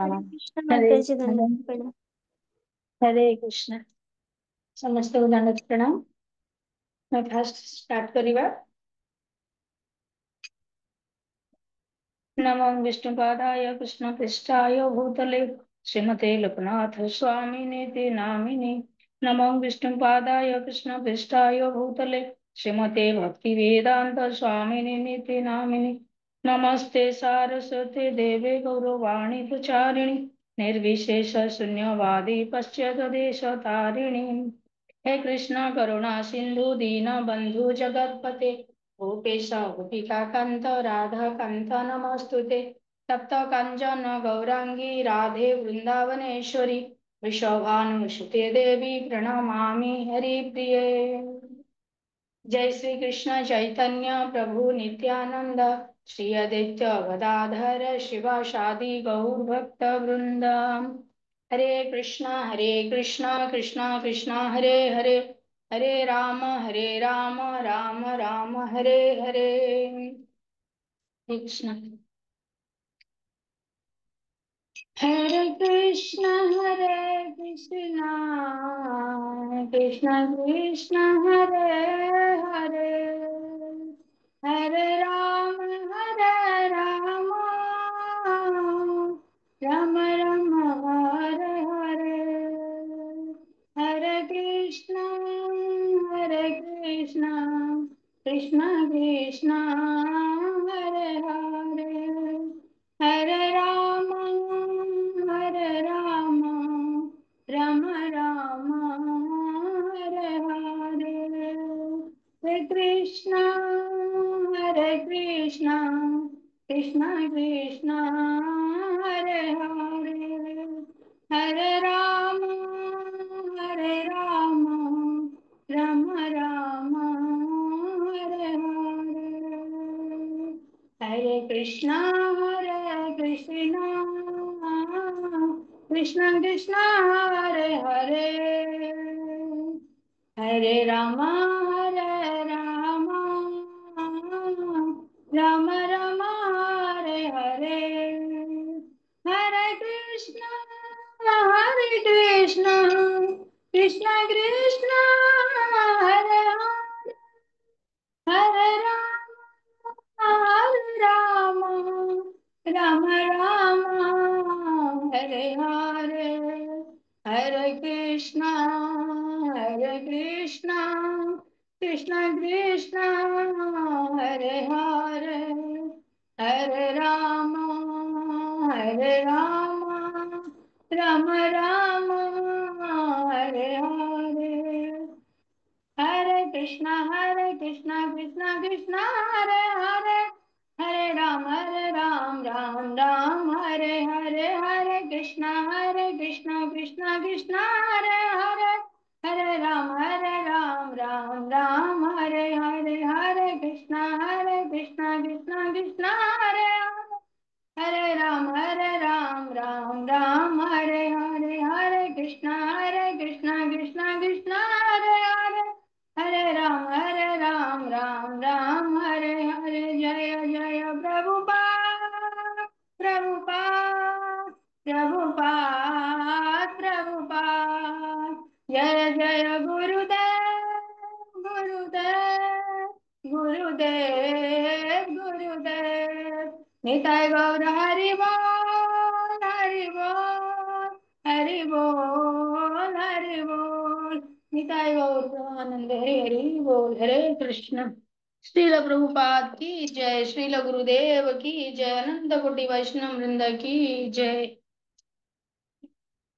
हरे प्रणाम। कृष्ण हरे माता जी, हरे धन्यवाद प्रणाम। हरे कृष्ण। समस्त को दंड प्रणाम। मैं फास्ट स्टार्ट करिवा। नमो विष्णुपादाय कृष्णपृष्ठाय भूतले श्रीमते लोकनाथ स्वामिने नामिने। नमो विष्णुपादाय कृष्णपृष्ठाय भूतले श्रीमते भक्तिवेदांत स्वामिने नामिने। नमस्ते सारस्वते देवे गौरवाणी प्रचारिणी निर्विशेष शून्यवादी पश्चादेशतारिणी। हे कृष्ण करुणा सिंधु दीन बंधु जगतपते गोपेश गोपिका कांत राधा कांत नमस्तुते। तप्त कांचन गौरांगी राधे वृंदावनेश्वरी वृषभानुसुते देवी प्रणमामि हरिप्रिये। जय श्री कृष्ण चैतन्य प्रभु नित्यानंद श्री अद्वैत गदाधर शिवासादि गौर भक्त वृंद। हरे कृष्णा कृष्णा कृष्णा हरे हरे हरे राम राम राम हरे हरे। कृष्ण हरे कृष्ण कृष्ण कृष्ण हरे हरे हरे राम राम राम हरे हरे। हरे कृष्ण कृष्ण कृष्ण हरे हरे हरे राम राम राम हरे हरे। हरे कृष्ण कृष्ण कृष्ण हरे हरे हरे राम राम राम हरे हरे। हरे कृष्णा कृष्ण कृष्ण हरे हरे हरे राम राम राम हरे हरे। हरे कृष्ण कृष्ण कृष्ण हरे हरे हरे राम राम राम हरे हरे। हरे कृष्ण कृष्ण कृष्ण हरे हरे हरे राम राम राम हरे हरे। हरे कृष्णा कृष्णा कृष्णा हरे हरे हरे राम राम राम हरे हरे। हरे कृष्णा कृष्णा कृष्णा हरे हरे हरे राम राम राम हरे हरे। हरे कृष्णा कृष्णा कृष्णा हरे हरे हरे राम राम राम हरे हरे। हरे कृष्णा कृष्णा कृष्णा हरे हरे हरे राम राम हरे हरे। जय जय प्रभुपाद प्रभुपाद। जय जय गुरुदेव निताय गौर हरि बोल हरि बोल निताय गौर आनंद हरि हरि बोल। हरे कृष्ण। श्रील प्रभुपाद की जय। श्रील गुरुदेव की जय। अनंत कोटि वैष्णव वृंद की जय।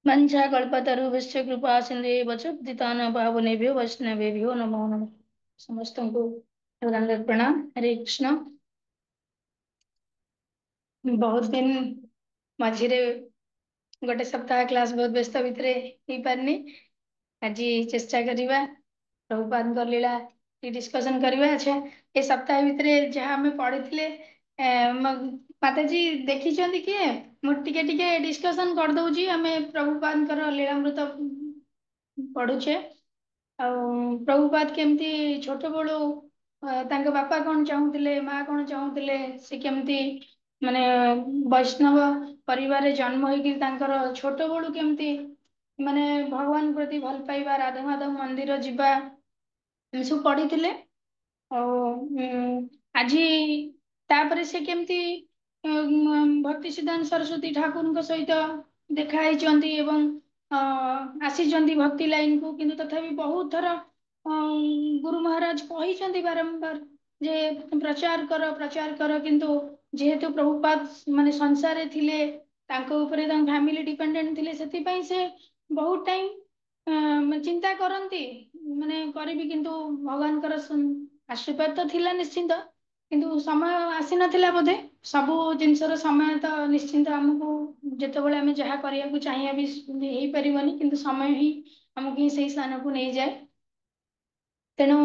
वंशा कल्पतरुभ्यश्च कृपा सिन्धुभ्यश्च पतितानां पावनेभ्यो वैष्णवेभ्यो नमो नमः। समस्त को दंडवत प्रणाम। हरे कृष्ण। बहुत दिन मझिरे गोटे सप्ताह क्लास बहुत व्यस्त भितर हो पारनी। आज चेष्टा करिबा प्रभुपाद लीला डिस्कशन करवा। अच्छा ए सप्ताह भितर जहाँ आम पढ़ी माताजी देखी किए मुझे टिके टिके डिस्कशन कर दौची आम प्रभुपाद लीलामृत पढ़ुचे। प्रभुपाद केमती छोट बड़ू बापा कौन चाहूले माँ कौन चाहूले से केमती ମାନେ ବୈଷ୍ଣବ ପରିବାରରେ ଜନ୍ମ ହେଇକି ତାଙ୍କର ଛୋଟ ବେଳୁ କେମିତି ମାନେ ଭଗବାନ ପ୍ରତି ଭଲ ପାଇବା, ରାଧା ମାଧବ ମନ୍ଦିର ଯିବା, ଏମିତି ସବୁ ପଢିଥିଲେ। ଆଉ ଆଜି ତାପରେ ସେ କେମିତି ଭକ୍ତି ସିଦ୍ଧାନ୍ତ ସରସ୍ୱତୀ ଠାକୁରଙ୍କ ସହିତ ଦେଖା ହେଇଛନ୍ତି ଏବଂ ଆସିଛନ୍ତି ଭକ୍ତି ଲାଇନକୁ, କିନ୍ତୁ ତଥାପି ବହୁତ ଥର ଗୁରୁ ମହାରାଜ କହିଛନ୍ତି ବାରମ୍ବାର ଯେ ପ୍ରଚାର କର, କିନ୍ତୁ ଯେହେତୁ ପ୍ରଭୁପାଦ ମାନେ ସଂସାରରେ ଥିଲେ, ତାଙ୍କ ଉପରେ ତାଙ୍କ ଫ୍ୟାମିଲି ଡିପେଣ୍ଡେଣ୍ଟ ଥିଲେ, ସେଥିପାଇଁ ସେ ବହୁତ ଟାଇମ ଚିନ୍ତା କରନ୍ତି ମାନେ କରିବି, କିନ୍ତୁ ଭଗବାନଙ୍କର ଆଶୀର୍ବାଦ ତ ଥିଲା ନିଶ୍ଚିନ୍ତ, କିନ୍ତୁ ସମୟ ଆସିନଥିଲା ବୋଧେ। ସବୁ ଜିନିଷର ସମୟ ତ ନିଶ୍ଚିନ୍ତ ଆମକୁ ଯେତେବେଳେ ଆମେ ଯାହା କରିବାକୁ ଚାହିଁବା ବି ହେଇପାରିବନି, କିନ୍ତୁ ସମୟ ହିଁ ଆମକୁ ହିଁ ସେଇ ସ୍ଥାନକୁ ନେଇଯାଏ। ତେଣୁ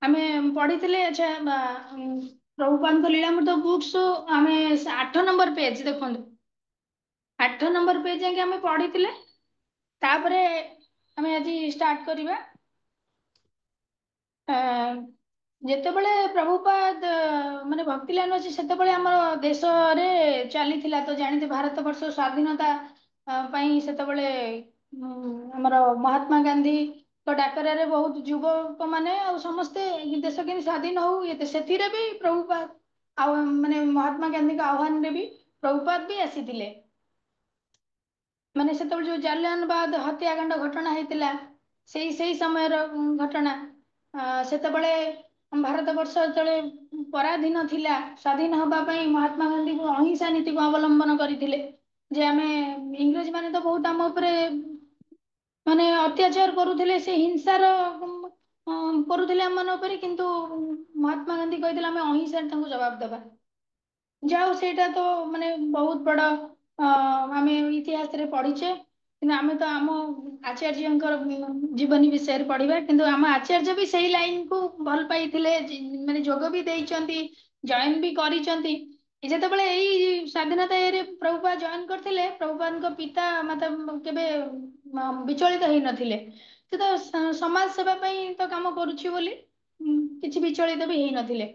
ଆମେ ପଢିଥିଲେ। ଆଚ୍ଛା ପ୍ରଭୁପାଦଙ୍କ ଲୀଳାମୃତ ବୁକ୍ସ ଆମେ 8 ନମ୍ବର ପେଜ ଦେଖନ୍ତୁ, 8 ନମ୍ବର ପେଜ ଯାଇକି ଆମେ ପଢିଥିଲେ। ତାପରେ ଆମେ ଆଜି ଷ୍ଟାର୍ଟ କରିବା। ଯେତେବେଳେ ପ୍ରଭୁପାଦ ମାନେ ଭକ୍ତି ଲାଇନ ଅଛି, ସେତେବେଳେ ଆମର ଦେଶରେ ଚାଲିଥିଲା ତ ଜାଣିତେ, ଭାରତ ବର୍ଷ ସ୍ଵାଧୀନତା ପାଇଁ ସେତେବେଳେ ଆମର ମହାତ୍ମା ଗାନ୍ଧୀଙ୍କ ଡାକରାରେ ବହୁତ ଯୁବକ ମାନେ ଆଉ ସମସ୍ତେ ଦେଶ କେମିତି ସ୍ଵାଧୀନ ହଉ, ସେଥିରେ ବି ପ୍ରଭୁପାଦ ଆଉ ମାନେ ମହାତ୍ମା ଗାନ୍ଧୀଙ୍କ ଆହ୍ୱାନରେ ବି ପ୍ରଭୁପାଦ ବି ଆସିଥିଲେ। ମାନେ ସେତେବେଳେ ଯୋଉ ଜାଲିଆନବାଗ ହତ୍ୟାକାଣ୍ଡ ଘଟଣା ହେଇଥିଲା, ସେଇ ସମୟର ଘଟଣା। ସେତେବେଳେ ଭାରତ ବର୍ଷ ଯେତେବେଳେ ପରାଧୀନ ଥିଲା, ସ୍ଵାଧୀନ ହବା ପାଇଁ ମହାତ୍ମା ଗାନ୍ଧୀ ଅହିଂସା ନୀତିକୁ ଅବଲମ୍ବନ କରିଥିଲେ। ଯେ ଆମେ ଇଂରେଜ ମାନେ ତ ବହୁତ ଆମ ଉପରେ ମାନେ ଅତ୍ୟାଚାର କରୁଥିଲେ, ସେ ହିଂସାର କରୁଥିଲେ ଆମ ମାନଙ୍କ ଉପରେ, କିନ୍ତୁ ମହାତ୍ମା ଗାନ୍ଧୀ କହିଥିଲେ ଆମେ ଅହିଂସାରେ ତାଙ୍କୁ ଜବାବ ଦେବା। ଯାଉ ସେଇଟା ତ ମାନେ ବହୁତ ବଡ ଆମେ ଇତିହାସରେ ପଢିଛେ, କିନ୍ତୁ ଆମେ ତ ଆମ ଆଚାର୍ଯ୍ୟଙ୍କର ଜୀବନୀ ବିଷୟରେ ପଢିବା। କିନ୍ତୁ ଆମ ଆଚାର୍ଯ୍ୟ ବି ସେଇ ଲାଇନକୁ ଭଲ ପାଇଥିଲେ, ମାନେ ଯୋଗ ବି ଦେଇଛନ୍ତି, ଜଏନ ବି କରିଛନ୍ତି। ଯେତେବେଳେ ଏଇ ସ୍ଵାଧୀନତା ଇଏରେ ପ୍ରଭୁପାଦ ଜଏନ କରିଥିଲେ, ପ୍ରଭୁପାଦଙ୍କ ପିତା ମାତା କେବେ ବିଚଳିତ ହେଇନଥିଲେ। ସେ ତ ସମାଜ ସେବା ପାଇଁ ତ କାମ କରୁଛି ବୋଲି କିଛି ବିଚଳିତ ବି ହେଇନଥିଲେ।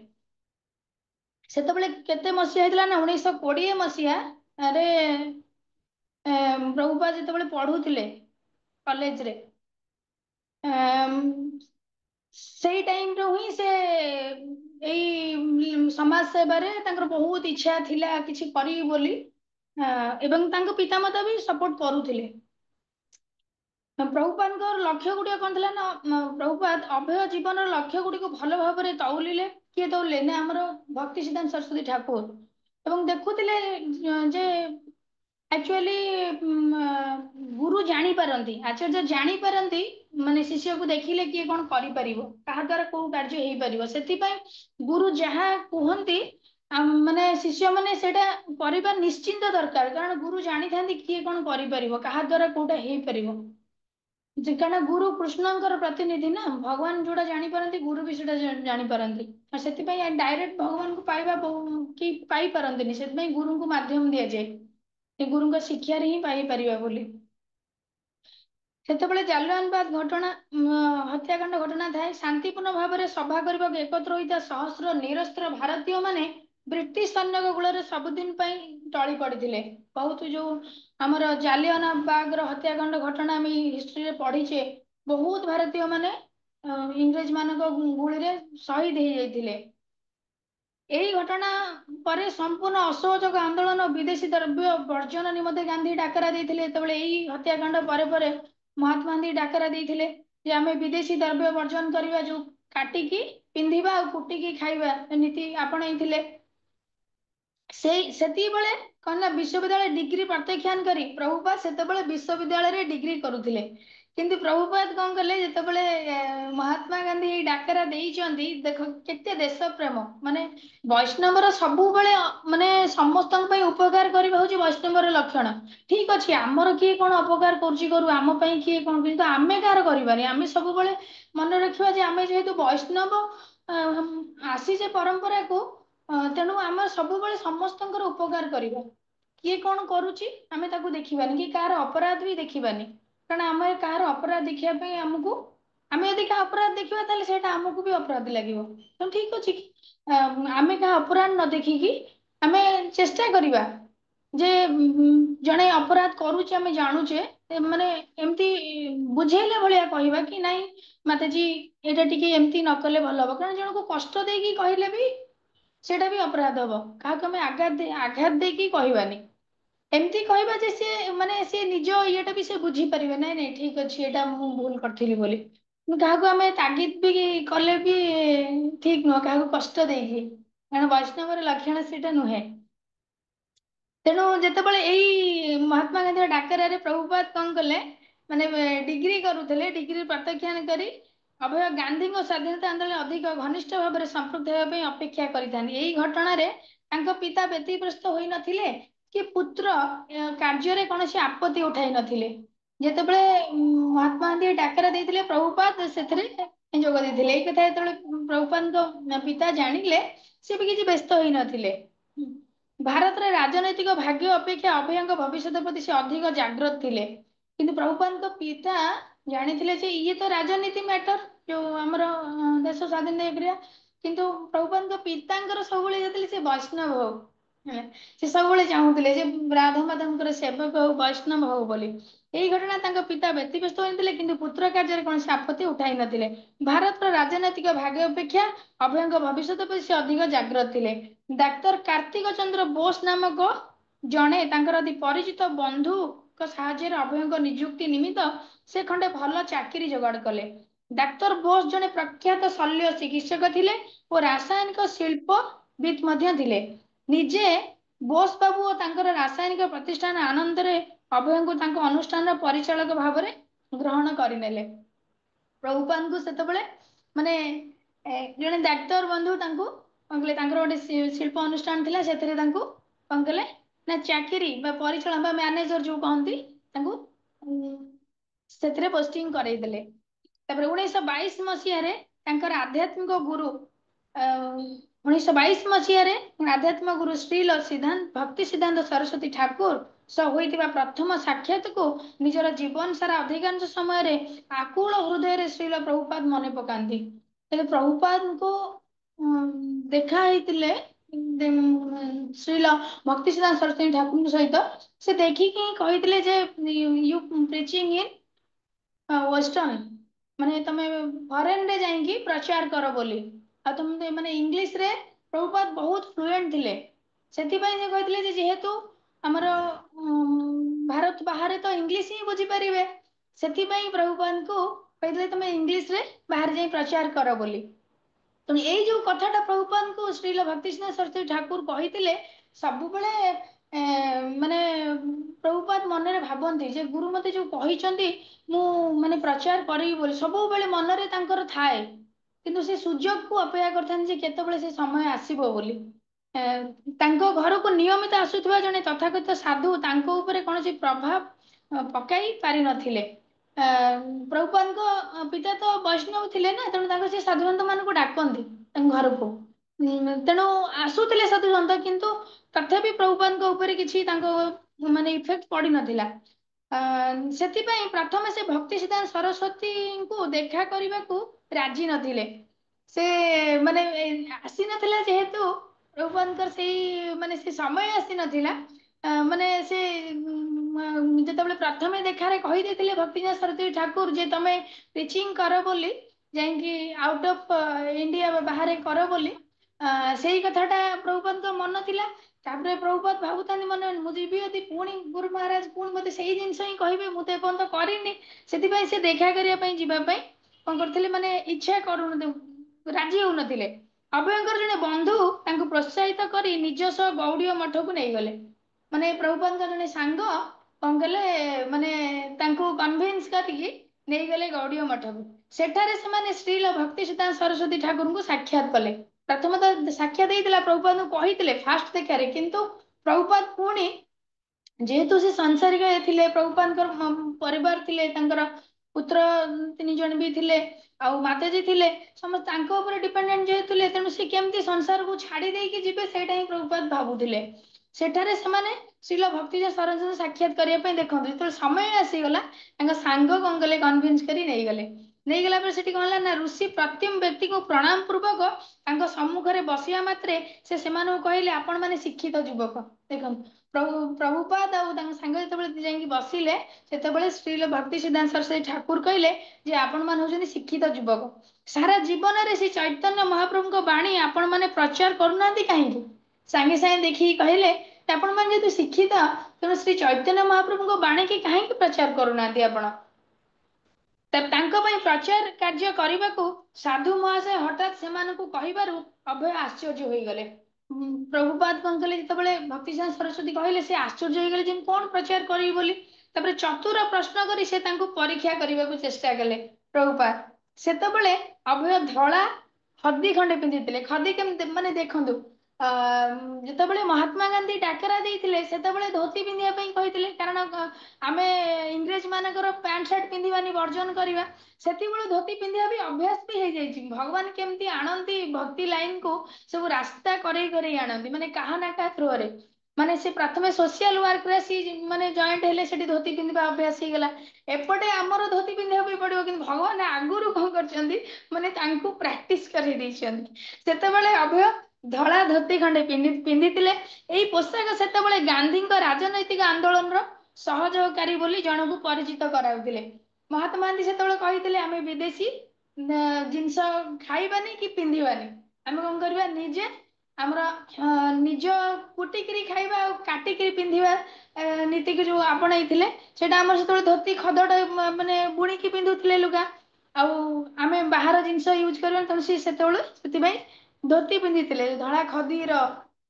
ସେତେବେଳେ କେତେ ମସିହା ହେଇଥିଲା ନା, 1920 ମସିହାରେ ପ୍ରଭୁପାଦ ଯେତେବେଳେ ପଢୁଥିଲେ କଲେଜରେ, ସେଇ ଟାଇମରୁ ହିଁ ସେ ଏଇ ସମାଜ ସେବାରେ ତାଙ୍କର ବହୁତ ଇଚ୍ଛା ଥିଲା କିଛି କରିବି ବୋଲି, ଏବଂ ତାଙ୍କ ପିତାମାତା ବି ସପୋର୍ଟ କରୁଥିଲେ। ପ୍ରଭୁପାଦଙ୍କର ଲକ୍ଷ୍ୟ ଗୁଡିକ କଣ ଥିଲା ନା, ପ୍ରଭୁପାଦ ଅଭୟ ଜୀବନର ଲକ୍ଷ୍ୟ ଗୁଡିକୁ ଭଲ ଭାବରେ ତଉଲିଲେ। କିଏ ତଉଲିଲେ ନା, ଆମର ଭକ୍ତି ସିଦ୍ଧାନ୍ତ ସରସ୍ୱତୀ ଠାକୁର। ଏବଂ ଦେଖୁଥିଲେ ଯେ ଆକ୍ଚୁଆଲି ଗୁରୁ ଜାଣିପାରନ୍ତି, ଆଚାର୍ଯ୍ୟ ଜାଣିପାରନ୍ତି ମାନେ ଶିଷ୍ୟକୁ ଦେଖିଲେ କିଏ କଣ କରିପାରିବ, କାହା ଦ୍ଵାରା କୋଉ କାର୍ଯ୍ୟ ହେଇପାରିବ। ସେଥିପାଇଁ ଗୁରୁ ଯାହା କୁହନ୍ତି ମାନେ ଶିଷ୍ୟ ମାନେ ସେଇଟା କରିବା ନିଶ୍ଚିନ୍ତ ଦରକାର, କାରଣ ଗୁରୁ ଜାଣିଥାନ୍ତି କିଏ କଣ କରିପାରିବ, କାହା ଦ୍ଵାରା କୋଉଟା ହେଇପାରିବ। କାରଣ ଗୁରୁ କୃଷ୍ଣଙ୍କର ପ୍ରତିନିଧି ନା, ଭଗବାନ ଯୋଉଟା ଜାଣିପାରନ୍ତି ଗୁରୁ ବି ସେଇଟା ଜାଣିପାରନ୍ତି। ଆଉ ସେଥିପାଇଁ ଡାଇରେକ୍ଟ ଭଗବାନଙ୍କୁ ପାଇବା କି ପାଇପାରନ୍ତିନି, ସେଥିପାଇଁ ଗୁରୁଙ୍କୁ ମାଧ୍ୟମ ଦିଆଯାଏ, ଏ ଗୁରୁଙ୍କ ଶିକ୍ଷାରେ ହିଁ ପାଇପାରିବା ବୋଲି। ସେତେବେଳେ ଜାଲିଆନବାଗ ଘଟଣା ହତ୍ୟାକାଣ୍ଡ ଘଟଣା ଥାଏ, ଶାନ୍ତିପୂର୍ଣ୍ଣ ଭାବରେ ସଭା କରିବାକୁ ଏକତ୍ର ହୋଇଥିବା ସହସ୍ର ନିରସ୍ତ୍ର ଭାରତୀୟ ମାନେ ବ୍ରିଟିଶ ସୈନ୍ୟଙ୍କ ଗୁଳରେ ସବୁଦିନ ପାଇଁ ଟଳି ପଡିଥିଲେ। ବହୁତ ଯୋଉ ଆମର ଜାଲିଆନବାଗର ହତ୍ୟାକାଣ୍ଡ ଘଟଣା ଆମେ ହିଷ୍ଟ୍ରିରେ ପଢିଛେ, ବହୁତ ଭାରତୀୟ ମାନେ ଇଂରେଜ ମାନଙ୍କ ଗୁଳିରେ ଶହୀଦ ହେଇଯାଇଥିଲେ। ଏହି ଘଟଣା ପରେ ସମ୍ପୂର୍ଣ୍ଣ ଅସହଯୋଗ ଆନ୍ଦୋଳନ, ବିଦେଶୀ ଦ୍ରବ୍ୟ ବର୍ଜନ ନିମନ୍ତେ ଗାନ୍ଧୀ ଡାକରା ଦେଇଥିଲେ। ଯେତେବେଳେ ଏଇ ହତ୍ୟାକାଣ୍ଡ ପରେ ମହାତ୍ମା ଗାନ୍ଧୀ ଡାକରା ଦେଇଥିଲେ ଯେ ଆମେ ବିଦେଶୀ ଦ୍ରବ୍ୟ ବର୍ଜନ କରିବା, ଯୋଉ କାଟିକି ପିନ୍ଧିବା ଆଉ କୁଟିକି ଖାଇବା ନୀତି ଆପଣେଇଥିଲେ। ସେତିକିବେଳେ କଣ ନା, ବିଶ୍ୱବିଦ୍ୟାଳୟ ଡିଗ୍ରୀ ପ୍ରତ୍ୟାଖ୍ୟାନ କରି ପ୍ରଭୁପାଦ ସେତେବେଳେ ବିଶ୍ୱବିଦ୍ୟାଳୟରେ ଡିଗ୍ରୀ କରୁଥିଲେ। କିନ୍ତୁ ପ୍ରଭୁପାଦ କଣ କଲେ, ଯେତେବେଳେ ମହାତ୍ମା ଗାନ୍ଧୀ ଏଇ ଡାକରା ଦେଇଛନ୍ତି, ଦେଖ କେତେ ଦେଶ ପ୍ରେମ, ମାନେ ବୈଷ୍ଣବର ସବୁବେଳେ ମାନେ ସମସ୍ତଙ୍କ ପାଇଁ ଉପକାର କରିବା ହଉଛି ବୈଷ୍ଣବର ଲକ୍ଷଣ। ଠିକ ଅଛି, ଆମର କିଏ କଣ ଅପକାର କରୁଛି କରୁ, ଆମ ପାଇଁ କିଏ କଣ, କିନ୍ତୁ ଆମେ କାହାର କରିବାନି। ଆମେ ସବୁବେଳେ ମନେ ରଖିବା ଯେ ଆମେ ଯେହେତୁ ବୈଷ୍ଣବ ଆସିଛେ ପରମ୍ପରାକୁ, ତେଣୁ ଆମେ ସବୁବେଳେ ସମସ୍ତଙ୍କର ଉପକାର କରିବା। କିଏ କଣ କରୁଛି ଆମେ ତାକୁ ଦେଖିବାନି, କି କାହାର ଅପରାଧ ବି ଦେଖିବାନି, କାରଣ ଆମେ କାହାର ଅପରାଧ ଦେଖିବା ପାଇଁ ଆମକୁ, ଆମେ ଯଦି କାହା ଅପରାଧ ଦେଖିବା ତାହେଲେ ସେଇଟା ଆମକୁ ବି ଅପରାଧ ଲାଗିବ। ତ ଠିକ ଅଛି, ଆମେ କାହା ଅପରାଧ ନ ଦେଖିକି आमे चेष्टा करिबा जे जणे अपराध करूचे आमे जानुचे माने एमती बुझेले भलिया कहबा कि नाही माताजी एटा टिके एमती न कले भल हो कारण जण को कष्ट देकी कहले भी सेटा भी अपराध हबो काहको आमे आघात देकी कहबानी एमती कहबा जे से माने से निज येटा भी से बुझी परिबे नै नै ठीक अछि एटा मु भूल करथिली बोली काहको आमे तागिद भी कले भी ठीक न काहको कष्ट देकी कारण वैष्णव लक्षण सेटा नुहे तेणु जितेबाला यही महात्मा गांधी डाकरारे प्रभुपाद कौन कले माने डिग्री करुले डिग्री प्रत्याख्यान करी अभय गांधी स्वाधीनता आंदोलन अधिक घनिष्ठ भाव में संपृक्त होगा अपेक्षा करी घटना पिता व्यतिग्रस्त होई नथिले कि पुत्र कार्य कौन आपत्ति उठाई नथिले जितेबले महात्मा गांधी डाकरा देते प्रभुपाद से जोग देते कथा जो प्रभुपाद पिता जानिले सी भी किसी व्यस्त होई नथिले भारत रे राजनैतिक भाग्य अपेक्षा अभय भविष्य प्रति से अधिक जागृत थिले किंतु प्रभुपाद पिता जानी जे ये तो राजनीति मैटर जो आमर देश स्वाधीन क्रिया किंतु प्रभुपाद पिता सब से वैष्णव हो से सब चाहूले राधा माधव सेवक हो वैष्णव हो बोली यही घटना पिता व्यतिव्यस्त होते किंतु पुत्र कार्य कौन आपत्ति उठाई नथिले भारत राजनैतिक भाग्य अपेक्षा अभय भविष्य प्रति से अधिक जागृत थिले डाक्तर कार्तिक चंद्र बोस नामक जड़े अति परिचित बंधु साहाय्य अभय निजुक्ति निमित्त से खंडे भल चाकरी जोगाड़ कले डाक्तर बोस जड़े प्रख्यात शल्य चिकित्सक थिले और रासायनिक शिल्पविद थिले निजे बोस बाबू और रासायनिक प्रतिष्ठान आनंद अभय को अनुष्ठान परिचालक भाव में ग्रहण करने प्रभुपाद को से माने जड़े डाक्तर बंधु कहले गोटे शिल्प अनुष्ठान थिला सेथिरे कौन कले ना चाकरी परिचालन मैनेजर जो कहती से पोस्टिंग करईदेले 1922 मसीह आध्यात्मिक गुरु 1922 मसीह आध्यात्मिक गुरु श्री सिद्धांत भक्ति सिद्धांत सरस्वती ठाकुर सह होइतिबा प्रथम साक्षात को निजर जीवन सारा अधिकांश समय आकुल हृदय श्रील प्रभुपाद मन पकाती प्रभुपाद को देखा श्रील भक्ति सिद्धांत सरस्वती ठाकुर सहित से देखिकी कही यू प्रिचिंग इन वेस्टर्न माने तमे फॉरेन रे जाइकी प्रचार कर बोली आ तुम माने इंग्लिश रे प्रभुपाद बहुत फ्लुएंट थिले सेति पई जे कहथिले जे जेहेतु हमर भारत बाहर तो इंग्लिश ही बुझी परिबे सेति पई प्रभुपाद को कहथिले तमे इंग्लिश रे बाहर जाई प्रचार कर बोली तो यही जो कथाटा प्रभुपाद को श्रील भक्ति सिद्धांत सरस्वती ठाकुर कही सब माने प्रभुपाद मन में भावती जे गुरु मते जो कही माने प्रचार करी बोली सब मन में थाए किंतु से सुजोग को अपेक्षा करते केतबले से समय आसीबो बोली घर को नियमित आसुवा जड़े तथाकथित साधु कौन प्रभाव पकई पारि नथिले प्रभुपाद पिता तो वैष्णव थिले ना तेणु से साधुसंत मान को डाकती घर को तेणु आसुले साधुसंत किंतु तथापि प्रभुपाद ऊपर किसी माने इफेक्ट पड़ नाला से प्रथम से भक्ति सिद्धांत सरस्वती को देखा करने को राजी नथिले से माने आसी नथिला जेहेतु प्रभुपाद से माने से समय आसी नथिला माने से जिते प्रथम देखार कहीदे भक्ति सरस्वती ठाकुर जे तमे प्रिचिंग कर बोली जाइंकी आउट ऑफ इंडिया बाहर कर बोली से कथाटा प्रभुपाद मन थिला तापर प्रभुपाद भावुता मन मुझे पुणी गुरु महाराज पुणी मत से जिन ही कहे मुझे एपर्त करनी से देखा करने कौन करते माने इच्छा करू राजी हो नथिले अभयंकर जड़े बंधु प्रोत्साहित कर निजस्व गौड़ीय मठ को नहीं गले माने प्रभुपाद जड़े सांग कौन कले माने कन्भिन्स करके नहीं गले गौड़ीय मठ को सेठारे से श्रील भक्ति सिद्धांत सरस्वती ठाकुर को साक्षात कले प्रथम तो साक्षात प्रभुपाद को कही फास्ट देखारे किंतु प्रभुपाद पुणी जेहेतु से संसारिक थे प्रभुपाद परिवार थिले पुत्र 3 जन भी थिले आउ माताजी थिले समस्त डिपेंडेंट जेहेतु तेणु से केमती संसार को छाड़ी देकी जीवे सेटा ही प्रभुपाद भावुले सेठारे से श्रील भक्ति सरस्वती साक्षात करने देखते जो समय आसीगला सांग कौन कले कन्भिन्स कर नहीं गले नहीं गला पर सेठी कहला ना ऋषि प्रत्येक व्यक्ति को प्रणाम पूर्वक तांको सम्मुखरे बसिया मात्रे से सेमानो कहले आपण माने शिक्षित युवक देखो प्रभुपाद आ सांग जो जाइए बसिले से श्री भक्ति सिद्धांत सरस्वती ठाकुर कहले जे आपण मान होउछन्ति शिक्षित युवक सारा जीवन रे श्री चैतन्य महाप्रभु को बाणी आपण माने प्रचार करूनांती काहेकि सांगे सांगे देखी कहले आपण माने जेतु शिक्षित तेणु श्री चैतन्य महाप्रभु को बाणी की काहेकि प्रचार करूनांती आपण प्रचार कार्य करने को साधु महाशय हठात से अभय आश्चर्य हो गले प्रभुपाद कौन कले जिते भक्ति सरस्वती कहले से आश्चर्य हो गले कौन प्रचार करी बोली चतुर प्रश्न करी से परीक्षा करने को चेष्टा कले प्रभुपाद से अभय धला खदी खंडे पिंधि खदी के माने देखु जिते महात्मा गांधी डाकरा देते धोती पिंधापी कहते कारण आम इंग्रेज मानकर पैंट सार्ट पिंधानी वर्जन करवा से धोती पिंधा भी अभ्यास भी हो जाए भगवान केमती आणती भक्ति लाइन को सब रास्ता करे आणती माने कहा ना क्या थ्रो रे माने से प्रथम सोशल वर्क रे सी माने जॉइंट हेले सेठी धोती पिंधा अभ्यास हो गला एपटे आमर धोती पिंधा भी पड़ो कि भगवान आगुरु कौन कर माने तांको प्रैक्टिस कर सेतेबेले अभय धड़ा धोती खंडे पिंधि यही पोशाक से गांधी राजनैतिक आंदोलन सहयोगकारी बोली जन को परिचित कराउतिले महात्मा गांधी से कहते आम विदेशी जिनस खाइबानी कि पिंधिबानी आम कौन करवा निजे आमर निज कुटिकी खाइबा काटिकी पिंधिबा नीति को जो आपणईले सेटा आमर से धोती खदड़ माने बुणिकी पिंधुले लुगा आम बाहर जिनस यूज करवा तेणु सी से धोती पिंधि धड़ा खदीर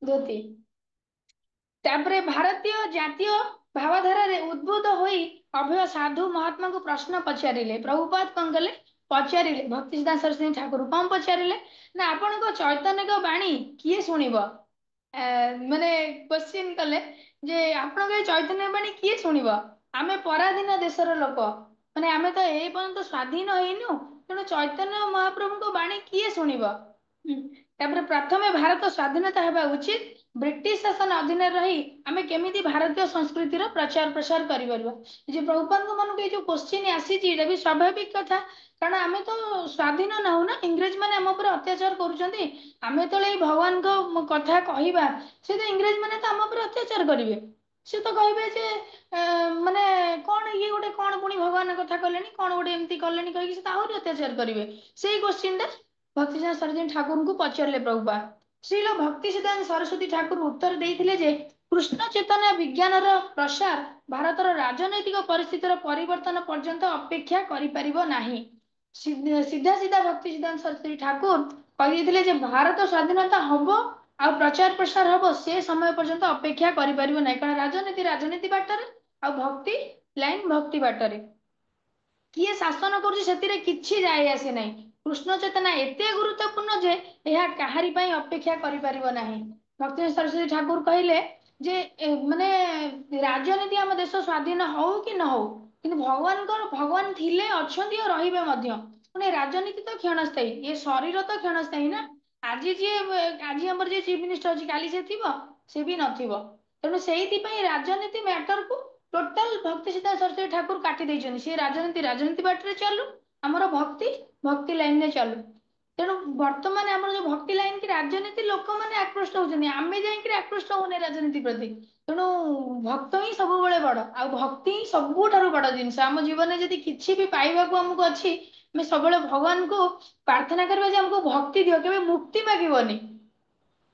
धोती तापरे भारतीय जातीय भावधारा रे उद्भूत होई अभय साधु महात्मा को प्रश्न पचारे प्रभुपाद कौन कले पचारे भक्ति सिद्धांत सरस्वती ठाकुर कौन पचारे ना आपण को चैतन्य को बाणी किए शुणव माने क्वेश्चन कले जे आपण को चैतन्य बाणी किए शुणव आमे पराधीन देशर लोक माने आमे तो ए पर्यंत स्वाधीन होइनु तेणु चैतन्य महाप्रभु को बाणी किए शुणव प्रथमे भारत स्वाधीनता हेबा उचित ब्रिटिश शासन अधीन रही आमे केमिति भारतीय संस्कृति प्रचार प्रसार करि परबा जे प्रभुपाद मन के जो क्वेश्चन आसी एटा भी स्वाभाविक कथा कारण आमे तो स्वाधीन ना हो ना इंग्रेज माने हम ऊपर अत्याचार करूछंती आमे तो भगवान को कथा कहिबा से तो इंग्रेज माने तो हम ऊपर अत्याचार करिवे से तो कहबे जे माने कौन ये गोटे कौन पुणी भगवान कथा कलेनी कौन गोटे एमती कलेनी कहि से आहुरी अत्याचार करिवे सेही क्वेश्चन टा भक्ति सिद्धांत सरस्वती ठाकुर को पचारे प्रभुपाद श्रील भक्ति सिद्धांत सरस्वती ठाकुर उत्तर देते जे कृष्ण चेतना विज्ञान प्रसार भारतर राजनैतिक परिस्थितिर परिवर्तन पर्यंत अपेक्षा करि सीधा सीधा भक्ति सिद्धांत सरस्वती ठाकुर कही भारत स्वाधीनता हम आ प्रचार प्रसार हम से समय पर्यंत अपेक्षा करि कारण राजनीति राजनीति बाटर आ भक्ति लाइन भक्ति बाटर किए शासन कर जाए आसे ना कृष्ण चेतना एते गुरुत्वपूर्ण जे यह कहारी पाई अपेक्षा करि परिबो नाही भक्ति सरस्वती ठाकुर कहले जे माने राजनीति आम देश स्वाधीन हो कि न हो किंतु भगवान थिले अछंती और रहिबे मध्य पुणे राजनीति तो क्षणस्थायी ये शरीर तो क्षणस्थायी ना आज जी आज आम जे चीफ मिनिस्टर अच्छी काली से थिबो से भी नथिबो तेणु से राजनीति मैटर को टोटाल भक्ति सिद्धांत सरस्वती ठाकुर काटी देइछन से राजनीति बाटरे चलू आमर भक्ति भक्ति लाइन में चलू तेणु बर्तमान आम जो भक्ति लाइन की राजनीति लोक मैंने आकृष्ट होती आम जाकि आकृष्ट होने राजनीति प्रति तेणु भक्त ही सब बड़ आ भक्ति ही सबुठ बड़ जिनस आम जीवन में जब किसी भी पाइबा आमको अच्छी मैं सब भगवान को प्रार्थना करवा आमको भक्ति दियो के मुक्ति मागोनी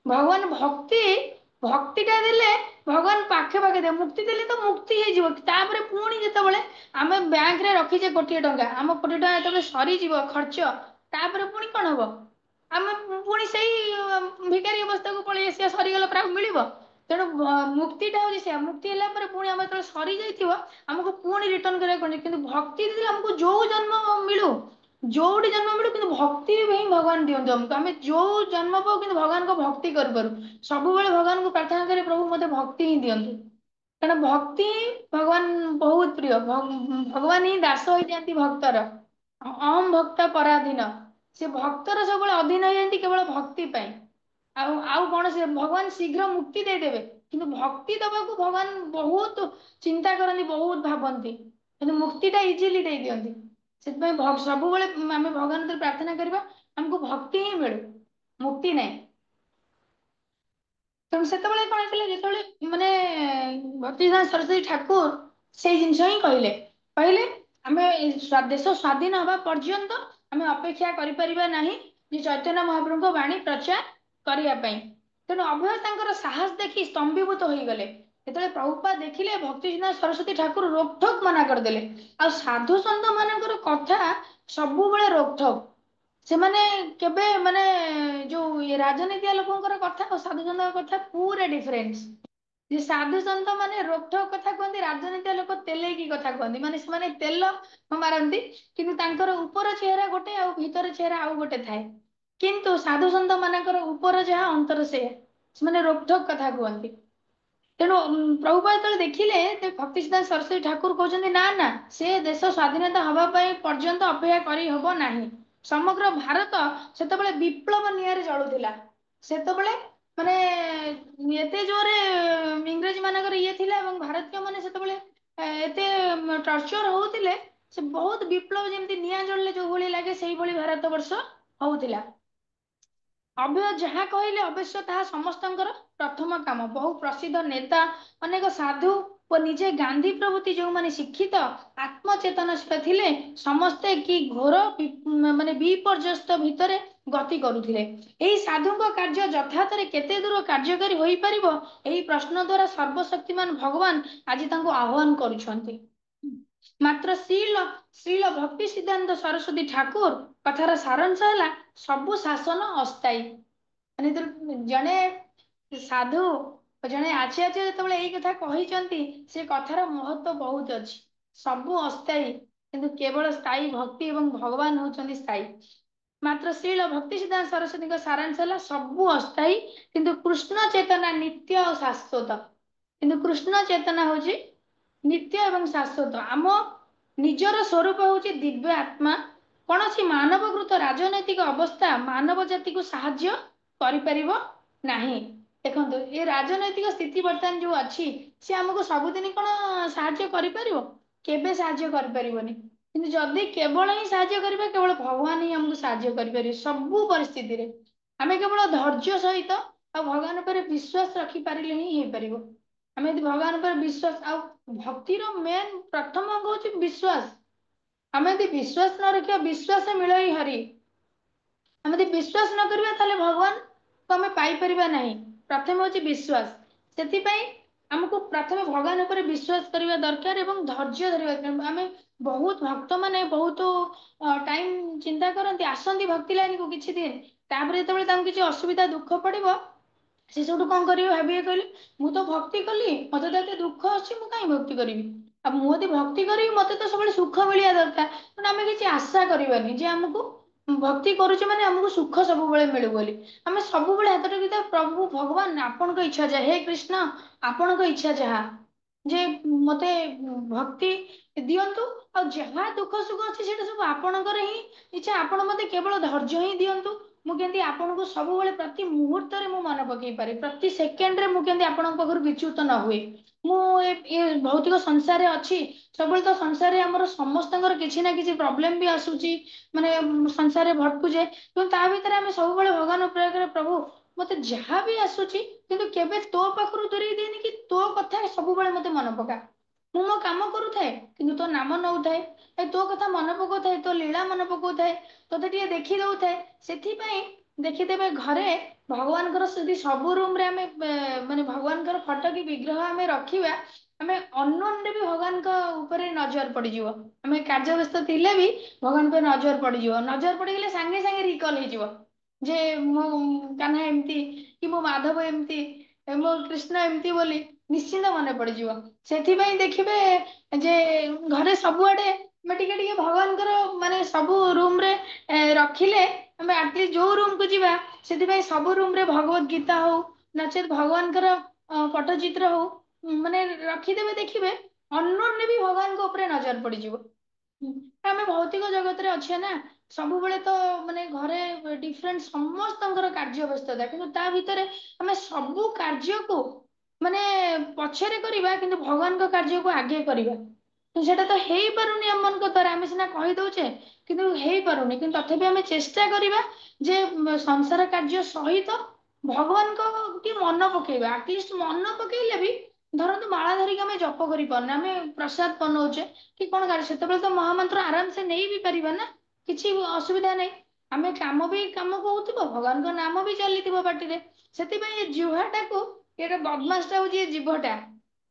भगवान भक्ति भक्तिटा देले भगवान पाखे पाखे दे मुक्ति देले तो मुक्ति हो पुणी जिते आम बैंक रे रखीचे कोटी टंका आम कोटी टंका जो सरी खर्च तापर पुणी कौन हम आम पुणी से भिकारी अवस्था को पलि आस सरीगला प्राप्त मिल तेणु मुक्तिटा हूँ से मुक्ति है पुणी आम जो सरी जामको पुणी रिटर्न करा भक्ति देते आमको जो जन्म मिलू जोटी जन्म मिलू कि भक्ति ही भगवान दिंतु आमको आम जो जन्म पाऊ कि भगवान को भक्ति करूँ सब भगवान को प्रार्थना करे प्रभु मत भक्ति ही दिंतु कारण भक्ति भगवान बहुत प्रिय भगवान ही दास हो जाती भक्तर अहम भक्त पराधीन से भक्तर सब अधीन हो जाती केवल भक्ति पाई आउ कौन से भगवान शीघ्र मुक्ति देदेवे किंतु भक्ति दबा को भगवान बहुत चिंता करती बहुत भावती मुक्तिटा इजिली दे दियंती ସବୁବେଳେ ଆମେ ଭଗବାନ ପ୍ରାर्थନା କରିବା ଆମକୁ भक्ति ही मिलू मुक्ति नहीं। ତେଣୁ ସେତେବେଳେ କଣ ହେଇଥିଲା ଯେତେବେଳେ ମାନେ ଭକ୍ତିସିଦ୍ଧାନ୍ତ ସରସ୍ୱତୀ ଠାକୁର ସେଇ ଜିନିଷ ହିଁ କହିଲେ କହିଲେ ଆମେ ଦେଶ ସ୍ୱାଧୀନ ହେବା ପର୍ଯ୍ୟନ୍ତ ଆମେ ଅପେକ୍ଷା କରିପାରିବା ନାହିଁ ଯେ ଚୈତନ୍ୟ ମହାପ୍ରଭୁଙ୍କ ବାଣୀ ପ୍ରଚାର କରିବା ପାଇଁ। ତେଣୁ ଅଭୟ ତାଙ୍କର ସାହସ ଦେଖି ସ୍ତମ୍ଭୀଭୂତ ହୋଇଗଲେ। ଯେତେବେଳେ ପ୍ରଭୁପାଦ ଦେଖିଲେ ଭକ୍ତିସିଦ୍ଧାନ୍ତ ସରସ୍ୱତୀ ଠାକୁର ରୋକଠୋକ ମନା କରିଦେଲେ। ଆଉ ସାଧୁ ସନ୍ଥ ମାନଙ୍କର କଥା ସବୁବେଳେ ରୋକଠୋକ। ସେମାନେ କେବେ ମାନେ ଯୋଉ ରାଜନୀତିଆ ଲୋକଙ୍କର କଥା ଆଉ ସାଧୁ ସନ୍ଥଙ୍କ କଥା ପୁରା ଡିଫରେନ୍ସ। ଯେ ସାଧୁ ସନ୍ଥ ମାନେ ରୋକଠୋକ କଥା କୁହନ୍ତି, ରାଜନୀତିଆ ଲୋକ ତେଲେଇକି କଥା କୁହନ୍ତି। ମାନେ ସେମାନେ ତେଲ ମାରନ୍ତି କିନ୍ତୁ ତାଙ୍କର ଉପର ଚେହେରା ଗୋଟେ ଆଉ ଭିତର ଚେହେରା ଆଉ ଗୋଟେ ଥାଏ। କିନ୍ତୁ ସାଧୁ ସନ୍ଥ ମାନଙ୍କର ଉପର ଯାହା ଅନ୍ତର ସେଇଆ। ସେମାନେ ରୋକଠୋକ କଥା କୁହନ୍ତି। ତେଣୁ ପ୍ରଭୁପାଦ ଯେତେବେଳେ ଦେଖିଲେ ଭକ୍ତିସିଦ୍ଧାନ୍ତ ସରସ୍ୱତୀ ଠାକୁର କହୁଛନ୍ତି ନା ନା ସେ ଦେଶ ସ୍ୱାଧୀନତା ହବା ପାଇଁ ପର୍ଯ୍ୟନ୍ତ ଅପେକ୍ଷା କରି ହବ ନାହିଁ। ସମଗ୍ର ଭାରତ ସେତେବେଳେ ବିପ୍ଳବ ନିଆଁରେ ଜଳୁଥିଲା। ସେତେବେଳେ ମାନେ ଏତେ ଜୋରେ ଇଂରେଜ ମାନଙ୍କର ଇଏ ଥିଲା ଏବଂ ଭାରତୀୟ ମାନେ ସେତେବେଳେ ଏତେ ଟର୍ଚର ହଉଥିଲେ। ସେ ବହୁତ ବିପ୍ଳବ ଯେମିତି ନିଆଁ ଜଳିଲେ ଯୋଉ ଭଳି ଲାଗେ ସେଇଭଳି ଭାରତ ବର୍ଷ ହଉଥିଲା। ଅଭୟ ଯାହା କହିଲେ ଅବଶ୍ୟ ତାହା ସମସ୍ତଙ୍କର ପ୍ରଥମ କାମ। ବହୁ ପ୍ରସିଦ୍ଧ ନେତା ଅନେକ ସାଧୁ ଓ ନିଜେ ଗାନ୍ଧୀ ପ୍ରଭୃତି ଯୋଉମାନେ ଶିକ୍ଷିତ ଆତ୍ମଚେତନଶୀଳ ଥିଲେ ସମସ୍ତେ କି ଘୋର ମାନେ ବିପର୍ଯ୍ୟସ୍ତ ଭିତରେ ଗତି କରୁଥିଲେ। ଏହି ସାଧୁଙ୍କ କାର୍ଯ୍ୟ ଯଥାର୍ଥରେ କେତେ ଦୂର କାର୍ଯ୍ୟକାରୀ ହୋଇପାରିବ ଏହି ପ୍ରଶ୍ନ ଦ୍ୱାରା ସର୍ବଶକ୍ତିମାନ ଭଗବାନ ଆଜି ତାଙ୍କୁ ଆହ୍ୱାନ କରୁଛନ୍ତି। ମାତ୍ର ଶ୍ରୀଲ ଭକ୍ତି ସିଦ୍ଧାନ୍ତ ସରସ୍ୱତୀ ଠାକୁର କଥାର ସାରାଂଶ ହେଲା ସବୁ ଶାସନ ଅସ୍ଥାୟୀ। ମାନେ ଜଣେ ସାଧୁ ଜଣେ ଆଚାର୍ଯ୍ୟ ଯେତେବେଳେ ଏଇ କଥା କହିଛନ୍ତି ସେ କଥାର ମହତ୍ଵ ବହୁତ ଅଛି। ସବୁ ଅସ୍ଥାୟୀ କିନ୍ତୁ କେବଳ ସ୍ଥାୟୀ ଭକ୍ତି ଏବଂ ଭଗବାନ ହଉଛନ୍ତି ସ୍ଥାୟୀ। ମାତ୍ର ଶ୍ରୀଳ ଭକ୍ତି ସିଦ୍ଧାନ୍ତ ସରସ୍ୱତୀଙ୍କ ସାରାଂଶ ହେଲା ସବୁ ଅସ୍ଥାୟୀ କିନ୍ତୁ କୃଷ୍ଣ ଚେତନା ନିତ୍ୟ ଆଉ ଶାଶ୍ୱତ। କିନ୍ତୁ କୃଷ୍ଣ ଚେତନା ହଉଛି ନିତ୍ୟ ଏବଂ ଶାଶ୍ୱତ। ଆମ ନିଜର ସ୍ୱରୂପ ହଉଛି ଦିବ୍ୟ ଆତ୍ମା। କୌଣସି ମାନବକୃତ ରାଜନୈତିକ ଅବସ୍ଥା ମାନବ ଜାତିକୁ ସାହାଯ୍ୟ କରିପାରିବ ନାହିଁ। ଦେଖନ୍ତୁ ଏ ରାଜନୈତିକ ସ୍ଥିତି ବର୍ତ୍ତମାନ ଯୋଉ ଅଛି ସେ ଆମକୁ ସବୁଦିନ କଣ ସାହାଯ୍ୟ କରିପାରିବ? କେବେ ସାହାଯ୍ୟ କରିପାରିବନି। କିନ୍ତୁ ଯଦି କେବଳ ହିଁ ସାହାଯ୍ୟ କରିବା କେବଳ ଭଗବାନ ହିଁ ଆମକୁ ସାହାଯ୍ୟ କରିପାରିବେ ସବୁ ପରିସ୍ଥିତିରେ। ଆମେ କେବଳ ଧୈର୍ଯ୍ୟ ସହିତ ଆଉ ଭଗବାନ ଉପରେ ବିଶ୍ୱାସ ରଖିପାରିଲେ ହିଁ ହେଇପାରିବ। ଆମେ ଯଦି ଭଗବାନ ଉପରେ ବିଶ୍ୱାସ ଆଉ ଭକ୍ତିର ମେନ୍ ପ୍ରଥମ ଅଙ୍ଗ ହଉଛି ବିଶ୍ୱାସ। ଆମେ ଯଦି ବିଶ୍ୱାସ ନ ରଖିବା ବିଶ୍ୱାସ ମିଳଇ ହରି। ଆମେ ଯଦି ବିଶ୍ୱାସ ନ କରିବା ତାହେଲେ ଭଗବାନଙ୍କୁ ଆମେ ପାଇପାରିବା ନାହିଁ। ପ୍ରଥମେ ହଉଛି ବିଶ୍ୱାସ। ସେଥିପାଇଁ ଆମକୁ ପ୍ରଥମେ ଭଗବାନ ଉପରେ ବିଶ୍ୱାସ କରିବା ଦରକାର ଏବଂ ଧୈର୍ଯ୍ୟ ଧରିବା ଦରକାର। ଆମେ ବହୁତ ଭକ୍ତ ମାନେ ବହୁତ ଟାଇମ ଚିନ୍ତା କରନ୍ତି ଆସନ୍ତି ଭକ୍ତି ଲାଇନକୁ କିଛି ଦିନ ତାପରେ ଯେତେବେଳେ ତାଙ୍କୁ କିଛି ଅସୁବିଧା ଦୁଃଖ ପଡିବ ସେ ସବୁଠୁ କଣ କରିବେ ଭାବିବେ କହିଲେ ମୁଁ ତ ଭକ୍ତି କଲି ମତେ ତ ଏତେ ଦୁଃଖ ଅଛି ମୁଁ କାହିଁ ଭକ୍ତି କରିବି। ଆଉ ମୁଁ ଯଦି ଭକ୍ତି କରିବି ମତେ ତ ସବୁବେଳେ ସୁଖ ମିଳିବା ଦରକାର। ତେଣୁ ଆମେ କିଛି ଆଶା କରିବାନି ଯେ ଆମକୁ ଭକ୍ତି କରୁଛେ ମାନେ ଆମକୁ ସୁଖ ସବୁବେଳେ ମିଳୁ ବୋଲି। ଆମେ ସବୁବେଳେ ହାତ ଟେକିଥିବା ପ୍ରଭୁ ଭଗବାନ ଆପଣଙ୍କ ଇଚ୍ଛା ଯାହା ହେ କୃଷ୍ଣ ଆପଣଙ୍କ ଇଚ୍ଛା ଯାହା। ଯେ ମତେ ଭକ୍ତି ଦିଅନ୍ତୁ ଆଉ ଯାହା ଦୁଃଖ ସୁଖ ଅଛି ସେଇଟା ସବୁ ଆପଣଙ୍କର ହିଁ ଇଚ୍ଛା। ଆପଣ ମତେ କେବଳ ଧୈର୍ଯ୍ୟ ହିଁ ଦିଅନ୍ତୁ। ମୁଁ କେମିତି ଆପଣଙ୍କୁ ସବୁବେଳେ ପ୍ରତି ମୁହୂର୍ତ୍ତରେ ମୁଁ ମନେ ପକେଇ ପାରେ ପ୍ରତି ସେକେଣ୍ଡରେ ମୁଁ କେମିତି ଆପଣଙ୍କ ପାଖରୁ ବିଚ୍ୟୁତ ନ ହୁଏ। ମୁଁ ଏ ଭୌତିକ ସଂସାରରେ ଅଛି ସବୁବେଳେ ତ ସଂସାରରେ ଆମର ସମସ୍ତଙ୍କର କିଛି ନା କିଛି ପ୍ରୋବ୍ଲେମ ବି ଆସୁଛି। ମାନେ ସଂସାରରେ ଭଟକୁଛେ କିନ୍ତୁ ତା ଭିତରେ ଆମେ ସବୁବେଳେ ଭଗବାନ ପ୍ରୟ ପ୍ରଭୁ ମତେ ଯାହା ବି ଆସୁଛି କିନ୍ତୁ କେବେ ତୋ ପାଖରୁ ଦୂରେଇ ଦିଏନି କି ତୋ କଥା ସବୁବେଳେ ମତେ ମନେ ପକା। ମୁଁ ମୋ କାମ କରୁଥାଏ କିନ୍ତୁ ତୋ ନାମ ନଉଥାଏ। ଏ ତୋ କଥା ମନେ ପକଉଥାଏ ତୋ ଲୀଳା ମନେ ପକଉଥାଏ ତୋତେ ଟିକେ ଦେଖି ଦଉଥାଏ। ସେଥିପାଇଁ ଦେଖିଦେବେ ଘରେ ଭଗବାନଙ୍କର ଯଦି ସବୁ ରୁମ ରେ ଆମେ ମାନେ ଭଗବାନଙ୍କର ଫଟୋ କି ବିଗ୍ରହ ଆମେ ରଖିବା ଆମେ ଅନ୍ୟନରେ ବି ଭଗବାନଙ୍କ ଉପରେ ନଜର ପଡିଯିବ। ଆମେ କାର୍ଯ୍ୟ ବ୍ୟସ୍ତ ଥିଲେ ବି ଭଗବାନ ଉପରେ ନଜର ପଡିଯିବ ନଜର ପଡିଗଲେ ସାଙ୍ଗେ ସାଙ୍ଗେ ରିକଲ ହେଇଯିବ। ଯେ ମୋ କାହ୍ନା ଏମିତି କି ମୋ ମାଧବ ଏମିତି ମୋ କୃଷ୍ଣ ଏମିତି ବୋଲି ନିଶ୍ଚିନ୍ତ ମନେ ପଡିଯିବ। ସେଥିପାଇଁ ଦେଖିବେ ଯେ ଘରେ ସବୁଆଡେ ଆମେ ଟିକେ ଟିକେ ଭଗବାନଙ୍କର ମାନେ ସବୁ ରୁମ ରେ ରଖିଲେ ଆମେ ଆଟଲିଷ୍ଟ ଯୋଉ ରୁମକୁୁ ଯିବା ସେଥିପାଇଁ ସବୁ ରୁମ ରେ ଭଗବତ ଗୀତା ହଉ ନଚେତ ଭଗବାନଙ୍କର ପଟ୍ଟଚିତ୍ର ହଉ ମାନେ ରଖିଦେବେ ଦେଖିବେ ଅନ୍ୟମାନେ ବି ଭଗବାନଙ୍କ ଉପରେ ନଜର ପଡିଯିବ। ଆମେ ଭୌତିକ ଜଗତରେ ଅଛେ ନା ସବୁବେଳେ ତ ମାନେ ଘରେ ଡିଫରେଣ୍ଟ ସମସ୍ତଙ୍କର କାର୍ଯ୍ୟ ବ୍ୟସ୍ତତା କିନ୍ତୁ ତା ଭିତରେ ଆମେ ସବୁ କାର୍ଯ୍ୟକୁ ମାନେ ପଛରେ କରିବା କିନ୍ତୁ ଭଗବାନଙ୍କ କାର୍ଯ୍ୟକୁ ଆଗେ କରିବା। সেটা ତ ହେଇପାରୁନି ଆମମାନଙ୍କ ଦ୍ୱାରା। ଆମେ ସିନା କହିଦଉଛେ କିନ୍ତୁ ହେଇପାରୁନି। କିନ୍ତୁ ତଥାପି ଆମେ ଚେଷ୍ଟା କରିବା ଯେ ସଂସାର କାର୍ଯ୍ୟ ସହିତ ଭଗବାନଙ୍କ ଟିକେ ମନ ପକେଇବା। ଆଟଲିଷ୍ଟ ମନ ପକେଇଲେ ବି ଧରନ୍ତୁ ମାଳା ଧରିକି ଆମେ ଜପ କରିପାରୁନେ, ଆମେ ପ୍ରସାଦ ବନଉଛେ କି କଣ ଗାଳି, ସେତେବେଳେ ତ ମହାମନ୍ତ୍ର ଆରାମସେ ନେଇ ବି ପାରିବା ନା, କିଛି ଅସୁବିଧା ନାହିଁ। ଆମେ କାମ ବି କାମ କହୁଥିବ, ଭଗବାନଙ୍କ ନାମ ବି ଚାଲିଥିବ ପାଟିରେ। ସେଥିପାଇଁ ଏ ଜିହ୍ୱାଟାକୁ, ଏଇଟା ବଦମାସଟା ହଉଛି ଏ ଜିଭଟା।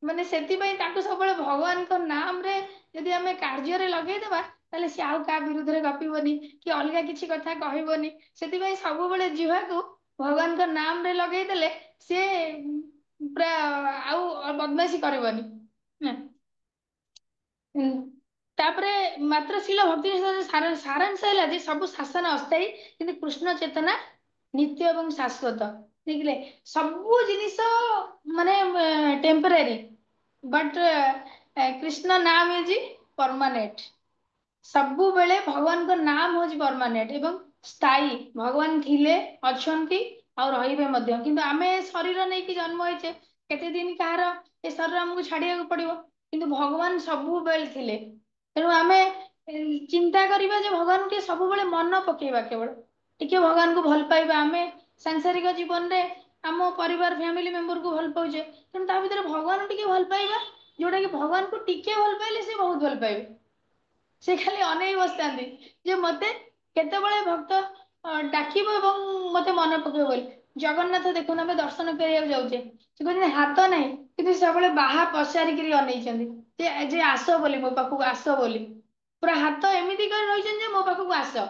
ମାନେ ସେଥିପାଇଁ ତାକୁ ସବୁବେଳେ ଭଗବାନଙ୍କ ନାମରେ ଯଦି ଆମେ କାର୍ଯ୍ୟରେ ଲଗେଇଦବା, ତାହେଲେ ସେ ଆଉ କାହା ବିରୁଦ୍ଧରେ ଗପିବନି କି ଅଲଗା କିଛି କଥା କହିବନି। ସେଥିପାଇଁ ସବୁବେଳେ ଜିହ୍ୱାକୁ ଭଗବାନଙ୍କ ନାମରେ ଲଗେଇଦେଲେ ସିଏ ପୁରା ଆଉ ବଦମାସି କରିବନି। ହୁଁ। ତାପରେ ମାତ୍ର ଶିଳ ଭକ୍ତି ସାରାଂଶ ହେଲା ଯେ ସବୁ ଶାସନ ଅସ୍ଥାୟୀ, କିନ୍ତୁ କୃଷ୍ଣ ଚେତନା ନିତ୍ୟ ଏବଂ ଶାଶ୍ୱତ। ଦେଖିଲେ, ସବୁ ଜିନିଷ ମାନେ ଟେମ୍ପରାରୀ, ବଟ୍ କୃଷ୍ଣ ନାମ ଇଜ ପରମାନେଣ୍ଟ। ସବୁବେଳେ ଭଗବାନଙ୍କ ନାମ ହଉଛି ପରମାନେଣ୍ଟ ଏବଂ ସ୍ଥାୟୀ। ଭଗବାନ ଥିଲେ, ଅଛନ୍ତି ଆଉ ରହିବେ ମଧ୍ୟ। କିନ୍ତୁ ଆମେ ଶରୀର ନେଇକି ଜନ୍ମ ହେଇଛେ, କେତେ ଦିନ କାହାର ଏ ଶରୀର ଆମକୁ ଛାଡିବାକୁ ପଡିବ। କିନ୍ତୁ ଭଗବାନ ସବୁବେଳେ ଥିଲେ। ତେଣୁ ଆମେ ଚିନ୍ତା କରିବା ଯେ ଭଗବାନଙ୍କୁ ଟିକେ ସବୁବେଳେ ମନ ପକେଇବା। କେବଳ ଟିକେ ଭଗବାନଙ୍କୁ ଭଲ ପାଇବା। ଆମେ ସାଂସାରିକ ଜୀବନରେ ଆମ ପରିବାର ଫ୍ୟାମିଲି ମେମ୍ବରକୁ ଭଲ ପାଉଛେ, ତେଣୁ ତା ଭିତରେ ଭଗବାନଙ୍କୁ ଟିକେ ଭଲ ପାଇବା। ଯୋଉଟା କି ଭଗବାନଙ୍କୁ ଟିକେ ଭଲ ପାଇଲେ ସେ ବହୁତ ଭଲ ପାଇବେ। ସେ ଖାଲି ଅନେଇ ବସିଥାନ୍ତି ଯେ ମତେ କେତେବେଳେ ଭକ୍ତ ଡାକିବ ଏବଂ ମତେ ମନେ ପକେଇବ ବୋଲି। ଜଗନ୍ନାଥ ଦେଖୁନ, ଆମେ ଦର୍ଶନ କରିବାକୁ ଯାଉଛେ, ସେ କହୁଛନ୍ତି ହାତ ନାହିଁ, କିନ୍ତୁ ସବୁବେଳେ ବାହା ପଚାରିକିରି ଅନେଇଛନ୍ତି ଯେ ଆସ ବୋଲି, ମୋ ପାଖକୁ ଆସ ବୋଲି। ପୁରା ହାତ ଏମିତି କରି ରହିଛନ୍ତି ଯେ ମୋ ପାଖକୁ ଆସ।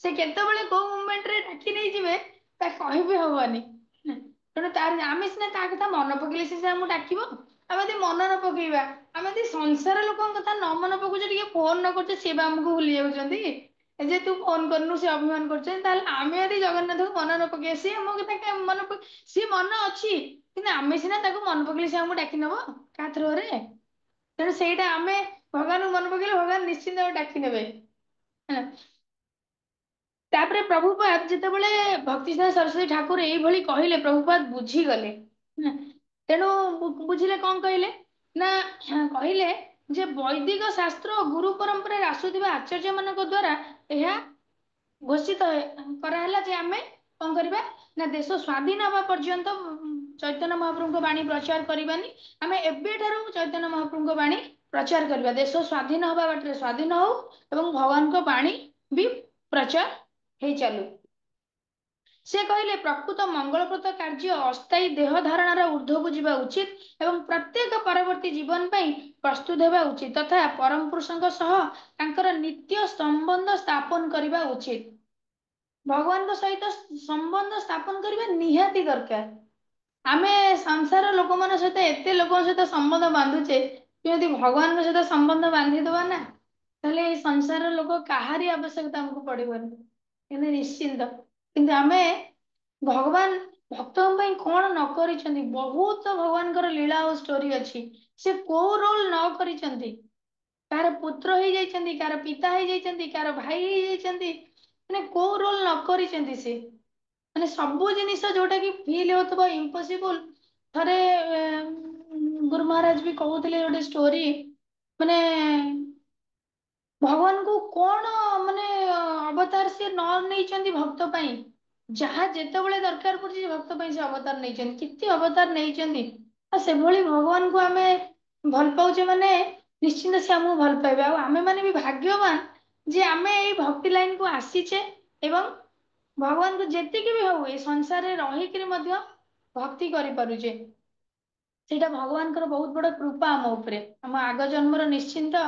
ସେ କେତେବେଳେ କୋଉ ମୁମେଣ୍ଟରେ ଡାକି ନେଇଯିବେ ତା କହିବି ହବନି। ତେଣୁ ତାର ଆମେ ସିନା ତା କଥା ମନେ ପକେଇଲେ ସେ ଆମକୁ ଡାକିବ। ଆମେ ଯଦି ମନ ନ ପକେଇବା, ଆମେ ଯଦି ସଂସାର ଲୋକଙ୍କ କଥା ନ ମନେ ପକଉଛେ, ଟିକେ ଫୋନ ନ କରୁଛେ, ସିଏ ବା ଆମକୁ ଭୁଲି ଯାଉଛନ୍ତି। ଯେ ତୁ ଫୋନ କରୁନୁ, ସେ ଅଭିମାନ କରୁଛନ୍ତି। ତାହେଲେ ଆମେ ଯଦି ଜଗନ୍ନାଥଙ୍କୁ ମନେ ନ ପକେଇବା, ସିଏ ଆମ କଥା ମନେ ସିଏ ମନ ଅଛି, କିନ୍ତୁ ଆମେ ସିନା ତାକୁ ମନେ ପକେଇଲେ ସେ ଆମକୁ ଡାକି ନବ କାହା ଥ୍ରୋରେ। ତେଣୁ ସେଇଟା ଆମେ ଭଗବାନଙ୍କୁ ମନେ ପକେଇଲେ ଭଗବାନ ନିଶ୍ଚିନ୍ତ ଡାକି ନେବେ। ହେଲା। ତାପରେ ପ୍ରଭୁପାଦ ଯେତେବେଳେ ଭକ୍ତିସିଦ୍ଧାନ୍ତ ସରସ୍ୱତୀ ଠାକୁର ଏଇଭଳି କହିଲେ, ପ୍ରଭୁପାଦ ବୁଝିଗଲେ। ତେଣୁ ବୁଝିଲେ କଣ କହିଲେ ନା, କହିଲେ ଯେ ବୈଦିକ ଶାସ୍ତ୍ର ଓ ଗୁରୁ ପରମ୍ପରାରେ ଆସୁଥିବା ଆଚାର୍ଯ୍ୟ ମାନଙ୍କ ଦ୍ଵାରା ଏହା ଘୋଷିତ କରାହେଲା ଯେ ଆମେ କଣ କରିବା ନା, ଦେଶ ସ୍ଵାଧୀନ ହେବା ପର୍ଯ୍ୟନ୍ତ ଚୈତନ୍ୟ ମହାପ୍ରଭୁଙ୍କ ବାଣୀ ପ୍ରଚାର କରିବାନି। ଆମେ ଏବେଠାରୁ ଚୈତନ୍ୟ ମହାପ୍ରଭୁଙ୍କ ବାଣୀ ପ୍ରଚାର କରିବା। ଦେଶ ସ୍ଵାଧୀନ ହବା ବାଟରେ ସ୍ଵାଧୀନ ହଉ ଏବଂ ଭଗବାନଙ୍କ ବାଣୀ ବି ପ୍ରଚାର ହେଇ ଚାଲୁ। ସେ କହିଲେ ପ୍ରକୃତ ମଙ୍ଗଳପ୍ରଦ କାର୍ଯ୍ୟ ଅସ୍ଥାୟୀ ଦେହ ଧାରଣାର ଉର୍ଦ୍ଧ୍ୱକୁ ଯିବା ଉଚିତ ଏବଂ ପ୍ରତ୍ୟେକ ପରବର୍ତ୍ତୀ ଜୀବନ ପାଇଁ ପ୍ରସ୍ତୁତ ହେବା ଉଚିତ ତଥା ପରମ ପୁରୁଷଙ୍କ ସହ ତାଙ୍କର ନିତ୍ୟ ସମ୍ବନ୍ଧ ସ୍ଥାପନ କରିବା ଉଚିତ। ଭଗବାନଙ୍କ ସହିତ ସମ୍ବନ୍ଧ ସ୍ଥାପନ କରିବା ନିହାତି ଦରକାର। ଆମେ ସଂସାର ଲୋକମାନଙ୍କ ସହିତ ଏତେ ଲୋକଙ୍କ ସହିତ ସମ୍ବନ୍ଧ ବାନ୍ଧୁଛେ, ଯଦି ଭଗବାନଙ୍କ ସହିତ ସମ୍ବନ୍ଧ ବାନ୍ଧିଦବା ନା, ତାହେଲେ ଏଇ ସଂସାରର ଲୋକ କାହାରି ଆବଶ୍ୟକତା ଆମକୁ ପଡିବନି। କିନ୍ତୁ ନିଶ୍ଚିନ୍ତ, କିନ୍ତୁ ଆମେ ଭଗବାନ ଭକ୍ତଙ୍କ ପାଇଁ କଣ ନ କରିଛନ୍ତି। ବହୁତ ଭଗବାନଙ୍କର ଲୀଳା ଓ ଷ୍ଟୋରି ଅଛି। ସେ କୋଉ ରୋଲ ନ କରିଛନ୍ତି। କାହାର ପୁତ୍ର ହେଇଯାଇଛନ୍ତି, କାହାର ପିତା ହେଇଯାଇଛନ୍ତି, କାହାର ଭାଇ ହେଇଯାଇଛନ୍ତି, ମାନେ କୋଉ ରୋଲ ନ କରିଛନ୍ତି ସେ। ମାନେ ସବୁ ଜିନିଷ ଯୋଉଟା କି ଫିଲ୍ ହଉଥିବ ଇମ୍ପସିବୁଲ। ଥରେ ଗୁରୁ ମହାରାଜ ବି କହୁଥିଲେ ଗୋଟେ ଷ୍ଟୋରି, ମାନେ ଭଗବାନଙ୍କୁ କଣ ମାନେ ଅବତାର ସିଏ ନ ନେଇଛନ୍ତି ଭକ୍ତ ପାଇଁ। ଯାହା ଯେତେବେଳେ ଦରକାର ପଡୁଛି ଭକ୍ତ ପାଇଁ ସେ ଅବତାର ନେଇଛନ୍ତି। କେତେ ଅବତାର ନେଇଛନ୍ତି। ଆଉ ସେଭଳି ଭଗବାନଙ୍କୁ ଆମେ ଭଲ ପାଉଛେ ମାନେ ନିଶ୍ଚିନ୍ତ ସେ ଆମକୁ ଭଲ ପାଇବେ। ଆଉ ଆମେ ମାନେ ବି ଭାଗ୍ୟବାନ ଯେ ଆମେ ଏଇ ଭକ୍ତି ଲାଇନକୁ ଆସିଛେ ଏବଂ ଭଗବାନଙ୍କୁ ଯେତିକି ବି ହଉ ଏ ସଂସାରରେ ରହିକିରି ମଧ୍ୟ ଭକ୍ତି କରିପାରୁଛେ। ସେଇଟା ଭଗବାନଙ୍କର ବହୁତ ବଡ କୃପା ଆମ ଉପରେ। ଆମ ଆଗ ଜନ୍ମର ନିଶ୍ଚିନ୍ତ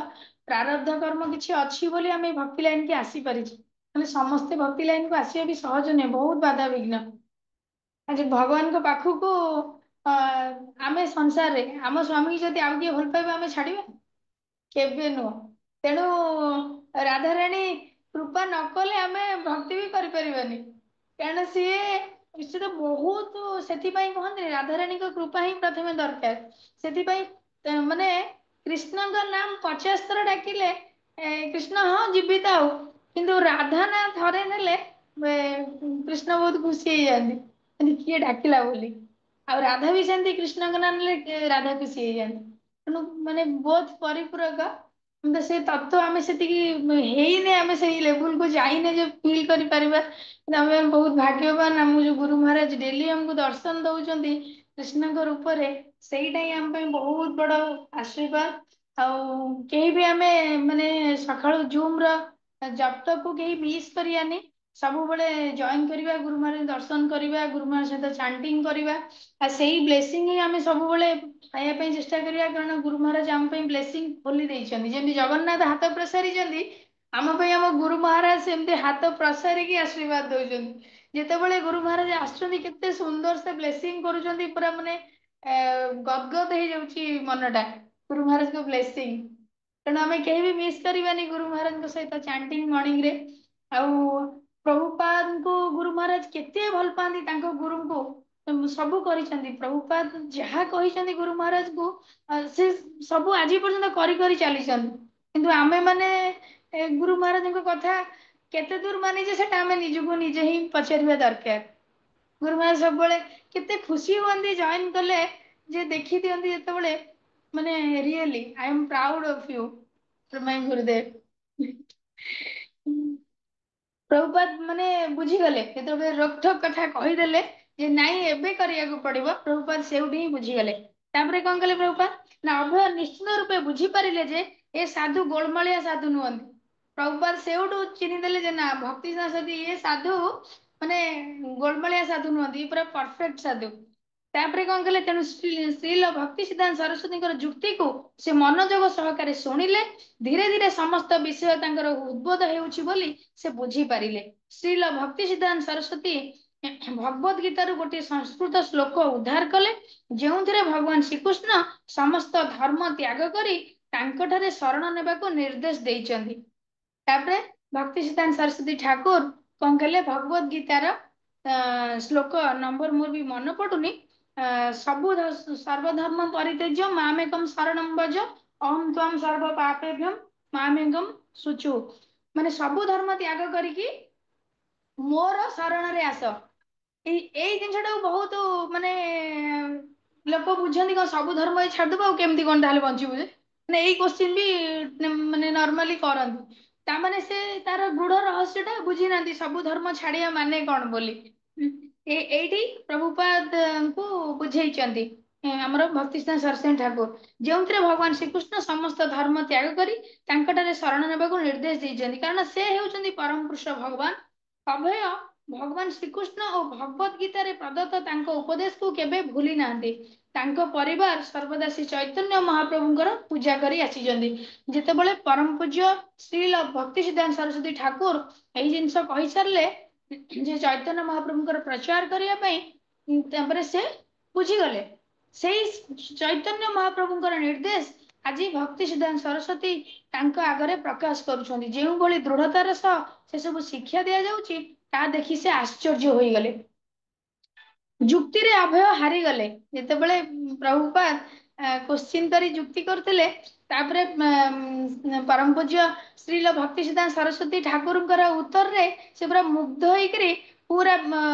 ପ୍ରାରବ୍ଧ କର୍ମ କିଛି ଅଛି ବୋଲି ଆମେ ଭକ୍ତି ଲାଇନ କି ଆସିପାରିଛେ। ମାନେ ସମସ୍ତେ ଭକ୍ତି ଲାଇନକୁ ଆସିବା ବି ସହଜ ନୁହେଁ, ବହୁତ ବାଧାବିଘ୍ନ। ଆଜି ଭଗବାନଙ୍କ ପାଖକୁ ଅ ଆମେ ସଂସାରରେ ଆମ ସ୍ଵାମୀ ଯଦି ଆଉ କିଏ ଭଲ ପାଇବା ଆମେ ଛାଡିବା? କେବେ ନୁହଁ। ତେଣୁ ରାଧାରାଣୀ କୃପା ନ କଲେ ଆମେ ଭକ୍ତି ବି କରିପାରିବାନି। କାରଣ ସିଏ ନିଶ୍ଚିତ ବହୁତ, ସେଥିପାଇଁ କହନ୍ତି ରାଧାରାଣୀଙ୍କ କୃପା ହିଁ ପ୍ରଥମେ ଦରକାର। ସେଥିପାଇଁ ମାନେ କୃଷ୍ଣଙ୍କ ନାମ 50 ଥର ଡାକିଲେ କୃଷ୍ଣ ହଁ ଯିବି ତ ଆଉ, କିନ୍ତୁ ରାଧା ନାଁ ଥରେ ନେଲେ କୃଷ୍ଣ ବହୁତ ଖୁସି ହେଇଯାଆନ୍ତି, କିଏ ଡାକିଲା ବୋଲି। ଆଉ ରାଧା ବି ସେମିତି କୃଷ୍ଣଙ୍କ ନାଁ ନେଲେ ରାଧା ଖୁସି ହେଇଯାଆନ୍ତି। ମାନେ ବହୁତ ପରିପୂରକ। କିନ୍ତୁ ସେ ତତ୍ତ୍ୱ ଆମେ ସେତିକି ହେଇନେ, ଆମେ ସେଇ ଲେବୁଲକୁ ଯାଇନେ ଯେ ଫିଲ୍ କରିପାରିବା। କିନ୍ତୁ ଆମେ ବହୁତ ଭାଗ୍ୟବାନ, ଆମକୁ ଯୋଉ ଗୁରୁ ମହାରାଜ ଡେଲି ଆମକୁ ଦର୍ଶନ ଦଉଛନ୍ତି କୃଷ୍ଣଙ୍କ ରୂପରେ, ସେଇଟା ହିଁ ଆମ ପାଇଁ ବହୁତ ବଡ ଆଶୀର୍ବାଦ। ଆଉ କେହି ବି ଆମେ ମାନେ ସକାଳୁ ଜୁମ୍ ର ଜପତକୁ କେହି ମିସ୍ କରିବାନି। ସବୁବେଳେ ଜଏନ୍ କରିବା, ଗୁରୁ ମହାରାଜ ଦର୍ଶନ କରିବା, ଗୁରୁ ମହାରାଜ ସହିତ ଚାଣ୍ଟିଂ କରିବା। ଆଉ ସେଇ ବ୍ଲେସିଂ ହିଁ ଆମେ ସବୁବେଳେ ପାଇବା ପାଇଁ ଚେଷ୍ଟା କରିବା। କାରଣ ଗୁରୁ ମହାରାଜ ଆମ ପାଇଁ ବ୍ଲେସିଂ ଖୋଲି ଦେଇଛନ୍ତି। ଯେମିତି ଜଗନ୍ନାଥ ହାତ ପ୍ରସାରିଛନ୍ତି, ଆମ ପାଇଁ ଆମ ଗୁରୁ ମହାରାଜ ସେମିତି ହାତ ପ୍ରସାରିକି ଆଶୀର୍ବାଦ ଦଉଛନ୍ତି। ଯେତେବେଳେ ଗୁରୁ ମହାରାଜ ଆସୁଛନ୍ତି, କେତେ ସୁନ୍ଦର ସେ ବ୍ଲେସିଂ କରୁଛନ୍ତି, ପୁରା ମାନେ ଗଦଗଦ ହେଇଯାଉଛି ମନଟା ଗୁରୁ ମହାରାଜଙ୍କ ବ୍ଲେସିଂ। ତେଣୁ ଆମେ କେହି ବି ମିସ୍ କରିବାନି ଗୁରୁ ମହାରାଜଙ୍କ ସହିତ ଚାଣ୍ଟିଂ ମର୍ଣ୍ଣିଂ ରେ। ଆଉ ପ୍ରଭୁପାଦଙ୍କୁ ଗୁରୁ ମହାରାଜ କେତେ ଭଲ ପାଆନ୍ତି, ତାଙ୍କ ଗୁରୁଙ୍କୁ ସବୁ କରିଛନ୍ତି। ପ୍ରଭୁପାଦ ଯାହା କହିଛନ୍ତି ଗୁରୁ ମହାରାଜଙ୍କୁ, ସେ ସବୁ ଆଜି ପର୍ଯ୍ୟନ୍ତ କରି କରି ଚାଲିଛନ୍ତି। କିନ୍ତୁ ଆମେ ମାନେ ଗୁରୁ ମହାରାଜଙ୍କ କଥା କେତେ ଦୂର ମାନିଛେ, ସେଟା ଆମେ ନିଜକୁ ନିଜେ ହିଁ ପଚାରିବା ଦରକାର। ଗୁରୁ ମହାରାଜ ସବୁବେଳେ କେତେ ଖୁସି ହୁଅନ୍ତି ଜଏନ୍ କଲେ, ଯେ ଦେଖି ଦିଅନ୍ତି ଯେତେବେଳେ, ମାନେ really I am proud of you my Gurudev. Prabhupada ମାନେ ବୁଝିଗଲେ, ଯେତେବେଳେ ରୋକଠୋକ କଥା କହିଦେଲେ ଯେ ନାଇଁ ଏବେ କରିବାକୁ ପଡିବ, ପ୍ରଭୁପାଦ ସେଇଠି ହିଁ ବୁଝିଗଲେ। ତାପରେ କଣ କଲେ ପ୍ରଭୁପାଦ, ନା ଅଭୟ ନିଶ୍ଚିତ ରୂପେ ବୁଝିପାରିଲେ ଯେ ଏ ସାଧୁ ଗୋଳମାଳିଆ ସାଧୁ ନୁହନ୍ତି। ପ୍ରଭୁପାଦ ସେଇଠୁ ଚିହ୍ନିଦେଲେ ଯେ ନା ଭକ୍ତି ସରସ୍ୱତୀ ଇଏ ସାଧୁ ମାନେ ଗୋଳମାଳିଆ ସାଧୁ ନୁହନ୍ତି, ପୁରା ପରଫେକ୍ଟ ସାଧୁ। ତାପରେ କଣ କଲେ, ତେଣୁ ଶ୍ରୀଲ ଭକ୍ତି ସିଦ୍ଧାନ୍ତ ସରସ୍ୱତୀଙ୍କର ଯୁକ୍ତିକୁ ସେ ମନୋଯୋଗ ସହକାରେ ଶୁଣିଲେ। ଧୀରେ ଧୀରେ ସମସ୍ତ ବିଷୟ ତାଙ୍କର ଉଦ୍ବୋଧ ହେଉଛି ବୋଲି ସେ ବୁଝିପାରିଲେ। ଶ୍ରୀଲ ଭକ୍ତି ସିଦ୍ଧାନ୍ତ ସରସ୍ୱତୀ ଭଗବତ ଗୀତାରୁ ଗୋଟିଏ ସଂସ୍କୃତ ଶ୍ଲୋକ ଉଦ୍ଧାର କଲେ, ଯେଉଁଥିରେ ଭଗବାନ ଶ୍ରୀକୃଷ୍ଣ ସମସ୍ତ ଧର୍ମ ତ୍ୟାଗ କରି ତାଙ୍କଠାରେ ଶରଣ ନେବାକୁ ନିର୍ଦ୍ଦେଶ ଦେଇଛନ୍ତି। ତାପରେ ଭକ୍ତି ସିଦ୍ଧାନ୍ତ ସରସ୍ୱତୀ ଠାକୁର କଣ କଲେ, ଭଗବତ ଗୀତାର ଶ୍ଲୋକ ନମ୍ବର ମୋର ବି ମନେ ପଡୁନି, ସବୁ ସର୍ବଧର୍ମ ପରିତ୍ୟଜ୍ୟ ମାମେକଂ ଶରଣଂ ଭଜ ଅହଂ ତ୍ୱଂ ସର୍ବ ପାପେଭ୍ୟଂ ମାମେକଂ ଶୁଚୁ। ମାନେ ସବୁ ଧର୍ମ ତ୍ୟାଗ କରିକି ମୋର ଶରଣରେ ଆସ। ଏଇ ଜିନିଷ ଟାକୁ ବହୁତ ମାନେ ଲୋକ ବୁଝନ୍ତି, କଣ ସବୁ ଧର୍ମ ଛାଡିଦବୁ ଆଉ କେମିତି କଣ ତାହେଲେ ବଞ୍ଚିବୁ ଯେ, ମାନେ ଏଇ କୋଶ୍ଚିନ୍ ବି ମାନେ ନର୍ମାଲି କରନ୍ତି। ତାମାନେ ସେ ତାର ଗୂଢ ରହସ୍ୟ ଟା ବୁଝି ନାହାନ୍ତି, ସବୁ ଧର୍ମ ଛାଡିବା ମାନେ କଣ ବୋଲି। ଏଇଠି ପ୍ରଭୁପାଦଙ୍କୁ ବୁଝେଇଛନ୍ତି ଆମର ଭକ୍ତି ସିଦ୍ଧାନ୍ତ ସରସ୍ୱତୀ ଠାକୁର, ଯେଉଁଥିରେ ଭଗବାନ ଶ୍ରୀକୃଷ୍ଣ ସମସ୍ତ ଧର୍ମ ତ୍ୟାଗ କରି ତାଙ୍କଠାରେ ଶରଣ ନେବାକୁ ନିର୍ଦ୍ଦେଶ ଦେଇଛନ୍ତି। କାରଣ ସେ ହେଉଛନ୍ତି ପରମ ପୁରୁଷ ଭଗବାନ ଅଭୟ। ଭଗବାନ ଶ୍ରୀକୃଷ୍ଣ ଓ ଭଗବତ ଗୀତାରେ ପ୍ରଦତ୍ତ ତାଙ୍କ ଉପଦେଶକୁ କେବେ ଭୁଲି ନାହାନ୍ତି। ତାଙ୍କ ପରିବାର ସର୍ବଦା ଶ୍ରୀ ଚୈତନ୍ୟ ମହାପ୍ରଭୁଙ୍କର ପୂଜା କରି ଆସିଛନ୍ତି। ଯେତେବେଳେ ପରମ ପୂଜ୍ୟ ଶ୍ରୀ ଭକ୍ତି ସିଦ୍ଧାନ୍ତ ସରସ୍ୱତୀ ଠାକୁର ଏଇ ଜିନିଷ କହିସାରିଲେ ଯେ ଚୈତନ୍ୟ ମହାପ୍ରଭୁଙ୍କର ପ୍ରଚାର କରିବା ପାଇଁ, ତାପରେ ସେ ବୁଝିଗଲେ। ସେଇ ଚୈତନ୍ୟ ମହାପ୍ରଭୁଙ୍କର ନିର୍ଦ୍ଦେଶ ଆଜି ଭକ୍ତି ସିଦ୍ଧାନ୍ତ ସରସ୍ୱତୀ ତାଙ୍କ ଆଗରେ ପ୍ରକାଶ କରୁଛନ୍ତି। ଯେଉଁଭଳି ଦୃଢତାର ସହ ସେ ସବୁ ଶିକ୍ଷା ଦିଆଯାଉଛି, ତାହା ଦେଖି ସେ ଆଶ୍ଚର୍ଯ୍ୟ ହୋଇଗଲେ। ଯୁକ୍ତିରେ ଅଭୟ ହାରିଗଲେ। ଯେତେବେଳେ ପ୍ରଭୁପାଦ କୋଶ୍ଚିନ୍ କରି ଯୁକ୍ତି କରୁଥିଲେ, ତାପରେ ପରମ ପୂଜ୍ୟ ଶ୍ରୀଲ ଭକ୍ତି ସିଦ୍ଧାନ୍ତ ସରସ୍ୱତୀ ଠାକୁରଙ୍କର ଉତ୍ତରରେ ସେ ପୁରା ମୁଗ୍ଧ ହେଇକରି ପୁରା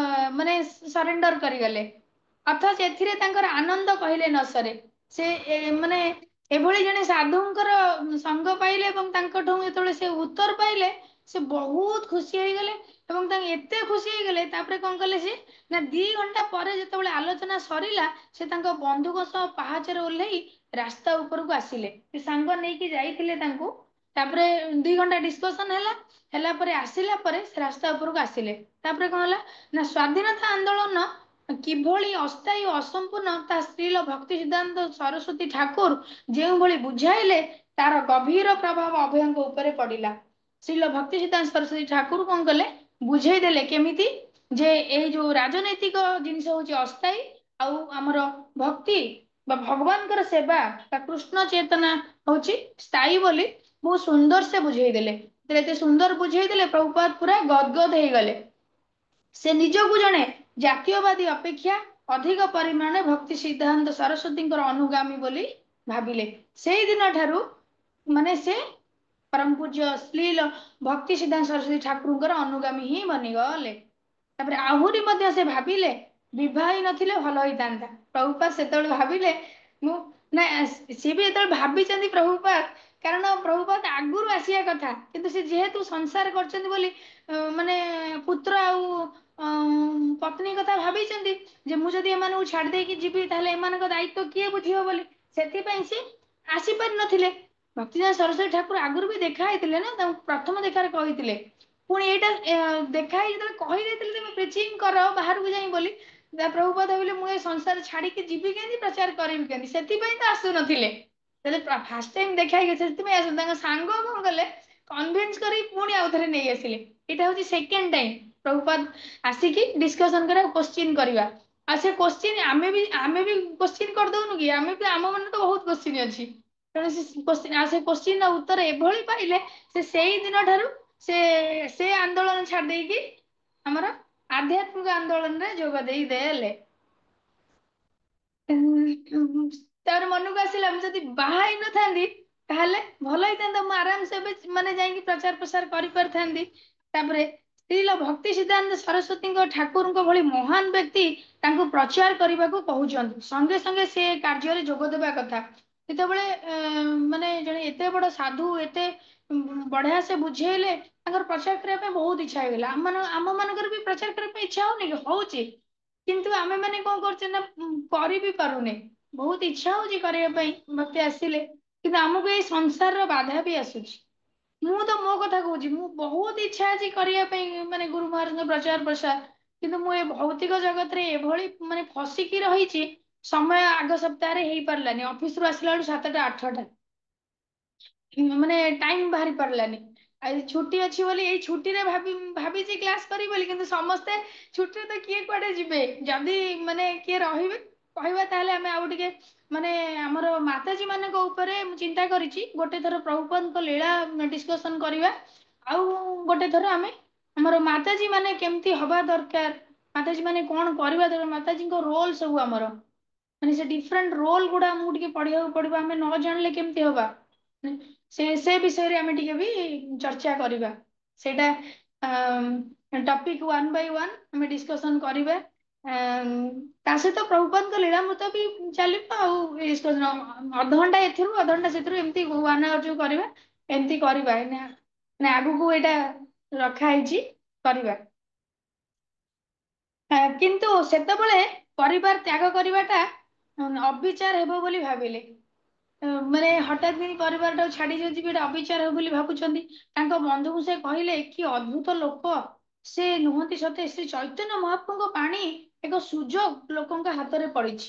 ମାନେ ସରେଣ୍ଡର କରିଗଲେ। ଅଥଚ ଏଥିରେ ତାଙ୍କର ଆନନ୍ଦ କହିଲେ ନ ସରେ। ସେ ମାନେ ଏଭଳି ଜଣେ ସାଧୁଙ୍କର ସଙ୍ଗ ପାଇଲେ ଏବଂ ତାଙ୍କଠୁ ଯେତେବେଳେ ସେ ଉତ୍ତର ପାଇଲେ, ସେ ବହୁତ ଖୁସି ହେଇଗଲେ। ଏବଂ ତାଙ୍କୁ ଏତେ ଖୁସି ହେଇଗଲେ, ତାପରେ କଣ କଲେ ସେ ନା 2 ଘଣ୍ଟା ପରେ ଯେତେବେଳେ ଆଲୋଚନା ସରିଲା, ସେ ତାଙ୍କ ବନ୍ଧୁଙ୍କ ସହ ପାହାଚରେ ଓହ୍ଲେଇ ରାସ୍ତା ଉପରକୁ ଆସିଲେ। ସେ ସାଙ୍ଗ ନେଇକି ଯାଇଥିଲେ ତାଙ୍କୁ। ତାପରେ 2 ଘଣ୍ଟା ଡିସକସନ ହେଲା। ହେଲା ପରେ ଆସିଲା ପରେ ସେ ରାସ୍ତା ଉପରକୁ ଆସିଲେ। ତାପରେ କଣ ହେଲା ନା ସ୍ଵାଧୀନତା ଆନ୍ଦୋଳନ କିଭଳି ଅସ୍ଥାୟୀ ଓ ଅସମ୍ପୂର୍ଣ୍ଣ, ତା ସ୍ତ୍ରୀର ଭକ୍ତି ସିଦ୍ଧାନ୍ତ ସରସ୍ୱତୀ ଠାକୁର ଯେଉଁଭଳି ବୁଝାଇଲେ, ତାର ଗଭୀର ପ୍ରଭାବ ଅଭୟଙ୍କ ଉପରେ ପଡିଲା। ଶ୍ରୀଲ ଭକ୍ତି ସିଦ୍ଧାନ୍ତ ସରସ୍ୱତୀ ଠାକୁର କଣ କଲେ, ବୁଝେଇ ଦେଲେ କେମିତି ଯେ ଏଇ ଯୋଉ ରାଜନୈତିକ ଜିନିଷ ହଉଛି ଅସ୍ଥାୟୀ, ଆଉ ଆମର ଭକ୍ତି ବା ଭଗବାନଙ୍କର ସେବା ବା କୃଷ୍ଣ ଚେତନା ହଉଛି ସ୍ଥାୟୀ ବୋଲି ବହୁତ ସୁନ୍ଦର ସେ ବୁଝେଇ ଦେଲେ। ଏତେ ସୁନ୍ଦର ବୁଝେଇ ଦେଲେ, ପ୍ରଭୁପାଦ ପୁରା ଗଦଗଦ ହେଇଗଲେ। ସେ ନିଜକୁ ଜଣେ ଜାତୀୟବାଦୀ ଅପେକ୍ଷା ଅଧିକ ପରିମାଣରେ ଭକ୍ତି ସିଦ୍ଧାନ୍ତ ସରସ୍ୱତୀଙ୍କର ଅନୁଗାମୀ ବୋଲି ଭାବିଲେ। ସେଇ ଦିନ ଠାରୁ ମାନେ ସେ ପରମ ପୂଜ୍ୟ ଶ୍ରୀଲ ଭକ୍ତି ସିଦ୍ଧାନ୍ତ ସରସ୍ୱତୀ ଠାକୁରଙ୍କର ଅନୁଗାମୀ ହିଁ ବନିଗଲେ। ତାପରେ ଆହୁରି ମଧ୍ୟ ସେ ଭାବିଲେ ବିଭା ହେଇ ନଥିଲେ ଭଲ ହେଇଥାନ୍ତା। ପ୍ରଭୁପାଦ ସେତେବେଳେ ଭାବିଲେ, ମୁଁ ନା ସିଏ ବି ଯେତେବେଳେ ଭାବିଛନ୍ତି ପ୍ରଭୁପାଦ, କାରଣ ପ୍ରଭୁପାଦ ଆଗରୁ ଆସିବା କଥା, କିନ୍ତୁ ସେ ଯେହେତୁ ସଂସାର କରିଛନ୍ତି ବୋଲି ମାନେ ପୁତ୍ର ଆଉ ପତ୍ନୀ କଥା ଭାବିଛନ୍ତି ଯେ ମୁଁ ଯଦି ଏମାନଙ୍କୁ ଛାଡି ଦେଇକି ଯିବି ତାହେଲେ ଏମାନଙ୍କ ଦାୟିତ୍ୱ କିଏ ବୁଝିବ ବୋଲି, ସେଥିପାଇଁ ସେ ଆସିପାରି ନଥିଲେ। ଭକ୍ତିନାଥ ସରସ୍ୱତୀ ଠାକୁର ଆଗରୁ ବି ଦେଖା ହେଇଥିଲେ ନା, ତାଙ୍କୁ ପ୍ରଥମ ଦେଖାରେ କହିଥିଲେ। ପୁଣି ଏଇଟା ଦେଖା ହେଇ ଯେତେବେଳେ କହିଦେଇଥିଲେ ତମେ ପ୍ରିଚିଂ କର ବାହାରକୁ ଯାଇ ବୋଲି, ପ୍ରଭୁପାଦ ଭାବିଲେ ମୁଁ ଏ ସଂସାର ଛାଡିକି ଯିବି କେମିତି, ପ୍ରଚାର କରିବି କେମିତି, ସେଥିପାଇଁ ତ ଆସୁନଥିଲେ। ଫାର୍ଷ୍ଟ ଟାଇମ ଦେଖା ହେଇକି ସେଥିପାଇଁ ଆସୁ, ତାଙ୍କ ସାଙ୍ଗ କଣ କଲେ କନଭିନ୍ସ କରି ପୁଣି ଆଉ ଥରେ ନେଇ ଆସିଲେ। ଏଇଟା ହଉଛି ସେକେଣ୍ଡ ଟାଇମ ପ୍ରଭୁପାଦ ଆସିକି ଡିସ୍କସନ କରିବା, କୋଶ୍ଚିନ୍ କରିବା। ଆଉ ସେ କୋଶ୍ଚିନ୍ ଆମେ ବି କୋଶ୍ଚିନ୍ କରିଦଉନୁ କି, ଆମେ ବି ଆମ ମନରେ ତ ବହୁତ କୋଶ୍ଚିନ୍ ଅଛି। ତେଣୁ ସେ କୋଶ୍ଚିନ୍ ର ଉତ୍ତର ଏଭଳି ପାଇଲେ, ସେ ସେଇ ଦିନ ଠାରୁ ସେ ଆନ୍ଦୋଳନ ଛାଡି ଦେଇକି ଆମର ଆଧ୍ୟାତ୍ମିକ ଆନ୍ଦୋଳନରେ ଯୋଗ ଦେଇଦେଲେ। ତାର ମନକୁ ଆସିଲା ମୁଁ ଯଦି ବାହା ହେଇନଥାନ୍ତି ତାହେଲେ ଭଲ ହେଇଥାନ୍ତା, ମୁଁ ଆରାମସେ ଏବେ ମାନେ ଯାଇକି ପ୍ରଚାର ପ୍ରସାର କରିପାରିଥାନ୍ତି। ତାପରେ ସ୍ତ୍ରୀଲ ଭକ୍ତି ସିଦ୍ଧାନ୍ତ ସରସ୍ୱତୀଙ୍କ ଠାକୁରଙ୍କ ଭଳି ମହାନ ବ୍ୟକ୍ତି ତାଙ୍କୁ ପ୍ରଚାର କରିବାକୁ କହୁଛନ୍ତି, ସଙ୍ଗେ ସଙ୍ଗେ ସେ କାର୍ଯ୍ୟରେ ଯୋଗ ଦେବା କଥା। ଯେତେବେଳେ ମାନେ ଜଣେ ଏତେ ବଡ ସାଧୁ ଏତେ ବଢିଆ ସେ ବୁଝେଇଲେ, ତାଙ୍କର ପ୍ରଚାର କରିବା ପାଇଁ ବହୁତ ଇଚ୍ଛା ହେଇଗଲା। ଆମ ମାନଙ୍କର ବି ପ୍ରଚାର କରିବା ପାଇଁ ଇଚ୍ଛା ହଉନି କି, ହଉଛି, କିନ୍ତୁ ଆମେ ମାନେ କଣ କରୁଛେ ନା କରି ବି ପାରୁନେ। ବହୁତ ଇଚ୍ଛା ହଉଛି କରିବା ପାଇଁ ଭକ୍ତି ଆସିଲେ, କିନ୍ତୁ ଆମକୁ ଏଇ ସଂସାରର ବାଧା ବି ଆସୁଛି। ମୁଁ ତ ମୋ କଥା କହୁଛି, ମୁଁ ବହୁତ ଇଚ୍ଛା ଅଛି କରିବା ପାଇଁ ମାନେ ଗୁରୁ ମହାରାଜଙ୍କ ପ୍ରଚାର ପ୍ରସାର, କିନ୍ତୁ ମୁଁ ଏ ଭୌତିକ ଜଗତରେ ଏଭଳି ମାନେ ଫସିକି ରହିଛି, ସମୟ ଆଗ ସପ୍ତାହରେ ହେଇପାରିଲାନି, ଅଫିସ ରୁ ଆସିଲା ବେଳକୁ 7ଟା 8ଟା, ମାନେ ଟାଇମ ବାହାରି ପାରିଲାନି। ଆଉ ଛୁଟି ଅଛି ବୋଲି ଏଇ ଛୁଟିରେ ଭାବିଛି କ୍ଲାସ କରିବି ବୋଲି, କିନ୍ତୁ ସମସ୍ତେ ଛୁଟିରେ ତ କିଏ କୁଆଡେ ଯିବେ, ଯଦି ମାନେ କିଏ ରହିବେ କହିବା ତାହେଲେ ଆମେ ଆଉ ଟିକେ ମାନେ ଆମର ମାତାଜୀ ମାନଙ୍କ ଉପରେ ମୁଁ ଚିନ୍ତା କରିଛି, ଗୋଟେ ଥର ପ୍ରଭୁପଦଙ୍କ ଲୀଳା ଡିସ୍କସନ କରିବା, ଆଉ ଗୋଟେ ଥର ଆମେ ଆମର ମାତାଜୀ ମାନେ କେମିତି ହବା ଦରକାର, ମାତାଜୀ ମାନେ କଣ କରିବା ଦରକାର, ମାତାଜୀଙ୍କ ରୋଲ ସବୁ ଆମର ମାନେ ସେ ଡିଫରେଣ୍ଟ ରୋଲ ଗୁଡା ଆମକୁ ଟିକେ ପଢିବାକୁ ପଡିବ, ଆମେ ନ ଜାଣିଲେ କେମିତି ହବା। ସେ ବିଷୟରେ ଆମେ ଟିକେ ବି ଚର୍ଚ୍ଚା କରିବା। ସେଇଟା ଟପିକ ୱାନ୍ ବାଇ ୱାନ୍ ଆମେ ଡିସ୍କସନ କରିବା। ତା ସହିତ ପ୍ରଭୁପଦଙ୍କ ଲୀଳାମୃତ ବି ଚାଲିବ, ଆଉ ଅଧଘଣ୍ଟା ଏଥିରୁ ଅଧଘଣ୍ଟା ସେଥିରୁ ଏମିତି 1 hour ଯୋଉ କରିବା, ଏମିତି କରିବା ଏଇନା ମାନେ ଆଗକୁ ଏଇଟା ରଖା ହେଇଛି କରିବା। କିନ୍ତୁ ସେତେବେଳେ ପରିବାର ତ୍ୟାଗ କରିବାଟା ଅବିଚାର ହେବ ବୋଲି ଭାବିଲେ। ମାନେ ହଠାତ୍ କିନି ପରିବାର ଟାକୁ ଛାଡି ଯଦି ଯିବେ ଏଟା ଅବିଚାର ହେବ ବୋଲି ଭାବୁଛନ୍ତି। ତାଙ୍କ ବନ୍ଧୁକୁ ସେ କହିଲେ, କି ଅଦ୍ଭୁତ ଲୋକ ସେ ନୁହନ୍ତି ସତେ, ଶ୍ରୀ ଚୈତନ୍ୟ ମହାପ୍ରଭୁଙ୍କ ବାଣୀ ଏକ ସୁଯୋଗ ଲୋକଙ୍କ ହାତରେ ପଡିଛି।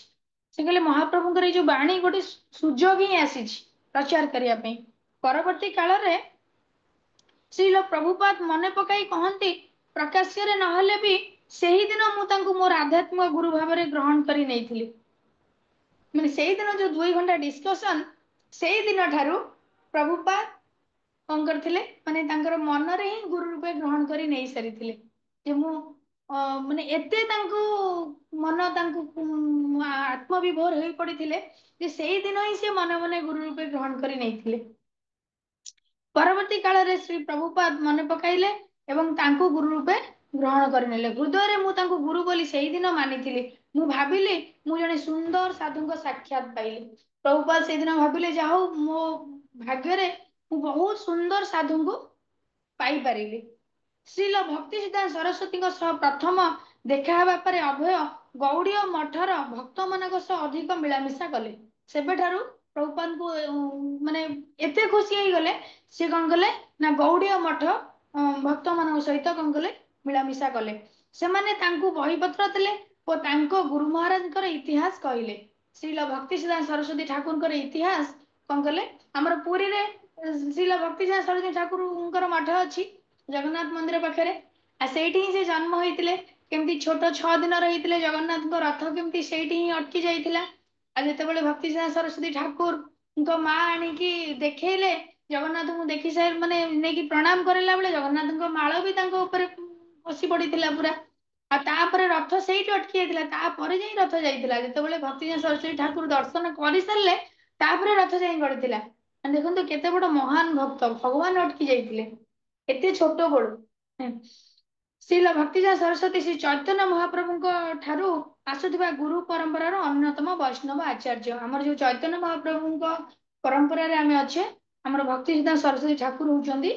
ସେ କହିଲେ ମହାପ୍ରଭୁଙ୍କର ଏଇ ଯୋଉ ବାଣୀ ଗୋଟେ ସୁଯୋଗ ହିଁ ଆସିଛି ପ୍ରଚାର କରିବା ପାଇଁ। ପରବର୍ତ୍ତୀ କାଳରେ ଶ୍ରୀଲ ପ୍ରଭୁପାଦ ମନେ ପକାଇ କହନ୍ତି, ପ୍ରକାଶ୍ୟରେ ନହେଲେ ବି ସେହିଦିନ ମୁଁ ତାଙ୍କୁ ମୋର ଆଧ୍ୟାତ୍ମିକ ଗୁରୁ ଭାବରେ ଗ୍ରହଣ କରି ନେଇଥିଲି। ମାନେ ସେଇଦିନ ଯୋଉ 2 ଘଣ୍ଟା ଡିସ୍କସନ, ସେଇ ଦିନ ଠାରୁ ପ୍ରଭୁପାଦ କଣ କରିଥିଲେ, ମାନେ ତାଙ୍କର ମନରେ ହିଁ ଗୁରୁ ରୂପେ ଗ୍ରହଣ କରି ନେଇ ସାରିଥିଲେ। ଯେ ମୁଁ ମାନେ ଏତେ ତାଙ୍କୁ ମନ ତାଙ୍କୁ ଆତ୍ମବିଭୋର ହେଇ ପଡିଥିଲେ, ଯେ ସେଇ ଦିନ ହିଁ ସେ ମନେ ମନେ ଗୁରୁ ରୂପେ ଗ୍ରହଣ କରି ନେଇଥିଲେ। ପରବର୍ତ୍ତୀ କାଳରେ ଶ୍ରୀ ପ୍ରଭୁପାଦ ମନେ ପକାଇଲେ ଏବଂ ତାଙ୍କୁ ଗୁରୁ ରୂପେ ଗ୍ରହଣ କରିନେଲେ। ହୃଦୟରେ ମୁଁ ତାଙ୍କୁ ଗୁରୁ ବୋଲି ସେଇଦିନ ମାନିଥିଲି। ମୁଁ ଭାବିଲି ମୁଁ ଜଣେ ସୁନ୍ଦର ସାଧୁଙ୍କ ସାକ୍ଷାତ ପାଇଲି। ପ୍ରଭୁପାଦ ସେଇଦିନ ଭାବିଲେ, ଯାହା ହଉ ମୋ ଭାଗ୍ୟରେ ମୁଁ ବହୁତ ସୁନ୍ଦର ସାଧୁଙ୍କୁ ପାଇପାରିଲି। ଶ୍ରୀଲ ଭକ୍ତି ସିଦ୍ଧାନ୍ତ ସରସ୍ୱତୀଙ୍କ ସହ ପ୍ରଥମ ଦେଖା ହେବା ପରେ ଅଭୟ ଗୌଡୀୟ ମଠର ଭକ୍ତ ମାନଙ୍କ ସହ ଅଧିକ ମିଳାମିଶା କଲେ। ସେବେଠାରୁ ପ୍ରଭୁପାଦଙ୍କୁ ମାନେ ଏତେ ଖୁସି ହେଇଗଲେ, ସିଏ କଣ କଲେ ନା ଗୌଡୀୟ ମଠ ଭକ୍ତ ମାନଙ୍କ ସହିତ କଣ କଲେ, ମିଳାମିଶା କଲେ। ସେମାନେ ତାଙ୍କୁ ବହିପତ୍ର ଦେଲେ ଓ ତାଙ୍କ ଗୁରୁ ମହାରାଜଙ୍କର ଇତିହାସ କହିଲେ। ଶ୍ରୀଲ ଭକ୍ତି ସିଦ୍ଧାନ୍ତ ସରସ୍ୱତୀ ଠାକୁରଙ୍କର ଇତିହାସ କଣ କଲେ, ଆମର ପୁରୀରେ ଶ୍ରୀଲ ଭକ୍ତି ସିଦ୍ଧାନ୍ତ ସରସ୍ୱତୀ ଠାକୁରଙ୍କର ମଠ ଅଛି ଜଗନ୍ନାଥ ମନ୍ଦିର ପାଖରେ, ଆଉ ସେଇଠି ହିଁ ସେ ଜନ୍ମ ହେଇଥିଲେ। କେମିତି ଛୋଟ 6 ଦିନର ହେଇଥିଲେ, ଜଗନ୍ନାଥଙ୍କ ରଥ କେମିତି ସେଇଠି ହିଁ ଅଟକି ଯାଇଥିଲା। ଆଉ ଯେତେବେଳେ ଭକ୍ତି ସିଦ୍ଧାନ୍ତ ସରସ୍ୱତୀ ଠାକୁରଙ୍କ ମା ଆଣିକି ଦେଖେଇଲେ, ଜଗନ୍ନାଥଙ୍କୁ ଦେଖି ସାରି ମାନେ ନେଇକି ପ୍ରଣାମ କରିଲା ବେଳେ ଜଗନ୍ନାଥଙ୍କ ମାଳ ବି ତାଙ୍କ ଉପରେ ଖସି ପଡିଥିଲା ପୁରା। ଆଉ ତାପରେ ରଥ ସେଇଠି ଅଟକି ଯାଇଥିଲା, ତାପରେ ଯାଇ ରଥ ଯାଇଥିଲା। ଯେତେବେଳେ ଭକ୍ତି ସିଦ୍ଧାନ୍ତ ସରସ୍ୱତୀ ଠାକୁର ଦର୍ଶନ କରିସାରିଲେ, ତାପରେ ରଥ ଯାଇ ଗଡିଥିଲା। ଦେଖନ୍ତୁ କେତେ ବଡ ମହାନ ଭକ୍ତ, ଭଗବାନ ଅଟକି ଯାଇଥିଲେ ଏତେ ଛୋଟ ବେଳୁ। ଶ୍ରୀଲ ଭକ୍ତିଯା ସରସ୍ୱତୀ ଶ୍ରୀ ଚୈତନ୍ୟ ମହାପ୍ରଭୁଙ୍କ ଠାରୁ ଆସୁଥିବା ଗୁରୁ ପରମ୍ପରାର ଅନ୍ୟତମ ବୈଷ୍ଣବ ଆଚାର୍ଯ୍ୟ। ଆମର ଯୋଉ ଚୈତନ୍ୟ ମହାପ୍ରଭୁଙ୍କ ପରମ୍ପରାରେ ଆମେ ଅଛେ, ଆମର ଭକ୍ତି ସିଦ୍ଧାନ୍ତ ସରସ୍ୱତୀ ଠାକୁର ହଉଛନ୍ତି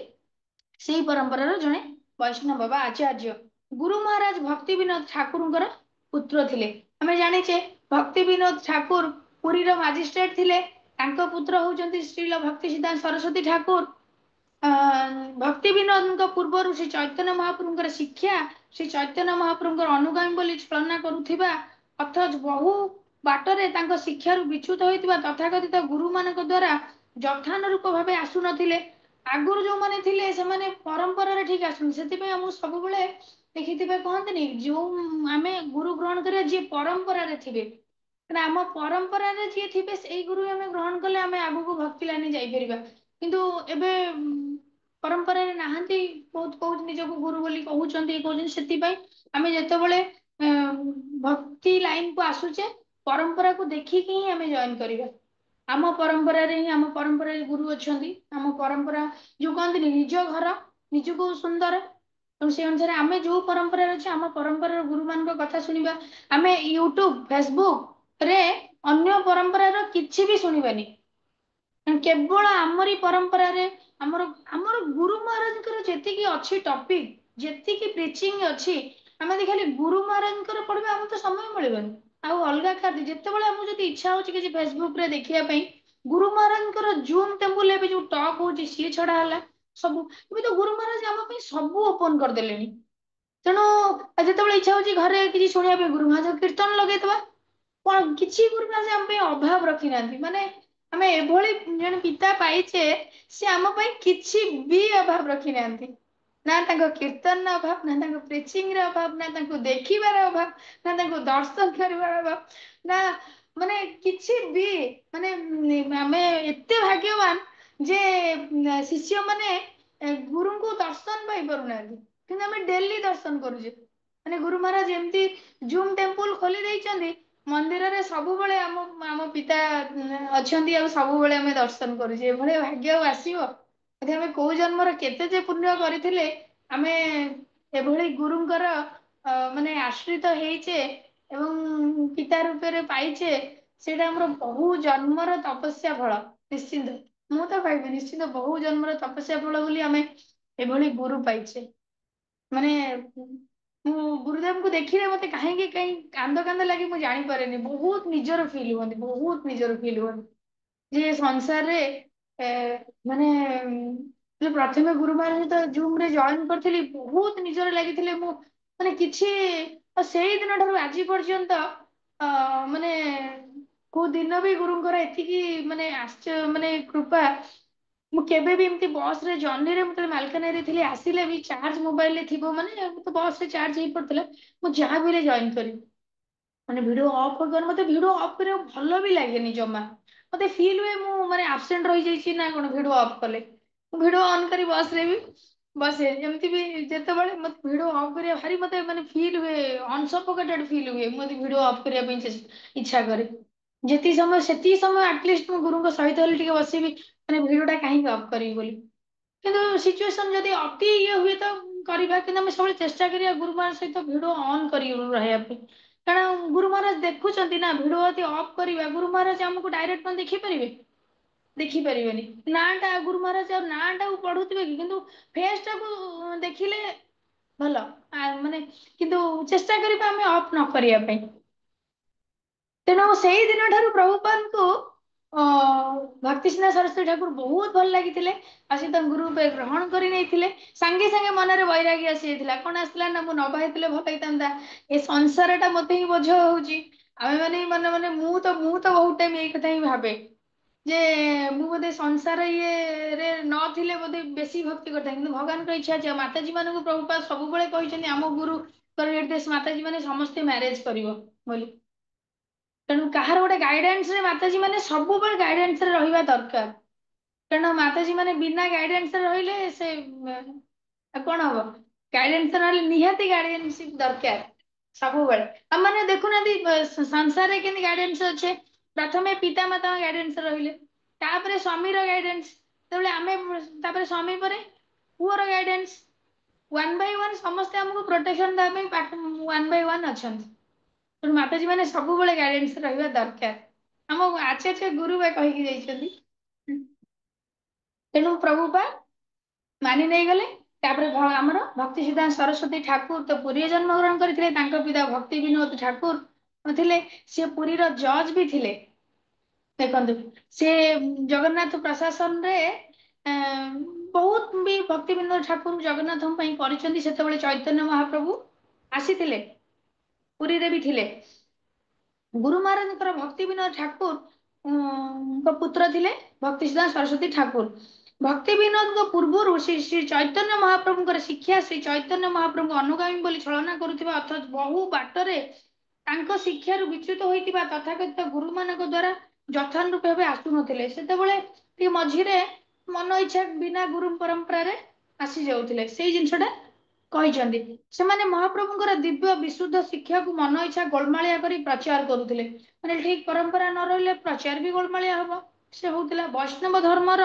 ସେଇ ପରମ୍ପରାର ଜଣେ ବୈଷ୍ଣବ ବା ଆଚାର୍ଯ୍ୟ। ଗୁରୁ ମହାରାଜ ଭକ୍ତି ବିନୋଦ ଠାକୁରଙ୍କର ପୁତ୍ର ଥିଲେ। ଆମେ ଜାଣିଛେ ଭକ୍ତି ବିନୋଦ ଠାକୁର ପୁରୀର ମାଜିଷ୍ଟ୍ରେଟ ଥିଲେ। ତାଙ୍କ ପୁତ୍ର ହଉଛନ୍ତି ଶ୍ରୀଲ ଭକ୍ତି ସିଦ୍ଧାନ୍ତ ସରସ୍ୱତୀ ଠାକୁର। ଭକ୍ତି ବିନୋଦଙ୍କ ପୂର୍ବରୁ ଶ୍ରୀ ଚୈତନ୍ୟ ମହାପ୍ରଭୁଙ୍କର ଶିକ୍ଷା ଶ୍ରୀ ଚୈତନ୍ୟ ମହାପ୍ରଭୁଙ୍କର ଅନୁଗାମୀ ବୋଲି ଛଳନା କରୁଥିବା, ଅଥଚ ବହୁ ବାଟରେ ତାଙ୍କ ଶିକ୍ଷାରୁ ବିଚ୍ୟୁତ ହୋଇଥିବା ତଥାକଥିତ ଗୁରୁମାନଙ୍କ ଦ୍ୱାରା ଯଥାନୁରୂପ ଭାବେ ଆସୁନଥିଲେ। ଆଗରୁ ଯୋଉମାନେ ଥିଲେ ସେମାନେ ପରମ୍ପରାରେ ଠିକ ଆସୁନି। ସେଥିପାଇଁ ଆମକୁ ସବୁବେଳେ ଦେଖିଥିବେ, କହନ୍ତିନି ଯୋଉ ଆମେ ଗୁରୁ ଗ୍ରହଣ କରିବା ଯିଏ ପରମ୍ପରାରେ ଥିବେ, କାରଣ ଆମ ପରମ୍ପରାରେ ଯିଏ ଥିବେ ସେଇ ଗୁରୁ ଆମେ ଗ୍ରହଣ କଲେ ଆମେ ଆଗକୁ ଭକ୍ତି ଲାଇନରେ ଯାଇପାରିବା। କିନ୍ତୁ ଏବେ ପରମ୍ପରାରେ ନାହାନ୍ତି, ବହୁତ କହୁଛନ୍ତି ନିଜକୁ ଗୁରୁ ବୋଲି କହୁଛନ୍ତି କହୁଛନ୍ତି। ସେଥିପାଇଁ ଆମେ ଯେତେବେଳେ ଭକ୍ତି ଲାଇନକୁ ଆସୁଛେ ପରମ୍ପରାକୁ ଦେଖିକି ହିଁ ଆମେ ଜଏନ କରିବା। ଆମ ପରମ୍ପରାରେ ହିଁ ଆମ ପରମ୍ପରାରେ ଗୁରୁ ଅଛନ୍ତି। ଆମ ପରମ୍ପରା ଯୋଉ କହନ୍ତିନି ନିଜ ଘର ନିଜକୁ ସୁନ୍ଦର, ତେଣୁ ସେ ଅନୁସାରେ ଆମେ ଯୋଉ ପରମ୍ପରାରେ ଅଛେ ଆମ ପରମ୍ପରାର ଗୁରୁ ମାନଙ୍କ କଥା ଶୁଣିବା। ଆମେ ୟୁଟ୍ୟୁବ ଫେସବୁକ ରେ ଅନ୍ୟ ପରମ୍ପରାର କିଛି ବି ଶୁଣିବାନି, କେବଳ ଆମରି ପରମ୍ପରାରେ ଆମର ଆମର ଗୁରୁ ମହାରାଜଙ୍କର ଯେତିକି ଅଛି ଟପିକ, ଯେତିକି ପ୍ରିଚିଂ ଅଛି, ଆମେ ଯଦି ଖାଲି ଗୁରୁ ମହାରାଜଙ୍କର ପଢିବା ଆମକୁ ତ ସମୟ ମିଳିବନି। ଆଉ ଅଲଗା କାହା ଯେତେବେଳେ ଆମକୁ ଯଦି ଇଚ୍ଛା ହଉଛି କିଛି ଫେସବୁକ ରେ ଦେଖିବା ପାଇଁ, ଗୁରୁ ମହାରାଜଙ୍କର ଜୁମ୍ ଟେମ୍ପୁଲ ଏବେ ଯୋଉ ଟକ୍ ହଉଛି ସିଏ ଛଡା ହେଲା। ସବୁ ଏବେ ତ ଗୁରୁ ମହାରାଜ ଆମ ପାଇଁ ସବୁ ଓପନ କରିଦେଲେଣି। ତେଣୁ ଯେତେବେଳେ ଇଚ୍ଛା ହଉଛି ଘରେ କିଛି ଶୁଣିବା ପାଇଁ ଗୁରୁ ମହାରାଜ କୀର୍ତ୍ତନ ଲଗେଇଦବା। କଣ କିଛି ଗୁରୁ ମହାରାଜ ଆମ ପାଇଁ ଅଭାବ ରଖିନାହାନ୍ତି। ମାନେ ଆମେ ଏଭଳି ଜଣେ ପିତା ପାଇଛେ, ସେ ଆମ ପାଇଁ କିଛି ବି ଅଭାବ ରଖିନାହାନ୍ତି। ନା ତାଙ୍କ କୀର୍ତ୍ତନର ଅଭାବ, ନା ତାଙ୍କ ପ୍ରିଚିଂ ର ଅଭାବ, ନା ତାଙ୍କୁ ଦେଖିବାର ଅଭାବ, ନା ତାଙ୍କୁ ଦର୍ଶନ କରିବାର ଅଭାବ, ନା ମାନେ କିଛି ବି। ମାନେ ଆମେ ଏତେ ଭାଗ୍ୟବାନ ଯେ ଶିଷ୍ୟ ମାନେ ଗୁରୁଙ୍କୁ ଦର୍ଶନ ପାଇ ପାରୁନାହାନ୍ତି, କିନ୍ତୁ ଆମେ ଡେଲି ଦର୍ଶନ କରୁଛେ। ମାନେ ଗୁରୁ ମହାରାଜ ଏମିତି ଜୁମ୍ ଟେମ୍ପୁଲ ଖୋଲି ଦେଇଛନ୍ତି, ମନ୍ଦିରରେ ସବୁବେଳେ ଆମ ଆମ ପିତା ଅଛନ୍ତି ଆଉ ସବୁବେଳେ ଆମେ ଦର୍ଶନ କରୁଛେ। ଏଭଳିଆ ଭାଗ୍ୟ ଆଉ ଆସିବ ଯଦି ଆମେ କୋଉ ଜନ୍ମର କେତେ ଯେ ପୁଣ୍ୟ କରିଥିଲେ ଆମେ ଏଭଳି ଗୁରୁଙ୍କର ମାନେ ଆଶ୍ରିତ ହେଇଛେ ଏବଂ ପିତା ରୂପରେ ପାଇଛେ, ସେଇଟା ଆମର ବହୁ ଜନ୍ମର ତପସ୍ୟା ଫଳ। ନିଶ୍ଚିନ୍ତ ମୁଁ ତ କହିବି ନିଶ୍ଚିନ୍ତ ବହୁ ଜନ୍ମର ତପସ୍ୟା ଫଳ ବୋଲି ଆମେ ଏଭଳି ଗୁରୁ ପାଇଛେ। ମାନେ ମୁଁ ଗୁରୁଦେବଙ୍କୁ ଦେଖିଲେ ମତେ କାହିଁକି କାହିଁ କାନ୍ଦ କାନ୍ଦ ଲାଗି ମୁଁ ଜାଣିପାରେନି। ବହୁତ ନିଜର ଫିଲ୍ ହୁଅନ୍ତି, ବହୁତ ନିଜର ଫିଲ୍ ହୁଅନ୍ତି। ଯେ ସଂସାରରେ ଏ ମାନେ ଯୋଉ ପ୍ରଥମେ ଗୁରୁବାର ସହିତ ଜୁମ ରେ ଜଏନ କରିଥିଲି, ବହୁତ ନିଜର ଲାଗିଥିଲେ। ମୁଁ ମାନେ କିଛି ସେଇ ଦିନ ଠାରୁ ଆଜି ପର୍ଯ୍ୟନ୍ତ ମାନେ କୋଉ ଦିନ ବି ଗୁରୁଙ୍କର ଏତିକି ମାନେ ମାନେ କୃପା। ମୁଁ କେବେ ବି ଏମିତି ବସ ରେ ଜର୍ଣ୍ଣିରେ ମୁଁ ମାଲକାନଗିରି ଥିଲି, ଆସିଲେ ବି ଚାର୍ଜ ମୋବାଇଲ ରେ ଥିବ ମାନେ ବସ ରେ ଚାର୍ଜ ହେଇପଡିଥିଲା, ମୁଁ ଯାହା ବି ହେଲେ ଜଏନ କରିବି। ମାନେ ଭିଡିଓ ଅଫ୍ କରି ମତେ ଭିଡିଓ ଅଫ୍ କରିବାକୁ ଭଲ ବି ଲାଗେନି ଜମା। ମତେ ଫିଲ୍ ହୁଏ ମୁଁ ମାନେ ଆବସେଣ୍ଟ ରହିଯାଇଛି ନା କଣ ଭିଡିଓ ଅଫ୍ କଲେ। ମୁଁ ଭିଡିଓ ଅନ୍ କରି ବସ ରେ ବି ବସେ, ଯେମିତି ବି ଯେତେବେଳେ ମତେ ଭିଡିଓ ଅଫ୍ କରିବା ଭାରି ମତେ ମାନେ ଫିଲ୍ ହୁଏ, ଅନସଫୋକେଟେଡ୍ ଫିଲ୍ ହୁଏ। ମୁଁ ଯଦି ଭିଡିଓ ଅଫ୍ କରିବା ପାଇଁ ଇଚ୍ଛା କରେ, ଯେତିକି ସମୟ ସେତିକି ସମୟ ଆଟଲିଷ୍ଟ ମୁଁ ଗୁରୁଙ୍କ ସହିତ ହେଲେ ଟିକେ ବସିବି, ମାନେ ଭିଡିଓ ଟା କାହିଁକି ଅଫ୍ କରିବି ବୋଲି। କିନ୍ତୁ ସିଚୁଏସନ ଯଦି ଅତି ଇଏ ହୁଏ ତ କରିବା, କିନ୍ତୁ ଆମେ ସବୁବେଳେ ଚେଷ୍ଟା କରିବା ଗୁରୁବାର ସହିତ ଭିଡିଓ ଅନ୍ କରି ରହିବା ପାଇଁ। କାରଣ ଗୁରୁ ମହାରାଜ ଦେଖୁଛନ୍ତି ନା, ଭିଡିଓ ଯଦି ଅଫ୍ କରିବା ଗୁରୁ ମହାରାଜ ଆମକୁ ଡାଇରେକ୍ଟ କଣ ଦେଖିପାରିବେ? ଦେଖିପାରିବେନି। ନା ଟା ଗୁରୁ ମହାରାଜ ଆଉ ନା ଟାକୁ ପଢୁଥିବେ କି, କିନ୍ତୁ ଫେସ୍ ଟାକୁ ଦେଖିଲେ ଭଲ। ମାନେ କିନ୍ତୁ ଚେଷ୍ଟା କରିବା ଆମେ ଅଫ୍ ନ କରିବା ପାଇଁ। ତେଣୁ ସେଇ ଦିନ ଠାରୁ ପ୍ରଭୁପାଦଙ୍କୁ ଭକ୍ତିସିଂହ ସରସ୍ୱତୀ ଠାକୁର ବହୁତ ଭଲ ଲାଗିଥିଲେ। ଆଉ ସେ ତାଙ୍କୁ ଗୁରୁ ରୂପେ ଗ୍ରହଣ କରି ନେଇଥିଲେ। ସାଙ୍ଗେ ସାଙ୍ଗେ ମନରେ ବୈରାଗ୍ୟ ଆସିଯାଇଥିଲା। କଣ ଆସିଲା ନା, ମୁଁ ନବା ହେଇଥିଲେ ଭଲ ହେଇଥାନ୍ତା, ଏ ସଂସାର ଟା ମତେ ହିଁ ବୋଝ ହଉଛି। ଆମେ ମାନେ ମନେ ମନେ ମୁଁ ତ ବହୁତ ଟାଇମ ଏଇ କଥା ହିଁ ଭାବେ ଯେ ମୁଁ ବୋଧେ ସଂସାର ଇଏରେ ନଥିଲେ ବୋଧେ ବେଶୀ ଭକ୍ତି କରିଥାଏ। କିନ୍ତୁ ଭଗବାନଙ୍କ ଇଚ୍ଛା ଅଛି। ଆଉ ମାତାଜୀ ମାନଙ୍କୁ ପ୍ରଭୁପାଦ ସବୁବେଳେ କହିଛନ୍ତି, ଆମ ଗୁରୁ ନିର୍ଦ୍ଦେଶ ମାତାଜୀ ମାନେ ସମସ୍ତେ ମ୍ୟାରେଜ କରିବ ବୋଲି। ତେଣୁ କାହାର ଗୋଟେ ଗାଇଡାନ୍ସ ରେ ମାତାଜୀ ମାନେ ସବୁବେଳେ ଗାଇଡାନ୍ସ ରେ ରହିବା ଦରକାର। କାରଣ ମାତାଜୀ ମାନେ ବିନା ଗାଇଡାନ୍ସ ରେ ରହିଲେ ସେ ଆଉ କଣ ହବ? ଗାଇଡାନ୍ସ ରହିଲେ ନିହାତି ଗାଇଡାନ୍ସ ଦରକାର ସବୁବେଳେ। ଆମ ମାନେ ଦେଖୁନାହାନ୍ତି ସଂସାରରେ କେମିତି ଗାଇଡାନ୍ସ ଅଛେ, ପ୍ରଥମେ ପିତା ମାତାଙ୍କ ଗାଇଡାନ୍ସ ରହିଲେ, ତାପରେ ସ୍ୱାମୀର ଗାଇଡାନ୍ସ, ତାପରେ ଆମେ, ତାପରେ ସ୍ୱାମୀ ପରେ ପୁଅର ଗାଇଡାନ୍ସ, वन बाय वन समस्ते हमको प्रोटेक्शन देवा वन बाय वन अच्छा माताजी मैंने सब गाइडेंस रहा दरकार आम आचार्य गुरु बा कहीकि तेणु प्रभुपा मानि नहीं गले आमर भक्ति सिद्धांत सरस्वती ठाकुर तो पुरी जन्म ग्रहण करते पिता भक्ति विनोद ठाकुर थे सी पुरी जज भी थे देखु सी जगन्नाथ प्रशासन रे बहुत भी भक्ति विनोद ठाकुर जगन्नाथ कर चैतन्य महाप्रभु आसी पुरी रे भी थिले गुरु महाराज भक्ति विनोद ठाकुर पुत्र थे भक्ति सिद्धांत सरस्वती ठाकुर भक्ति विनोद पूर्व श्री श्री चैतन्य महाप्रभु शिक्षा श्री चैतन्य महाप्रभु अनुगामी बोली छलना करुवा अर्थात बहु बाटरे शिक्षा विच्युत होता तथाकथित गुरु मान द्वारा यथानुरूप भाव आसुन से मझीरे मन इच्छा बिना गुरु परंपरा आसी जाऊे से जिनसा से महाप्रभुंर दिव्य विशुद्ध शिक्षा को मन इच्छा गोलमालिया कर प्रचार करुले माने ठीक परंपरा न रही प्रचार भी गोलमालिया हम से होता वैष्णव धर्मर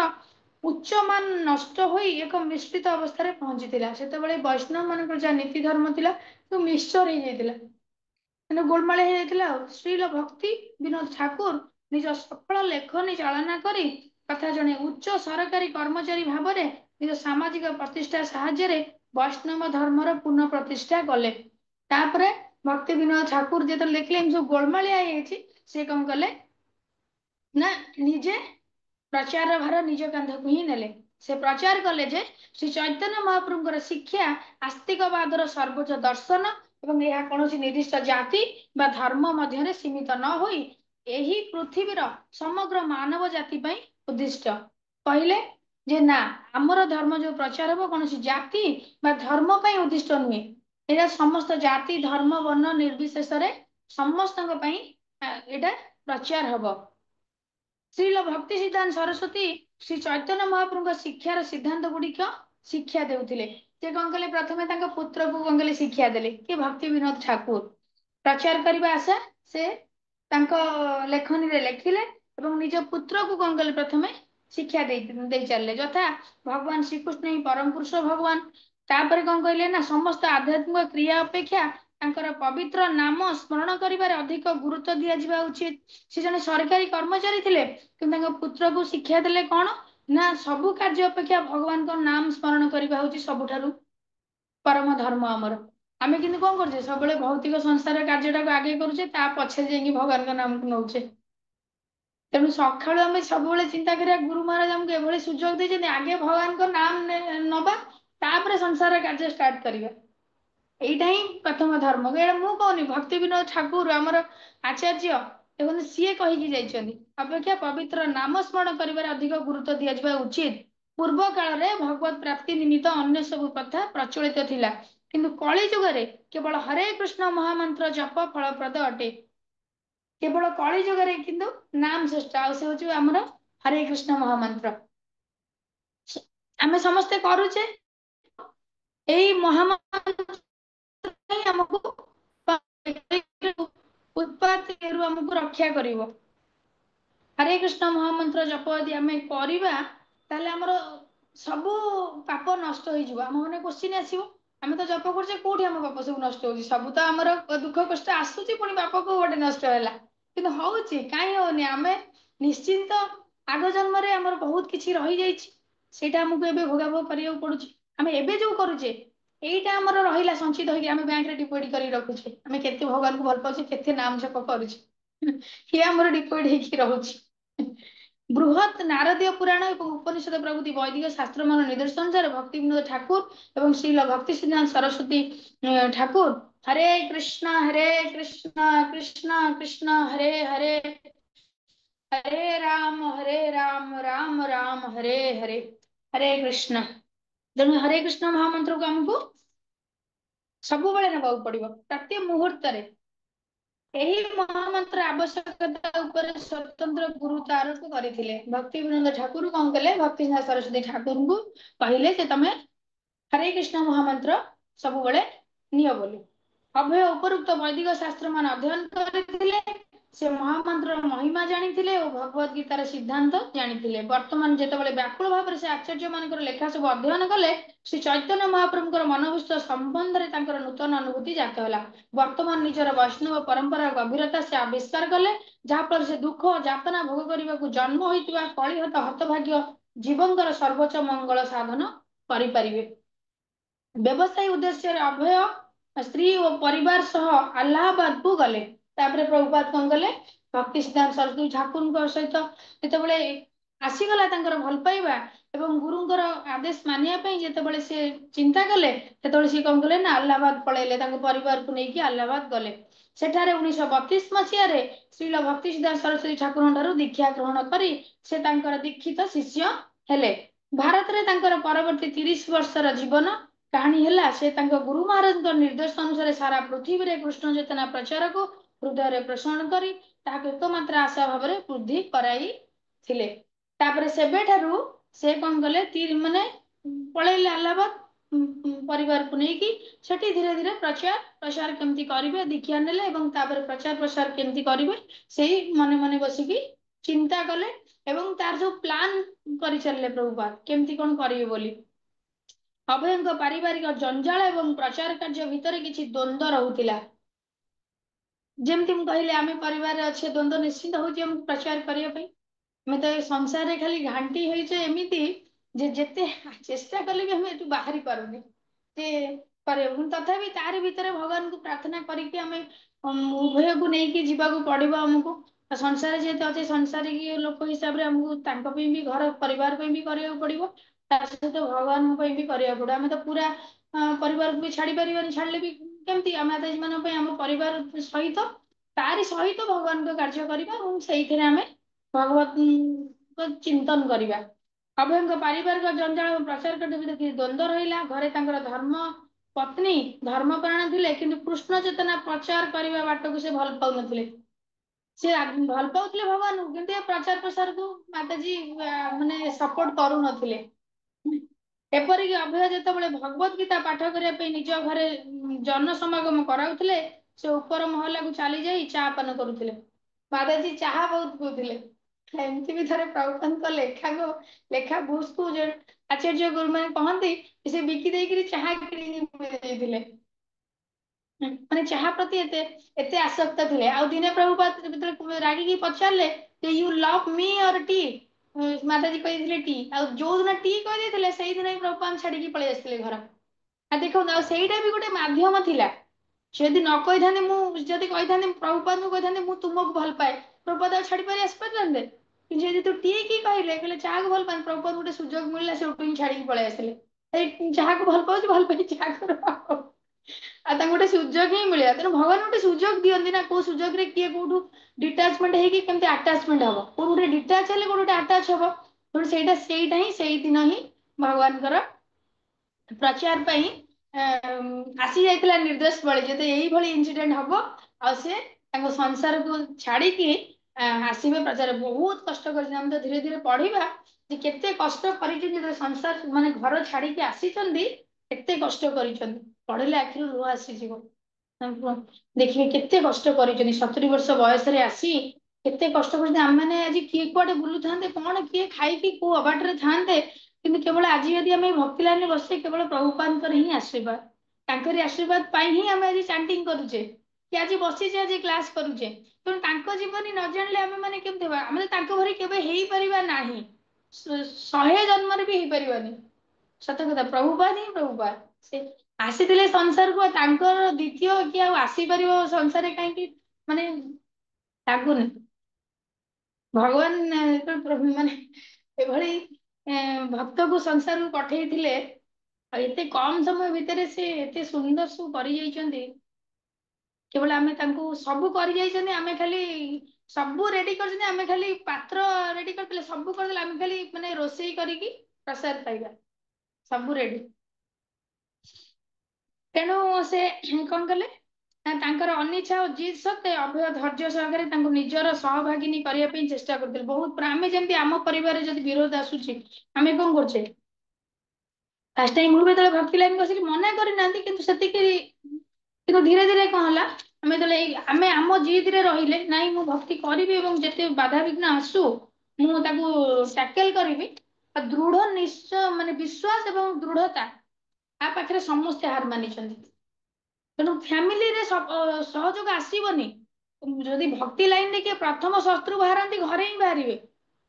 उच्च मान नष्ट हो एक मिश्रित अवस्था पहुंची से वैष्णव मान जहाँ नीति धर्म था तो मिक्सचर हो जाता गोलमालिया हो श्रील भक्ति विनोद ठाकुर निज सफल लेखनी चालना करी तथा जड़े उच्च सरकारी कर्मचारी भाव में निज सामाजिक प्रतिष्ठा साहाय्य वैष्णव धर्मर पुनः प्रतिष्ठा कले भक्ति विनोद ठाकुर जो लिखले सब गोलमालिया सी कौन कले ना निजे प्रचार भार निज कांध को ही नेले से प्रचार कले जे श्री चैतन्य महाप्रभुंर शिक्षा आस्तिकवादर सर्वोच्च दर्शन एवं यह कौन निर्दिष्ट जाति बा धर्म मध्य सीमित न होई एही पृथ्वीर समग्र मानव जाति उद्दिष्ट कहले जे ना आमर धर्म जो प्रचार हम कौन जाति बा धर्म उद्दिष्ट नुहे यहाँ समस्त जाति धर्म वर्ण निर्विशेष समस्त यहाँ प्रचार हम श्रील भक्ति सिद्धांत सरस्वती श्री चैतन्य महाप्रभु शिक्षार सिद्धांत गुड़िक शिक्षा देउथिले से कौन कले प्रथमे पुत्र को कौन कले शिक्षा देले कि भक्ति विनोद ठाकुर प्रचार करने आशा से लेखनी रे लेखिले निज पुत्र को कौन कले प्रथमे शिक्षा दे चलले यथा भगवान श्रीकृष्ण ही परम पुरुष भगवान तापर कौन कहले ना समस्त आध्यात्मिक क्रिया अपेक्षा पवित्र नाम स्मरण करिबार अधिक गुरुत्व दिया जिबा उचित से जने सरकारी कर्मचारी थिले कि पुत्र को शिक्षा देले कौन ना सबु कार्य अपेक्षा भगवान को नाम स्मरण करबा होची सबुठारु परम धर्म आमर आमे किंतु कौन करछे सब भौतिक संसार कार्यटा को आगे करूचे ता पछे जेंगी भगवान का नाम को नौचे तेणु सका आम सब चिंता करिया गुरु महाराज आमको एभली सुजोग देते आगे भगवान को नाम नबा तापर संसार कार्य स्टार्ट करिया एटा ही प्रथम धर्म एटा मु कहनी भक्ति विनोद ठाकुर आमर आचार्य देखो सी कहीकि अपेक्षा पवित्र नाम स्मरण कर अधिक गुरुत्व दिया उचित पूर्व काल में भगवत प्राप्ति निमित्त अन्य सब प्रथा प्रचलित थिला किंतु कली जुगरे केवल हरे कृष्ण महामंत्र जप फलप्रद अटे केवल कली जुगरे किंतु नाम श्रेष्ठ आम हरे कृष्ण महामंत्र आम समस्ते करुचे यही महामंत्र हमको उत्पात हमको रक्षा कर हरे कृष्ण महामंत्र जप यदि आम कर सबू पाप नष्ट हो मैंने क्वेश्चन आसो आम तो जप करछे कोठी हम पाप सब नष्ट हो सब तो आमर दुख कष्ट आसूची पुणी पाप को गोटे नष्ट है कि हूँ कहीं होनी आम निश्चिंत आग जन्म आमर बहुत किसी रही जाइए आमको एवं भोगाभोग करा पड़ू आम एवं जो करुचे यहीटा आमर रहा संचित होगी आम बैंक डिपोजिट कर रखुचे आम के भगवान को भल पाचे के नाम जप करुचे ये आमर डिपोजिट रोचे बृहत नारदीय पुराण और उपनिषद प्रभृति वैदिक शास्त्र मान निर्देशन अनुसार भक्ति विनोद ठाकुर एवं श्रील भक्ति सिद्धांत सरस्वती ठाकुर हरे कृष्ण कृष्ण कृष्ण हरे हरे हरे राम राम राम हरे हरे हरे कृष्ण तेणु हरे कृष्ण महामंत्र को आमको सब ना पड़ो प्रत्येक मुहूर्त यही महामंत्र आवश्यकता उपर स्वतंत्र गुरुत्व आरोप करते भक्ति विनोद ठाकुर कौन कले भक्ति सरस्वती ठाकुर को कहले तमें हरे कृष्ण महामंत्र सब नि बोली अभय उपरुक्त वैदिक शास्त्र मान अध्ययन करते से महामंत्र महिमा जानिथिले और भगवत गीतार सिद्धांत जानिथिले। वर्तमान जेतेबेले व्याकुल भाव से आचार्य मानकर लेखा सब अध्ययन कले श्री चैतन्य महाप्रभुଙ୍କର मनोविश्व संबंध रे तांकर नूतन अनुभूति जात होला। वर्तमान निजर वैष्णव परंपरा गभीरता से आविष्कार कले जहा पर से दुख यातना भोग करने को जन्म होइतिबा कलिहत हतभाग्य जीवनकर सर्वोच्च मंगल साधन करि परिबे। व्यवसाय उद्देश्य अभय स्त्री और परिवार सह अलाहाबाद को गले। तापर प्रभुपाद कौन गले भक्ति सिद्धांत सरस्वती ठाकुर सहित जितेबले आसीगला तांकर भल पाइबा एवं गुरुंकर आदेश मानिया जितेबले से चिंता कले सेतेबले से कौन गले ना अलाहाबाद पळेले परिवार को लेकिन अलाहाबाद गले। सेठारे 1932 मसीह श्रील भक्ति सिद्धांत सरस्वती ठाकुर दीक्षा ग्रहण करी से तांकर दीक्षित शिष्य हेले। भारत रे तांकर परवर्ती 30 वर्षर जीवन कहानी है से गुरु महाराज निर्देश अनुसार सारा पृथ्वी रे कृष्ण चेतना प्रचार को हृदय प्रसन्न करी एकमात्र आशा भाव वृद्धि कराई थिले। तापरे सेबेठारु से कौन गले माने पळेले अलाहाबाद परिवार को लेकिन सेठी धीरे धीरे प्रचार प्रसार केमती करिवे दीक्षा नेले एवं तापर प्रचार प्रसार केमती करिवे सेही मने मने बसिकी चिंता कले एवं तार जो प्लान करि चलले प्रभुपाद केमती कोन करिवे बोली। अभयଙ୍କ पारिवारिक जंजाल एवं प्रचार कार्य भितर किसी द्वंद्व रहूतिला। जेमती मु कहले आमे परिवार अच्छे द्वंद्व निश्चित होची हम प्रचार करिया पई। मैं तो संसार रे खाली घांटी होई जे एमिति जे जेते चेष्टा कले भी हम एतु बाहरी पारुनी जे करे तथापि तारि भितर भगवान को प्रार्थना करिके हमें उभय को नहीं कि जीवा को पड़िबो हमको संसार जेते अच्छे संसारिक लोक हिसाब रे हमको तांको पे भी घर परिवार पे भी करिया पड़िबो तार सहित भगवान पे भी करिया पड़ो। हमें तो पूरा परिवार को भी छाड़ी परिवार छाड़ले भी केमती माताजी मान पे हम परिवार सहित तारि सहित भगवान को कार्य करिबा और सेइथिरे हमें भगवत को चिंतन करिबा। अभयଙ୍କ पारिवारिक जंजाल और प्रचार करते द्वंद्व रहिला घरे तांकर धर्म पत्नी धर्मप्राण थिले किंतु कृष्ण चेतना प्रचार करने बाट को से भल पाउ नथिले। से भल पाउथिले भगवान किंतु ये प्रचार प्रसार को माताजी माने सपोर्ट करू नथिले। एपरिक अभय जेतेबेले भगवत गीता पाठ करिया पे निज घरे जन समागम कराउथिले से ऊपर महला को चली जाई चा पान करुथिले। माताजी चाहा बहुत पिउथिले। एमती भी थरे प्रभुपाद लेखा बुक्स को जो आचार्य गुरु मैंने कहती से बिकी देकरी चाहा किनी माने चाहा प्रति एते एते आसक्त थिले। आ दिने प्रभुपाद जेतेबेले रागी पचारले यू लव मी और टी माताजी कही टी आ जो दिन टी कही देथिले सेही दिन प्रभुपाद छाड़ी पळै आस्थिले घर। आ देखो ना सेहीटा भी गोटे माध्यम थिला यदि न कही था मुझे कही था प्रभुपाद को कही था मुझे तुमको भल पाए प्रभुपाद छाड़ी पारि आस पारे यदि तू टी की कहले कहले चाह को भल पाए प्रभुपाद गोटे सुजोग मिलला से उठू छाड़ी पळै आसिले चाह को भल पाउछ भल पाई चाह कर गोटे सुजोग ही मिले तेना भगवान गोटे सुजोग दिखती ना कौ सुजोग किए कौटू डिटाचमेंट होमती आटाचमेंट हम कौट गोटे डिटाच है कौट गोटे आटाच हम तेना ही दिन ही भगवान प्रचार आसी जाइला निर्देश बड़े जो यही इनसीडेंट हम आ संसार को छाड़ी आसवे प्रचार बहुत कष्ट कर तो धीरे धीरे पढ़ा केते कष्ट कर संसार माने घर छाड़ी आसी केते कष्ट कर पढ़ले आखिर लुह आसीज देखिए केते कष्ट कर 70 वर्ष बयस आसी केते कष्ट कर आज किए कुआडे बुलू था कौन किए खाई कौ अबाटर था किंतु केवल आज यदि आम भक्ति लाइन बसे केवल प्रभुपाद ही आशीर्वाद आशीर्वाद ही आम आज चैंटिंग करुचे कि आज बसीचे आज क्लास करुचे तेणु जीवन न जानले आम मैंने केमती आम तो भरी केवे ना 100 जन्म भी हो पारानी सत कथा प्रभुपाद ही प्रभुपाद से आसी संसार को द्वितीय कि आसीपर संसार कहीं माने लगुनि भगवान माने एभली भक्त को संसार को पठेइथिले एते कम समय भितर से एते सुंदर सब कर केवल आमे तांको सब कर आमे खाली सब रेडी कर आमे खाली पात्र रेडी करते सब कर आमे खाली माने रोसई करिकी प्रसाद पाइबा सब रेडी तेणु से कौन कले तांकर अनिच्छा और जिद सत्ते अभय धैर्य सहकारे तांको निजर सहभागिनी करने चेष्टा करते बहुत आम जमी आम परिवार जब विरोध आसूची आम कौन करछे फास्ट टाइम मुझे भक्ति लाइन बस मना करना कि धीरे धीरे कौन है ଆମେ ଯେତେବେଳେ ଆମେ ଆମ ଜିଦରେ ରହିଲେ ନାଇଁ ମୁଁ ଭକ୍ତି କରିବି ଏବଂ ଯେତେ ବାଧାବିଘ୍ନ ଆସୁ ମୁଁ ତାକୁ ଟ୍ୟାକେଲ କରିବି, ଆଉ ଦୃଢ ନିଶ୍ଚୟ ମାନେ ବିଶ୍ୱାସ ଏବଂ ଦୃଢତା ଆ ପାଖରେ ସମସ୍ତେ ହାର ମାନିଛନ୍ତି। ତେଣୁ ଫ୍ୟାମିଲିରେ ସହଯୋଗ ଆସିବନି। ଯଦି ଭକ୍ତି ଲାଇନରେ କିଏ ପ୍ରଥମ ଶତ୍ରୁ ବାହାରନ୍ତି ଘରେ ହିଁ ବାହାରିବେ।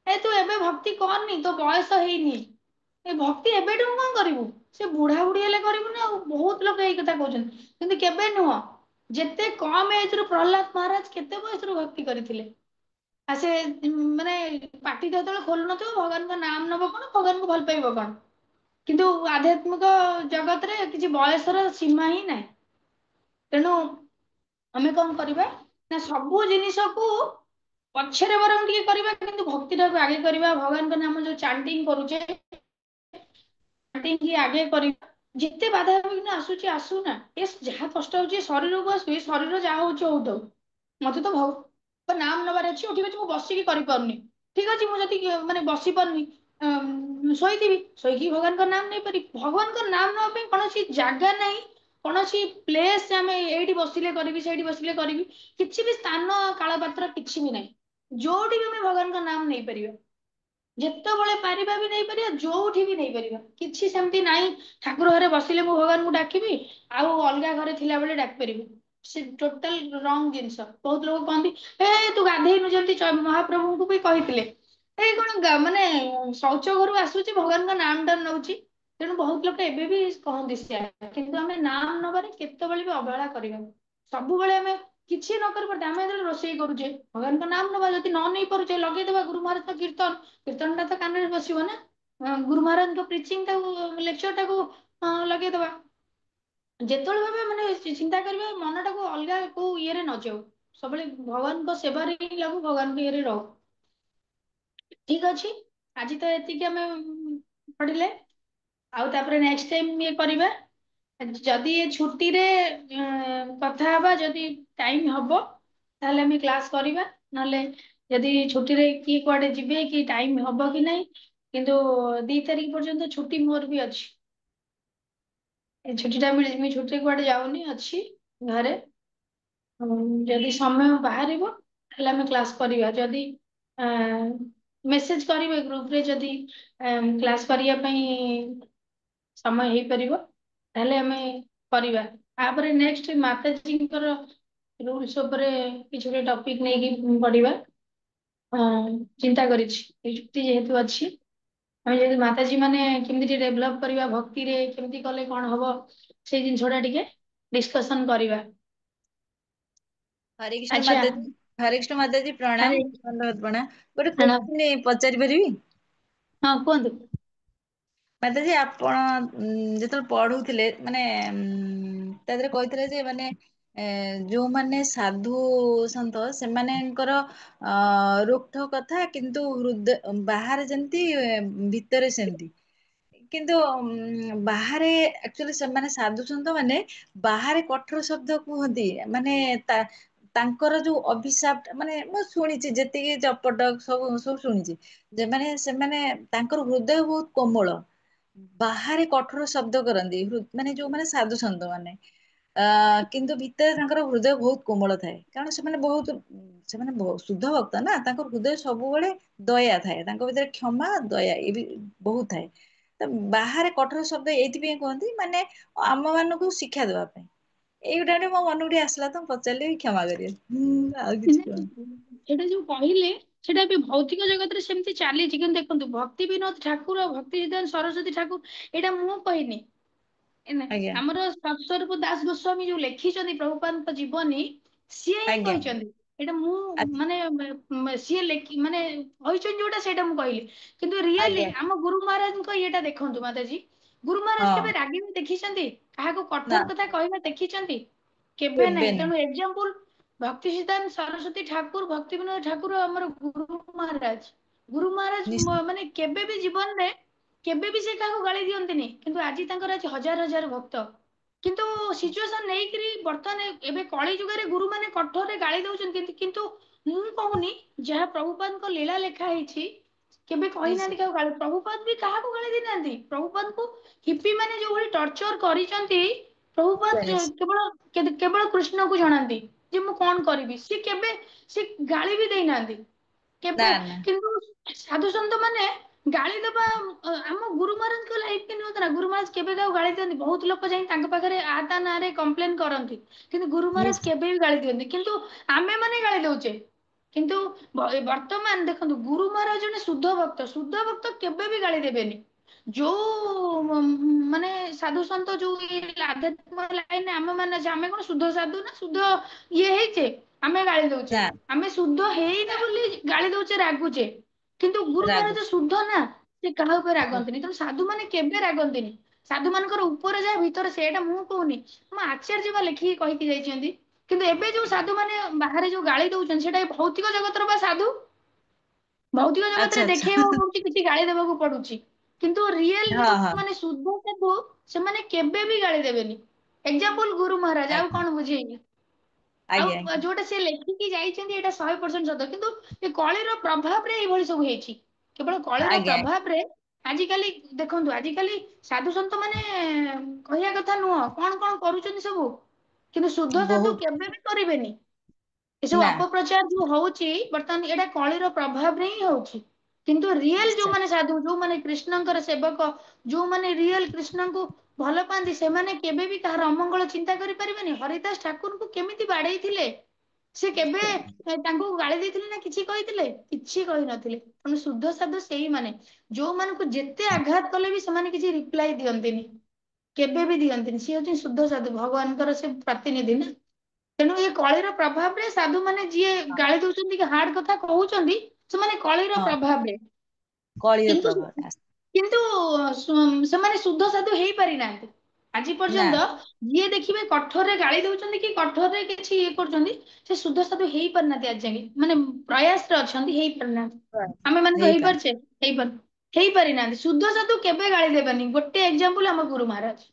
ଏ ତୁ ଏବେ ଭକ୍ତି କରନି, ତୋ ବୟସ ହେଇନି, ଏ ଭକ୍ତି ଏବେଠୁ କଣ କରିବୁ, ସେ ବୁଢା ବୁଢୀ ହେଲେ କରିବୁ ନା। ଆଉ ବହୁତ ଲୋକ ଏଇ କଥା କହୁଛନ୍ତି, କିନ୍ତୁ କେବେ ନୁହଁ। ଯେତେ କମ ଏଜରୁ ପ୍ରହ୍ଲାଦ ମହାରାଜ କେତେ ବୟସରୁ ଭକ୍ତି କରିଥିଲେ। ଆ ସେ ମାନେ ପାଟି ତ ଯେତେବେଳେ ଖୋଲୁ ନଥିବ ଭଗବାନଙ୍କ ନାମ ନବ କଣ, ଭଗବାନଙ୍କୁ ଭଲ ପାଇବ କଣ। କିନ୍ତୁ ଆଧ୍ୟାତ୍ମିକ ଜଗତରେ କିଛି ବୟସର ସୀମା ହିଁ ନାହିଁ। ତେଣୁ ଆମେ କଣ କରିବା ନା ସବୁ ଜିନିଷକୁ ପଛରେ ବରଂ ଟିକେ କରିବା, କିନ୍ତୁ ଭକ୍ତିଟାକୁ ଆଗେ କରିବା। ଭଗବାନଙ୍କ ନାମ ଯୋଉ ଚାଣ୍ଟିଂ କରୁଛେ ଆଗେ କରିବା। ଯେତେ ବାଧାବିଘ୍ନ ଆସୁଛି ଆସୁ ନା, ଏ ଯାହା କଷ୍ଟ ହଉଛି ଶରୀରକୁ ଆସୁ, ଶରୀର ଯାହା ହଉଛି ହଉଥାଉ। ମତେ ତ ନାମ ନେବାର ଅଛି, ଠିକ ଅଛି ମୁଁ ବସିକି କରିପାରୁନି, ଠିକ ଅଛି ମୁଁ ଯଦି ମାନେ ବସି ପାରୁନି ଶୋଇଥିବି, ଶୋଇକି ଭଗବାନଙ୍କ ନାମ ନେଇପାରିବି। ଭଗବାନଙ୍କ ନାମ ନେବା ପାଇଁ କୌଣସି ଜାଗା ନାହିଁ, କୌଣସି ପ୍ଲେସ ଆମେ ଏଇଠି ବସିଲେ କରିବି ସେଇଠି ବସିଲେ କରିବି, କିଛି ବି ସ୍ଥାନ କାଳ ପାତ୍ର କିଛି ବି ନାହିଁ। ଯୋଉଠି ବି ଆମେ ଭଗବାନଙ୍କ ନାମ ନେଇପାରିବା, ଯେତେବେଳେ ପାରିବା ବି ନେଇପାରିବା, ଯୋଉଠି ବି ନେଇପାରିବା। କିଛି ସେମିତି ନାହିଁ ଠାକୁର ଘରେ ବସିଲେ ମୁଁ ଭଗବାନଙ୍କୁ ଡାକିବି ଆଉ ଅଲଗା ଘରେ ଥିଲାବେଳେ ଡାକି ପାରିବି। ସେ ଟୋଟାଲ ରଙ୍ଗ ଜିନିଷ। ବହୁତ ଲୋକ କହନ୍ତି ଏ ତୁ ଗାଧେଇନୁ, ଯେମିତି ମହାପ୍ରଭୁଙ୍କୁ ବି କହିଥିଲେ ଏଇ କଣ ମାନେ ଶୌଚ ଘରୁ ଆସୁଛି ଭଗବାନଙ୍କ ନାମ ଟା ନଉଛି। ତେଣୁ ବହୁତ ଲୋକ ଏବେ ବି କହନ୍ତି ସେୟା, କିନ୍ତୁ ଆମେ ନାମ ନବାରେ କେତେବେଳେ ବି ଅବହେଳା କରିବାନି। ସବୁବେଳେ ଆମେ କିଛି ନ କରିପାରୁ ଆମେ ଯେତେବେଳେ ରୋଷେଇ କରୁଛେ ଭଗବାନଙ୍କ ନାମ ନବା, ଯଦି ନ ନେଇ ପାରୁଛେ ଲଗେଇଦବା ଗୁରୁ ମହାରାଜ କୀର୍ତ୍ତନ, କୀର୍ତ୍ତନ ଟା ତ କାନରେ ବସିବ ନା। ଗୁରୁ ମହାରାଜଙ୍କ ପ୍ରିଚିଂ ଟାକୁ ଲେକ୍ଚର ଟାକୁ ଲଗେଇଦବା। ଯେତେବେଳେ ଭାବେ ମାନେ ଚିନ୍ତା କରିବା ମନଟାକୁ ଅଲଗା କୋଉ ଇଏରେ ନଯାଉ, ସବୁବେଳେ ଭଗବାନଙ୍କ ସେବାରେ ହିଁ ଲାଗୁ, ଭଗବାନଙ୍କ ଇଏରେ ରହୁ। ଠିକ ଅଛି, ଆଜି ତ ଏତିକି ଆମେ ପଢିଲେ, ଆଉ ତାପରେ ନେକ୍ସଟ ଟାଇମ ଇଏ କରିବା। ଯଦି ଏ ଛୁଟିରେ କଥା ହବା, ଯଦି ଟାଇମ ହବ ତାହେଲେ ଆମେ କ୍ଲାସ କରିବା। ନହେଲେ ଯଦି ଛୁଟିରେ କିଏ କୁଆଡେ ଯିବେ କି ଟାଇମ ହବ କି ନାହିଁ, କିନ୍ତୁ 2 ତାରିଖ ପର୍ଯ୍ୟନ୍ତ ଛୁଟି ମୋର ବି ଅଛି। ଏ ଛୁଟି ଟା ମିଳିଛି, ଛୁଟିରେ କୁଆଡେ ଯାଉନି, ଅଛି ଘରେ। ଯଦି ସମୟ ବାହାରିବ ତାହେଲେ ଆମେ କ୍ଲାସ କରିବା। ଯଦି ମେସେଜ କରିବେ ଗ୍ରୁପରେ, ଯଦି କ୍ଲାସ କରିବା ପାଇଁ ସମୟ ହେଇପାରିବ ତାହେଲେ ଆମେ କରିବା। ତାପରେ ନେକ୍ସଟ ମାତାଜୀଙ୍କର ରୁଲସ ଉପରେ କିଛି ଗୋଟେ ଟପିକ ନେଇକି ପଢିବା। ହଁ ଚିନ୍ତା କରିଛି, ଏଇ ଯୁକ୍ତି ଯେହେତୁ ଅଛି, ଆମେ ଯଦି ମାତାଜୀ ମାନେ କେମିତି ଡେଭଲପ କରିବା, ଭକ୍ତିରେ କେମିତି କଲେ କଣ ହବ, ସେଇ ଜିନିଷ ଟା ଟିକେ ଡିସକସନ କରିବା। ହରେ କୃଷ୍ଣ ଆଚ୍ଛା। ମାତାଜୀ। ହରେ କୃଷ୍ଣ ମାତାଜୀ, ଆରେ ପ୍ରଣାମ। ଦଣ୍ଡବତ ପ୍ରଣାମ। ଗୋଟେ ହଁ କୋଶ୍ଚିନ୍ ପଚାରି ପାରିବି? ହଁ କୁହନ୍ତୁ। ମାତାଜୀ ଆପଣ ଯେତେବେଳେ ପଢୁଥିଲେ ମାନେ ତା ଦେହରେ କହିଥିଲେ ଯେ ମାନେ ଯୋଉମାନେ ସାଧୁ ସନ୍ଥ ସେମାନଙ୍କର ରୋକଠୋକ କଥା, କିନ୍ତୁ ବାହାରେ ଯେମିତି ଭିତରେ ସେମିତି। କିନ୍ତୁ ବାହାରେ ଆକ୍ଚୁଆଲି ସେମାନେ ସାଧୁସନ୍ଥ ମାନେ ବାହାରେ କଠୋର ଶବ୍ଦ କୁହନ୍ତି, ମାନେ ତାଙ୍କର ଯୋଉ ଅଭିଶାପ, ମାନେ ମୁଁ ଶୁଣିଛି ଯେତିକି ଚପଟ ସବୁ ସବୁ ଶୁଣିଛି, ସେମାନେ ତାଙ୍କର ହୃଦୟ ବହୁତ କୋମଳ, ବାହାରେ କଠୋର ଶବ୍ଦ କରନ୍ତି, ମାନେ ଯୋଉମାନେ ସାଧୁସନ୍ଥ ମାନେ କିନ୍ତୁ ଭିତରେ ତାଙ୍କର ହୃଦୟ ବହୁତ କୋମଳ ଥାଏ। କାରଣ ସେମାନେ ଶୁଦ୍ଧ ଭକ୍ତ ନା, ତାଙ୍କ ହୃଦୟ ସବୁବେଳେ ଦୟା ଥାଏ, ତାଙ୍କ ଭିତରେ କ୍ଷମା ଦୟା ଏ ବି ବହୁତ ଥାଏ। ତ ବାହାରେ କଠୋର ଶବ୍ଦ ଏଇଥିପାଇଁ କୁହନ୍ତି, ମାନେ ଆମ ମାନଙ୍କୁ ଶିକ୍ଷା ଦେବା ପାଇଁ। ଏଇଗୁଟା ମୋ ମନକୁ ଟିକେ ଆସିଲା ତ ପଚାରିଲି, କ୍ଷମା କରିବେ। ଆଉ କିଛି କୁହନି। ଏଇଟା ଯୋଉ କହିଲେ ସେଟା ଏବେ ଭୌତିକ ଜଗତରେ ସେମିତି ଚାଲିଛି, କିନ୍ତୁ ଦେଖନ୍ତୁ ଭକ୍ତି ବିନୋଦ ଠାକୁର, ଭକ୍ତି ସିଦ୍ଧାନ୍ତ ସରସ୍ଵତୀ ଠାକୁର, ଏଇଟା ମୁଁ କହିନି। ଆଜ୍ଞା ଆମର ସତ୍ସ୍ୱରୂପ ଦାସ ଗୋସ୍ୱାମୀ ଯୋଉ ଲେଖିଛନ୍ତି ପ୍ରଭୁପାଦଙ୍କ ଜୀବନୀ, ସିଏ ହିଁ ଆଜ୍ଞା କହିଛନ୍ତି। ଏଇଟା ମୁଁ ଆଚ୍ଛା ମାନେ ସିଏ ମାନେ କହିଛନ୍ତି ଯୋଉଟା ସେଇଟା ମୁଁ କହିଲି। କିନ୍ତୁ ରିଅଲି ଆଜ୍ଞା ଆମ ଗୁରୁ ମହାରାଜଙ୍କ ଇଏଟା ଦେଖନ୍ତୁ ମାତାଜୀ, ଗୁରୁ ମହାରାଜ ହଁ କେବେ ରାଗିବା ଦେଖିଛନ୍ତି? କାହାକୁ ନା କଠୋର କଥା କହିବା ଦେଖିଛନ୍ତି? କେବେ ନାହିଁ। ତେଣୁ ଏକ୍ସାମ୍ପଲ ଭକ୍ତି ସିଦ୍ଧାନ୍ତ ସରସ୍ଵତୀ ଠାକୁର, ଭକ୍ତି ବିନୋଦ ଠାକୁର, ଆମର ଗୁରୁ ମହାରାଜ। ଗୁରୁ ମହାରାଜ ନିଶ୍ଚୟ ମାନେ କେବେ ବି ଜୀବନରେ କେବେ ବି ସେ କାହାକୁ ଗାଳି ଦିଅନ୍ତିନି, କିନ୍ତୁ ଆଜି ତାଙ୍କର ହଜାର ହଜାର ଭକ୍ତ। କିନ୍ତୁ ସିଚୁଏସନ ନେଇକରି ବର୍ତ୍ତମାନ ଏବେ କଳି ଯୁଗରେ ଗୁରୁ ମାନେ କଠୋରରେ ଗାଳି ଦଉଛନ୍ତି, କିନ୍ତୁ ମୁଁ କହୁନି, ଯାହା ପ୍ରଭୁପାଦଙ୍କ ଲୀଳା ଲେଖା ହେଇଛି କେବେ ନିଶ୍ଚୟ କହିନାହାନ୍ତି କାହାକୁ ଗାଳି। ପ୍ରଭୁପାଦ ବି କାହାକୁ ଗାଳି ଦେଇନାହାନ୍ତି। ପ୍ରଭୁପାଦଙ୍କୁ ହିପି ମାନେ ଯୋଉ ଭଳି ଟର୍ଚର କରିଛନ୍ତି, ନିଶ୍ଚୟ ପ୍ରଭୁପାଦ ନିଶ୍ଚୟ କେବଳ କୃଷ୍ଣକୁ ଜଣାନ୍ତି। ଯେ ମୁଁ କଣ କରିବି, ସେ ଗାଳି ବି ଦେଇନାହାନ୍ତି ନା କେବେ। ନା କିନ୍ତୁ ସାଧୁ ସନ୍ଥ ମାନେ ଗାଳି ଦେବା ଆମ ଗୁରୁ ମହାରାଜଙ୍କ ଲାଇଫ କେମିତି ହଉଥିଲା, ଗୁରୁ ମହାରାଜ କେବେ କାହାକୁ ଗାଳି ଦିଅନ୍ତି? ବହୁତ ଲୋକ ଯାଇ ତାଙ୍କ ପାଖରେ ଆ ତା ନାଁରେ କମ୍ପ୍ଲେନ କରନ୍ତି, କିନ୍ତୁ ଗୁରୁ ମହାରାଜ ନିଶ୍ଚୟ। କେବେ ବି ଗାଳି ଦିଅନ୍ତି। କିନ୍ତୁ ଆମେ ମାନେ ଗାଳି ଦଉଛେ। କିନ୍ତୁ ବର୍ତ୍ତମାନ ଦେଖନ୍ତୁ, ଗୁରୁ ମହାରାଜ ଜଣେ ଶୁଦ୍ଧ ଭକ୍ତ, ଶୁଦ୍ଧ ଭକ୍ତ କେବେ ବି ଗାଳି ଦେବେନି। ଯୋଉ ମାନେ ସାଧୁ ସନ୍ଥ ଯୋଉ ଆଧ୍ୟାତ୍ମିକ ଲାଇନରେ ଆମେ ମାନେ ଅଛେ, ଆମେ କଣ ଶୁଦ୍ଧ ସାଧୁ ନା ଶୁଦ୍ଧ ଇଏ ହେଇଛେ? ଆମେ ଗାଳି ଦଉଛେ, ନା ଆମେ ଶୁଦ୍ଧ ହେଇନେ ବୋଲି ଗାଳି ଦଉଛେ, ରାଗୁଛେ। କିନ୍ତୁ ଗୁରୁ ରାଗୁ ମହାରାଜ ଶୁଦ୍ଧ ନା, ସେ କାହା ଉପରେ ରାଗନ୍ତିନି। ତେଣୁ ସାଧୁ ମାନେ କେବେ ରାଗନ୍ତିନି। ସାଧୁ ମାନଙ୍କର ଉପରେ ଯାହା ଭିତରେ ସେଇଟା ମୁଁ କହୁନି, ଆମ ଆଚାର୍ଯ୍ୟ ବା ଲେଖିକି କହିକି ଯାଇଛନ୍ତି। କିନ୍ତୁ ଏବେ ଯୋଉ ସାଧୁ ମାନେ ବାହାରେ ଯୋଉ ଗାଳି ଦଉଛନ୍ତି, ସେଟା ଭୌତିକ ଜଗତର ବା ସାଧୁ। ଭୌତିକ ଆଚ୍ଛା ଜଗତରେ ଆଚ୍ଛା ଦେଖେଇବାକୁ ପଡୁଛି, କିଛି ଗାଳି ଦେବାକୁ ପଡୁଛି। କିନ୍ତୁ ରିଏଲ ହଁ ହଁ ଯୋଉ ମାନେ ଶୁଦ୍ଧ ସାଧୁ, ସେମାନେ କେବେ ବି ଗାଳି ଦେବେନି। ଏକ୍ଜାମ୍ପଲ ଗୁରୁ ମହାରାଜ, ଆଉ ଆଜ୍ଞା କଣ ବୁଝେଇବି? ଆଜ୍ଞା ଆଉ ଆଜ୍ଞା ଯୋଉଟା ସେ ଲେଖିକି ଯାଇଛନ୍ତି, ଏଇଟା 100% ସତ। କିନ୍ତୁ ଏ କଳିର ପ୍ରଭାବରେ ଏଇଭଳି ସବୁ ହେଇଛି। କେବଳ କଳିର ଆଜ୍ଞା ପ୍ରଭାବରେ ଆଜିକାଲି ଦେଖନ୍ତୁ, ଆଜିକାଲି ସାଧୁ ସନ୍ଥ ମାନେ କହିବା କଥା ନୁହଁ, କଣ କଣ କରୁଛନ୍ତି ସବୁ। କିନ୍ତୁ ଶୁଦ୍ଧ ସାଧୁ ବହୁତ କେବେ ବି କରିବେନି। ଏସବୁ ନା ଅପପ୍ରଚାର ଯୋଉ ହଉଛି ବର୍ତ୍ତମାନ, ଏଇଟା କଳିର ପ୍ରଭାବରେ ହିଁ ହଉଛି। କିନ୍ତୁ ରିଏଲ ନିଶ୍ଚୟ ଯୋଉମାନେ ସାଧୁ, ଯୋଉମାନେ କୃଷ୍ଣଙ୍କର ସେବକ, ଯୋଉମାନେ ରିଏଲ କୃଷ୍ଣଙ୍କୁ ଭଲ ପାଆନ୍ତି, ସେମାନେ କେବେ ବି କାହାର ଅମଙ୍ଗଳ ଚିନ୍ତା କରିପାରିବେନି। ହରିଦାସ ଠାକୁରଙ୍କୁ କେମିତି ବାଡେଇଥିଲେ, ସେ କେବେ ନିଶ୍ଚୟ ତାଙ୍କୁ ଗାଳି ଦେଇଥିଲେ ନା କିଛି କହିଥିଲେ? କିଛି କହିନଥିଲେ। ତେଣୁ ଶୁଦ୍ଧ ସାଧୁ ସେଇମାନେ, ଯୋଉମାନଙ୍କୁ ଯେତେ ଆଘାତ କଲେ ବି ସେମାନେ କିଛି ରିପ୍ଲାଏ ଦିଅନ୍ତିନି, କେବେ ବି ଦିଅନ୍ତିନି। ସିଏ ହଉଛି ଶୁଦ୍ଧ ସାଧୁ, ଭଗବାନଙ୍କର ସେ ପ୍ରତିନିଧି ନା। ତେଣୁ ଏ କଳିର ପ୍ରଭାବରେ ସାଧୁ ମାନେ ଯିଏ ଗାଳି ଦଉଛନ୍ତି, କି ହାର୍ଡ କଥା କହୁଛନ୍ତି, ସେମାନେ କଳିର ହଁ ପ୍ରଭାବରେ। କଳିର କିନ୍ତୁ ପ୍ରଭାବ କିନ୍ତୁ ସେମାନେ ଶୁଦ୍ଧ ସାଧୁ ହେଇପାରି ନାହାନ୍ତି ଆଜି ନା ପର୍ଯ୍ୟନ୍ତ। ଯିଏ ଦେଖିବେ କଠୋରରେ ଗାଳି ଦଉଛନ୍ତି, କି କଠୋରରେ କିଛି ଇଏ କରୁଛନ୍ତି, ସେ ଶୁଦ୍ଧ ସାଧୁ ହେଇପାରୁନାହାନ୍ତି ଆଜି ଯାକେ। ମାନେ ପ୍ରୟାସରେ ଅଛନ୍ତି, ହେଇପାରୁନାହାନ୍ତି। ଆମେ ମାନେ କଣ ହେଇପାର ହେଇପାରୁଛେ? ହେଇପାରି ନାହାନ୍ତି। ଶୁଦ୍ଧ ସାଧୁ କେବେ ଗାଳି ଦେବେନି। ଗୋଟେ ଏକ୍ଜାମ୍ପଲ ଆମ ଗୁରୁ ମହାରାଜ।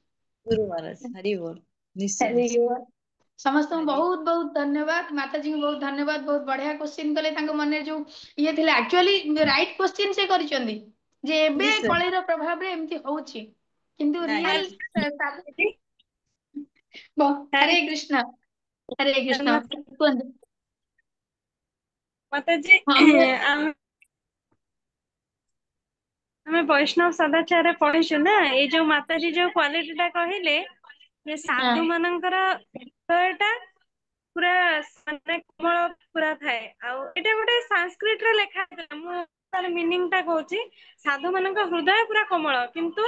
ଗୁରୁ ମହାରାଜ, ହରି ବୋଲ। ନିଶ୍ଚୟ ନିଶ୍ଚୟ ସମସ୍ତଙ୍କୁ ହରି ବହୁତ ବହୁତ ଧନ୍ୟବାଦ। ମାତାଜୀଙ୍କୁ ବହୁତ ଧନ୍ୟବାଦ, ବହୁତ ବଢିଆ କୋଶ୍ଚିନ୍ କଲେ। ତାଙ୍କ ମନରେ ଯୋଉ ଇଏ ଥିଲା, ଆକ୍ଚୁଆଲି ରାଇଟ୍ କୋଶ୍ଚିନ୍ ସେ କରିଛନ୍ତି, ଯେ ଏବେ ନିଶ୍ଚୟ କଳିର ପ୍ରଭାବରେ ଏମିତି ହଉଛି। କିନ୍ତୁ ନାଇଁ ରିଏଲ ଦିଦି, ହରେ କୃଷ୍ଣ, ହରେ କୃଷ୍ଣ, କୁହନ୍ତୁ। ମାତାଜୀ ହଁ ମୁଁ ଆମେ ଆମେ ବୈଷ୍ଣବ ସଦାଚାରରେ ପଢିଛୁ ନା, ଏଇ ଯୋଉ ମାତାଜୀ ଯୋଉ କ୍ଵାଲିଟି ଟା କହିଲେ, ଯେ ହଁ ସାଧୁ ମାନଙ୍କର ହୃଦୟ ଟା ପୁରା ମାନେ କମଳ ପୁରା ଥାଏ। ଆଉ ଏଇଟା ଗୋଟେ ସାଂସ୍କ୍ରିଟରେ ଲେଖା ହେଇଥିଲା, ମୁଁ ତାର ମିନିଂ ଟା କହୁଛି। ସାଧୁ ମାନଙ୍କ ହୃଦୟ ପୁରା କୋମଳ, କିନ୍ତୁ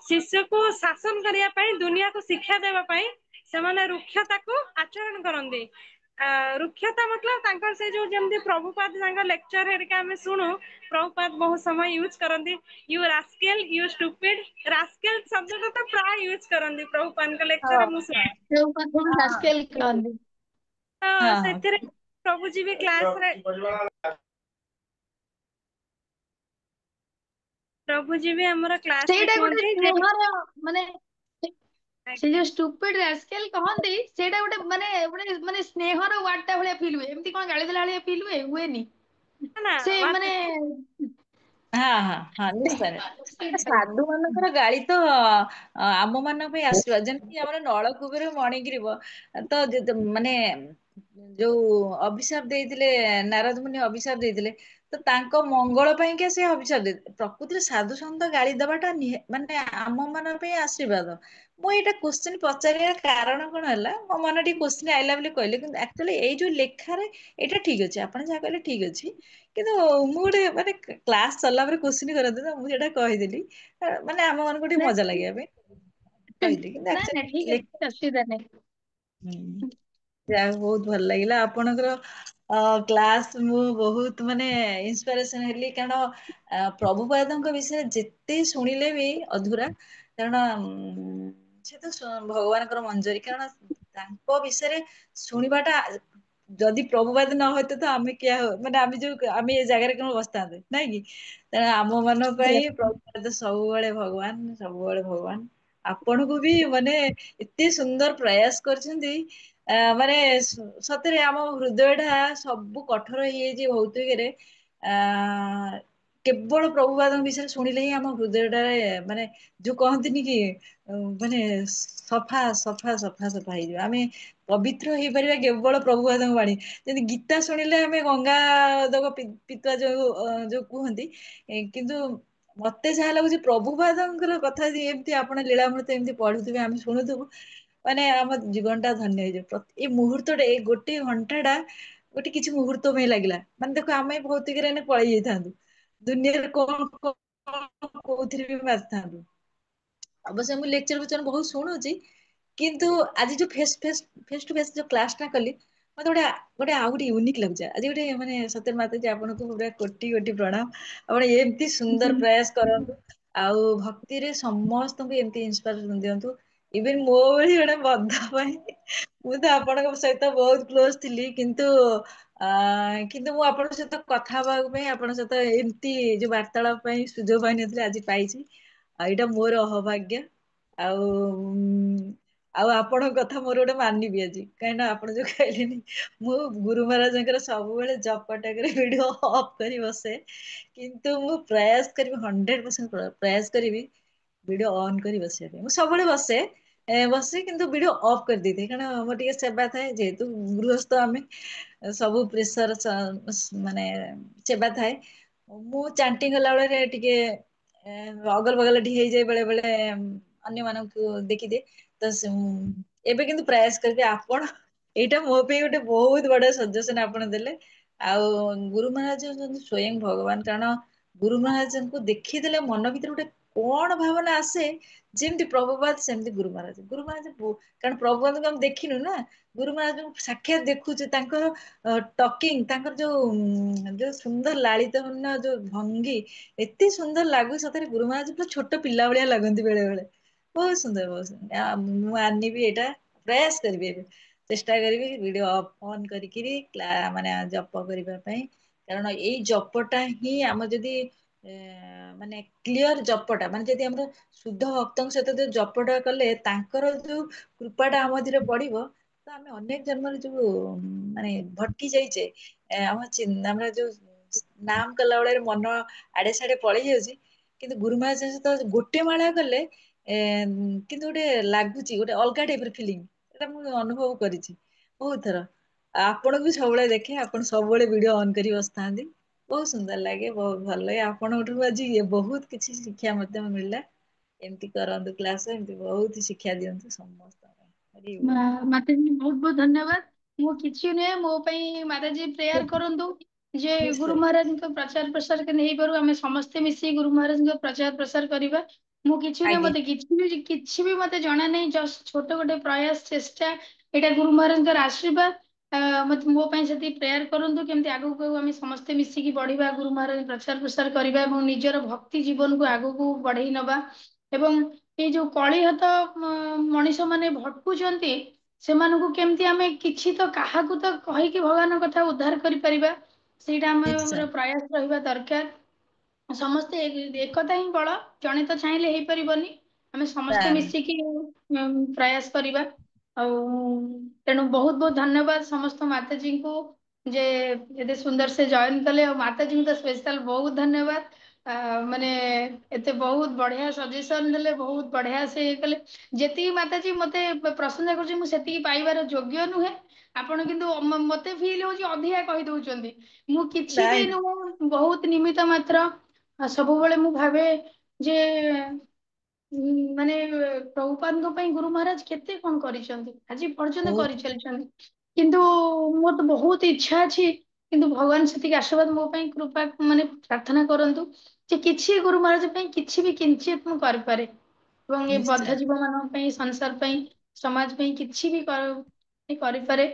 ଶିଷ୍ୟକୁ ଶାସନ କରିବା ପାଇଁ, ଦୁନିଆକୁ ଶିକ୍ଷା ଦେବା ପାଇଁ ସେମାନେ ରୁକ୍ଷତାକୁ ଆଚରଣ କରନ୍ତି। ରୁକ୍ଷତା ମତଲବ ତାଙ୍କର ସେ ଯୋଉ ଯେମିତି ପ୍ରଭୁପାଦ ତାଙ୍କ ଲେକ୍ଚର ହେରିକା ଆମେ ଶୁଣୁ, ପ୍ରଭୁପାଦ ବହୁତ ସମୟ ୟୁଜ କରନ୍ତି, you rascal, you stupid. Rascal ଶବ୍ଦଟା ତ ପ୍ରାୟ ୟୁଜ କରନ୍ତି ପ୍ରଭୁପାଦଙ୍କ ହଁ ଲେକ୍ଚରରେ ମୁଁ ଶୁଣେ। ଯୋଉ କଥାକୁ ରାସ୍କେଲ କହନ୍ତି। ତ ହଁ ହଁ ସେଥିରେ ପ୍ରଭୁଜୀ ବି କ୍ଲାସରେ ପ୍ରଭୁଜୀ ବି ଆମର କ୍ଲାସ ରେ ସେଇଟା ଗୋଟେ କୁହନ୍ତି ଯେ ସ୍ନେହର ମାନେ, ସେ ଆଜ୍ଞା ଯୋଉ ଷ୍ଟୁପିଡ ରାସ୍କେଲ କହନ୍ତି, ସେଇଟା ଗୋଟେ ମାନେ ସ୍ନେହର ୱାର୍ଡ ଟା ଭଳିଆ ଫିଲ୍ ହୁଏ। ଏମିତି କଣ ଗାଳି ଦେଲା ଭଳିଆ ଫିଲ୍ ହୁଏ? ହୁଏନି। ନା ସେ ମତେ ମାନେ ହଁ ହଁ ହଁ ନିଶ୍ଚୟ। ସାଧୁ ମାନଙ୍କର ଗାଳି ତ ଆମ ମାନଙ୍କ ପାଇଁ ଆଶୀର୍ବାଦ। ଯେମିତି ଆମର ନଳକୂପରୁ ମଣିଗ୍ରୀବ ତ ମାନେ ଯୋଉ ଅଭିଶାପ ଦେଇଥିଲେ, ନାରଦ ମୁନି ଅଭିଶାପ ଦେଇଥିଲେ, ତ ତାଙ୍କ ମଙ୍ଗଳ ପାଇଁକା ସେ ଅଭିଶାପ ଦେଇଥିଲେ। ପ୍ରକୃତିରେ ସାଧୁ ସନ୍ଥ ଗାଳି ଦବାଟା ମାନେ ଆମ ମାନଙ୍କ ପାଇଁ ଆଶୀର୍ବାଦ। ମୁଁ ଏଇଟା କୋଶ୍ଚିନ୍ ପଚାରିବାର କାରଣ କଣ ହେଲା, ମୋ ମନ ଟିକେ କୋଶ୍ଚିନ୍ ଆଇଲା ବୋଲି କହିଲେ, କିନ୍ତୁ ଆକ୍ଚୁଆଲି ଏଇ ଯୋଉ ଲେଖାରେ ଏଇଟା ଠିକ ଅଛି, ଆପଣ ଯାହା କହିଲେ ଠିକ ଅଛି। କିନ୍ତୁ ମୁଁ ଗୋଟେ ମାନେ କ୍ଲାସ ସରିଲା ପରେ କୋଶ୍ଚିନ୍ କରନ୍ତି ତ, ମୁଁ ସେଇଟା କହିଦେଲି। ମାନେ ଆମ ମାନଙ୍କୁ ଟିକେ ମଜା ଲାଗିବା ପାଇଁ କହିଲି, କିନ୍ତୁ ନା ନା ଠିକ ଆକ୍ଚୁଆଲି ଅଛି, କିଛି ଅସୁବିଧା ନାହିଁ। ହୁଁ, ଯାହା ହଉ ବହୁତ ଭଲ ଲାଗିଲା ଆପଣଙ୍କର କ୍ଲାସ। ମୁଁ ବହୁତ ମାନେ ଇନ୍ସପିରେସନ ହେଲି, କାରଣ ପ୍ରଭୁପାଦଙ୍କ ବିଷୟରେ ଯେତେ ଶୁଣିଲେ ବି ଅଧୁରା। କାରଣ ସେ ତ ଭଗବାନଙ୍କର ମଞ୍ଜରି, କାରଣ ତାଙ୍କ ବିଷୟରେ ଶୁଣିବାଟା, ଯଦି ପ୍ରଭୁପାଦ ନ ହଇତ ତ ଆମେ କିଏ ମାନେ ଆମେ ଏ ଜାଗାରେ କଣ ବସିଥାନ୍ତେ, ନାଇଁ କି? ତେଣୁ ଆମ ମାନଙ୍କ ପାଇଁ ପ୍ରଭୁପାଦ ସବୁବେଳେ ଭଗବାନ, ସବୁବେଳେ ଭଗବାନ। ଆପଣଙ୍କୁ ବି ମାନେ ଏତେ ସୁନ୍ଦର ପ୍ରୟାସ କରିଛନ୍ତି। ମାନେ ସତରେ ଆମ ହୃଦୟ ଟା ସବୁ କଠୋର ହେଇଯାଇଛି ଭୌତିକରେ। କେବଳ ପ୍ରଭୁପାଦଙ୍କ ବିଷୟରେ ଶୁଣିଲେ ହିଁ ଆମ ହୃଦୟଟାରେ ମାନେ ଯୋଉ କହନ୍ତିନି କି ମାନେ ସଫା ସଫା ସଫା ସଫା ହେଇଯିବ। ଆମେ ପବିତ୍ର ହେଇପାରିବା କେବଳ ପ୍ରଭୁପାଦଙ୍କ ବାଣୀ। ଯେମିତି ଗୀତା ଶୁଣିଲେ ଆମେ ଗଙ୍ଗା ଦକ ପିତୁଆ ଯୋଉ କୁହନ୍ତି, କିନ୍ତୁ ମତେ ଯାହା ଲାଗୁଛି ପ୍ରଭୁପାଦଙ୍କର କଥା ଏମିତି ଆପଣ ଲୀଳାମୃତ ଏମିତି ପଢୁଥିବେ, ଆମେ ଶୁଣୁଥିବୁ, ମାନେ ଆମ ଜୀବନ ଟା ଧନ୍ୟ ହେଇଯିବ। ଏଇ ମୁହୂର୍ତ୍ତଟେ, ଏଇ ଗୋଟେ ଘଣ୍ଟା ଟା ଗୋଟେ କିଛି ମୁହୂର୍ତ୍ତ ପାଇଁ ଲାଗିଲା, ମାନେ ଦେଖ ଆମେ ଭୌତିକରେ ଏଇନେ ପଳେଇ ଯାଇଥାନ୍ତୁ, ଦୁନିଆରେ କଣ କଣ କୋଉଥିରେ ବି ମାରିଥାନ୍ତୁ। ଅବଶ୍ୟ ମୁଁ ଲେକ୍ଚର ଫେକ୍ଚର ବହୁତ ଶୁଣୁଛି, କିନ୍ତୁ ଆଜି ଯୋଉ ଫେସ ଟୁ ଫେସ ଯୋଉ କ୍ଲାସ ଟା କଲି, ମତେ ଗୋଟେ ଆଉ ଗୋଟେ ୟୁନିକ୍ ଲାଗୁଛି ଆଜି। ଗୋଟେ ମାନେ ସତ୍ୟରେ ମାତାଜୀ ଆପଣଙ୍କୁ ପୁରା କୋଟି କୋଟି ପ୍ରଣାମ। ଆପଣ ଏମିତି ସୁନ୍ଦର ପ୍ରୟାସ କରନ୍ତୁ, ଆଉ ଭକ୍ତିରେ ସମସ୍ତଙ୍କୁ ଏମିତି ଇନ୍ସପାରେସନ ଦିଅନ୍ତୁ। ଇଭେନ ମୋ ଭଳି ଜଣେ ବଦ୍ଧ ପାଇଁ ମୁଁ ତ ଆପଣଙ୍କ ସହିତ ବହୁତ କ୍ଲୋଜ ଥିଲି, କିନ୍ତୁ ମୁଁ ଆପଣଙ୍କ ସହିତ କଥା ହବା ପାଇଁ, ଆପଣଙ୍କ ସହିତ ଏମିତି ଯୋଉ ବାର୍ତ୍ତାଳାପ ପାଇଁ ସୁଯୋଗ ପାଇନଥିଲି, ଆଜି ପାଇଛି। ଆଉ ଏଇଟା ମୋର ଅହଭାଗ୍ୟ। ଆଉ ଆଉ ଆପଣଙ୍କ କଥା ମୋର ଗୋଟେ ମାନିବି ଆଜି, କାହିଁକି ନା ଆପଣ ଯୋଉ କହିଲେନି, ମୁଁ ଗୁରୁ ମହାରାଜଙ୍କର ସବୁବେଳେ ଜପଟାକରେ ଭିଡିଓ ଅଫ୍ କରି ବସେ, କିନ୍ତୁ ମୁଁ ପ୍ରୟାସ କରିବି 100% ପ୍ରୟାସ କରିବି ଭିଡିଓ ଅନ୍ କରି ବସିବା ପାଇଁ। ମୁଁ ସବୁବେଳେ ବସେ କିନ୍ତୁ ଭିଡିଓ ଅଫ୍ କରିଦେଇଥାଏ, କାରଣ ମୋର ଟିକେ ସେବା ଥାଏ, ଯେହେତୁ ଗୃହସ୍ଥ ଆମେ, ସବୁ ପ୍ରେସର ମାନେ ସେବା ଥାଏ। ମୁଁ ଚାଣ୍ଟିଂ କଲା ବେଳେ ଟିକେ ଅଗଲ ବଗଲ ଟିକେ ହେଇଯାଏ ବେଳେ ବେଳେ, ଅନ୍ୟମାନଙ୍କୁ ଦେଖିଦିଏ। ତ ଏବେ କିନ୍ତୁ ପ୍ରୟାସ କରିବି। ଆପଣ ଏଇଟା ମୋ ପାଇଁ ଗୋଟେ ବହୁତ ବଡ ସଜେସନ ଆପଣ ଦେଲେ। ଆଉ ଗୁରୁ ମହାରାଜ ହଉଛନ୍ତି ସ୍ଵୟଂ ଭଗବାନ, କାରଣ ଗୁରୁ ମହାରାଜଙ୍କୁ ଦେଖିଦେଲେ ମନ ଭିତରେ ଗୋଟେ କଣ ଭାବନା ଆସେ, ଯେମିତି ପ୍ରଭୁପାଦ ସେମିତି ଗୁରୁ ମହାରାଜ। ଗୁରୁ ମହାରାଜ କାରଣ ପ୍ରଭୁପାଦଙ୍କୁ ଆମେ ଦେଖିନୁ ନା, ଗୁରୁ ମହାରାଜଙ୍କୁ ସାକ୍ଷାତ ଦେଖୁଛୁ, ତାଙ୍କର ଟକିଂ, ତାଙ୍କର ଯୋଉ ସୁନ୍ଦର ଲାଳିତ୍ୟପୂର୍ଣ୍ଣ ଯୋଉ ଭଙ୍ଗୀ, ଏତେ ସୁନ୍ଦର ଲାଗୁଛି ସତରେ। ଗୁରୁ ମହାରାଜ ପୁରା ଛୋଟ ପିଲା ଭଳିଆ ଲାଗନ୍ତି ବେଳେ ବେଳେ। ବହୁତ ସୁନ୍ଦର, ବହୁତ ସୁନ୍ଦର। ମୁଁ ମାନିବି ଏଇଟା, ପ୍ରୟାସ କରିବି ଏବେ, ଚେଷ୍ଟା କରିବି ଭିଡିଓ ଅନ୍ କରିକିରି ମାନେ ଜପ କରିବା ପାଇଁ। କାରଣ ଏଇ ଜପଟା ହିଁ ଆମ ଯଦି ମାନେ କ୍ଲିଅର ଜପଟା, ମାନେ ଯଦି ଆମର ଶୁଦ୍ଧ ଭକ୍ତଙ୍କ ସହିତ ଯୋଉ ଜପଟା କଲେ, ତାଙ୍କର ଯୋଉ କୃପାଟା ଆମ ଧିରେ ପଡିବ, ତ ଆମେ ଅନେକ ଜନ୍ମରେ ଯୋଉ ମାନେ ଭଟକି ଯାଇଛେ, ଆମର ଯୋଉ ନାମ କଲା ବେଳେ ମନ ଆଡେ ସାଡେ ପଳେଇ ଯାଉଛି, କିନ୍ତୁ ଗୁରୁ ମହାରାଜଙ୍କ ସହିତ ଗୋଟେ ମାଳା କଲେ କିନ୍ତୁ ଗୋଟେ ଲାଗୁଛି, ଗୋଟେ ଅଲଗା ଟାଇପର ଫିଲିଙ୍ଗ, ଏଟା ମୁଁ ଅନୁଭବ କରିଛି ବହୁତ ଥର। ଆପଣଙ୍କୁ ବି ସବୁବେଳେ ଦେଖେ, ଆପଣ ସବୁବେଳେ ଭିଡିଓ ଅନ୍ କରି ବସିଥାନ୍ତି। ବହୁତ ସୁନ୍ଦର ଲାଗେ, ବହୁତ ଭଲ ଲାଗେ। ଆପଣଙ୍କଠୁ ଆଜି ବହୁତ କିଛି ଶିକ୍ଷା ମଧ୍ୟ ମିଳିଲା। ଏମିତି କରନ୍ତୁ କ୍ଲାସ, ଏମିତି ବହୁତ ଶିକ୍ଷା ଦିଅନ୍ତୁ ସମସ୍ତଙ୍କ ପାଇଁ। ହରି ବୋଲ। ମାତାଜୀ ବହୁତ ବହୁତ ଧନ୍ୟବାଦ। ମୁଁ କିଛି ନୁହେଁ, ମୋ ପାଇଁ ମାତାଜୀ ପ୍ରେୟାର କରନ୍ତୁ, ଯେ ଗୁରୁ ନିଶ୍ଚୟ ମହାରାଜଙ୍କ ପ୍ରଚାର ପ୍ରସାର କେମିତି ହେଇପାରୁ, ଆମେ ସମସ୍ତେ ମିଶି ଗୁରୁ ମହାରାଜଙ୍କ ପ୍ରଚାର ପ୍ରସାର କରିବା। ମୁଁ କିଛି ନୁହେଁ, ଆଜ୍ଞା। ମତେ କିଛି ବି ମତେ ଜଣା ନାହିଁ, ଜଷ୍ଟ ଛୋଟ ଗୋଟେ ପ୍ରୟାସ, ଚେଷ୍ଟା, ଏଇଟା ଗୁରୁ ମହାରାଜଙ୍କର ଆଶୀର୍ବାଦ। ମତେ ମୋ ପାଇଁ ସେତିକି ପ୍ରେୟାର କରନ୍ତୁ, କେମିତି ଆଗକୁ ଆମେ ସମସ୍ତେ ମିଶିକି ବଢିବା, ଗୁରୁ ମହାରାଜ ପ୍ରଚାର ପ୍ରସାର କରିବା, ଏବଂ ନିଜର ଭକ୍ତି ଜୀବନକୁ ଆଗକୁ ବଢେଇ ନବା। ଏବଂ ଏଇ ଯୋଉ କଳିହତ ମଣିଷ ମାନେ ଭଟକୁଛନ୍ତି, ସେମାନଙ୍କୁ କେମିତି ଆମେ କିଛି ତ କାହାକୁ ତ କହିକି ଭଗବାନଙ୍କ କଥା ଉଦ୍ଧାର କରିପାରିବା, ସେଇଟା ନିଶ୍ଚୟ। ଆମର ପ୍ରୟାସ ରହିବା ଦରକାର। ସମସ୍ତେ ଏକତା ହିଁ ବଳ, ଜଣେ ତ ଚାହିଁଲେ ହେଇପାରିବନି, ଆମେ ନା ସମସ୍ତେ ନା ମିଶିକି ପ୍ରୟାସ କରିବା। ଆଉ ତେଣୁ ବହୁତ ବହୁତ ଧନ୍ୟବାଦ ସମସ୍ତ ମାତାଜୀଙ୍କୁ, ଯେ ଏତେ ସୁନ୍ଦର ସେ ଜଏନ କଲେ। ଆଉ ମାତାଜୀଙ୍କୁ ତ ସ୍ପେଶାଲ ବହୁତ ଧନ୍ୟବାଦ। ମାନେ ଏତେ ବହୁତ ବଢିଆ ସଜେସନ ଦେଲେ, ବହୁତ ବଢିଆ ସେ ଇଏ କଲେ। ଯେତିକି ମାତାଜୀ ମତେ ପ୍ରଶଂସା କରୁଛି, ମୁଁ ସେତିକି ପାଇବାର ଯୋଗ୍ୟ ନୁହେଁ। ଆପଣ କିନ୍ତୁ ମତେ ଫିଲ୍ ହଉଛି ଅଧିକା କହିଦଉଛନ୍ତି। ମୁଁ କିଛି ବି ନାଇଁ ନୁହଁ, ବହୁତ ନିମିତ ମାତ୍ର। ସବୁବେଳେ ମୁଁ ଭାବେ ଯେ ମାନେ ପ୍ରଭୁପାଦଙ୍କ ପାଇଁ ଗୁରୁ ମହାରାଜ କେତେ କଣ କରିଛନ୍ତି, ଆଜି ପର୍ଯ୍ୟନ୍ତ ବହୁତ କରିଚାଲିଛନ୍ତି। କିନ୍ତୁ ମୋର ତ ବହୁତ ଇଚ୍ଛା ଅଛି, କିନ୍ତୁ ଭଗବାନ ସେତିକି ଆଶୀର୍ବାଦ ମୋ ପାଇଁ କୃପା ମାନେ ପ୍ରାର୍ଥନା କରନ୍ତୁ, ଯେ କିଛି ଗୁରୁ ମହାରାଜ ପାଇଁ କିଛି ବି କିଞ୍ଚିତ ମୁଁ କରିପାରେ। ଏବଂ ଏ ନିଶ୍ଚୟ। ବଦ୍ଧ ଜୀବ ମାନଙ୍କ ପାଇଁ, ସଂସାର ପାଇଁ, ସମାଜ ପାଇଁ କିଛି ବି କରିପାରେ।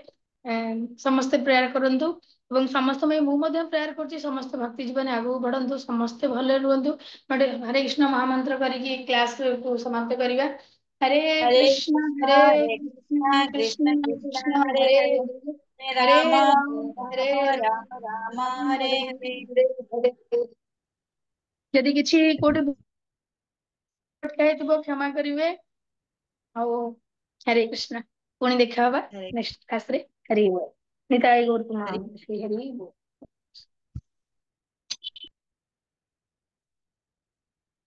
ସମସ୍ତେ ପ୍ରେୟାର କରନ୍ତୁ। ଏବଂ ସମସ୍ତଙ୍କ ପାଇଁ ମୁଁ ମଧ୍ୟ ପ୍ରେୟାର କରୁଛି, ସମସ୍ତେ ଭକ୍ତି ଜୀବନରେ ଆଗକୁ ବଢନ୍ତୁ, ସମସ୍ତେ ଭଲରେ ରୁହନ୍ତୁ। ଗୋଟେ ହରେ କୃଷ୍ଣ ମହାମନ୍ତ୍ର କରିକି କ୍ଲାସ କୁ ସମାପ୍ତ କରିବା। ହରେ କୃଷ୍ଣ ହରେ କୃଷ୍ଣ କୃଷ୍ଣ କୃଷ୍ଣ ହରେ ହରେ ହରେ ରାମ ହରେ ରାମ ରାମ ରାମ ହରେ ହରେ। ଯଦି କିଛି କୋଉଠି ଅଟକା ହେଇଥିବ କ୍ଷମା କରିବେ। ଆଉ ହରେ କୃଷ୍ଣ, ପୁଣି ଦେଖାହବା ହରେ ନେକ୍ସଟ କ୍ଲାସ ରେ। ହରି ବୋଲ। ନିତାଇ ଗୌର ହରି ପ୍ରଣାମ, ଶ୍ରୀ ହରି ବୋଲ।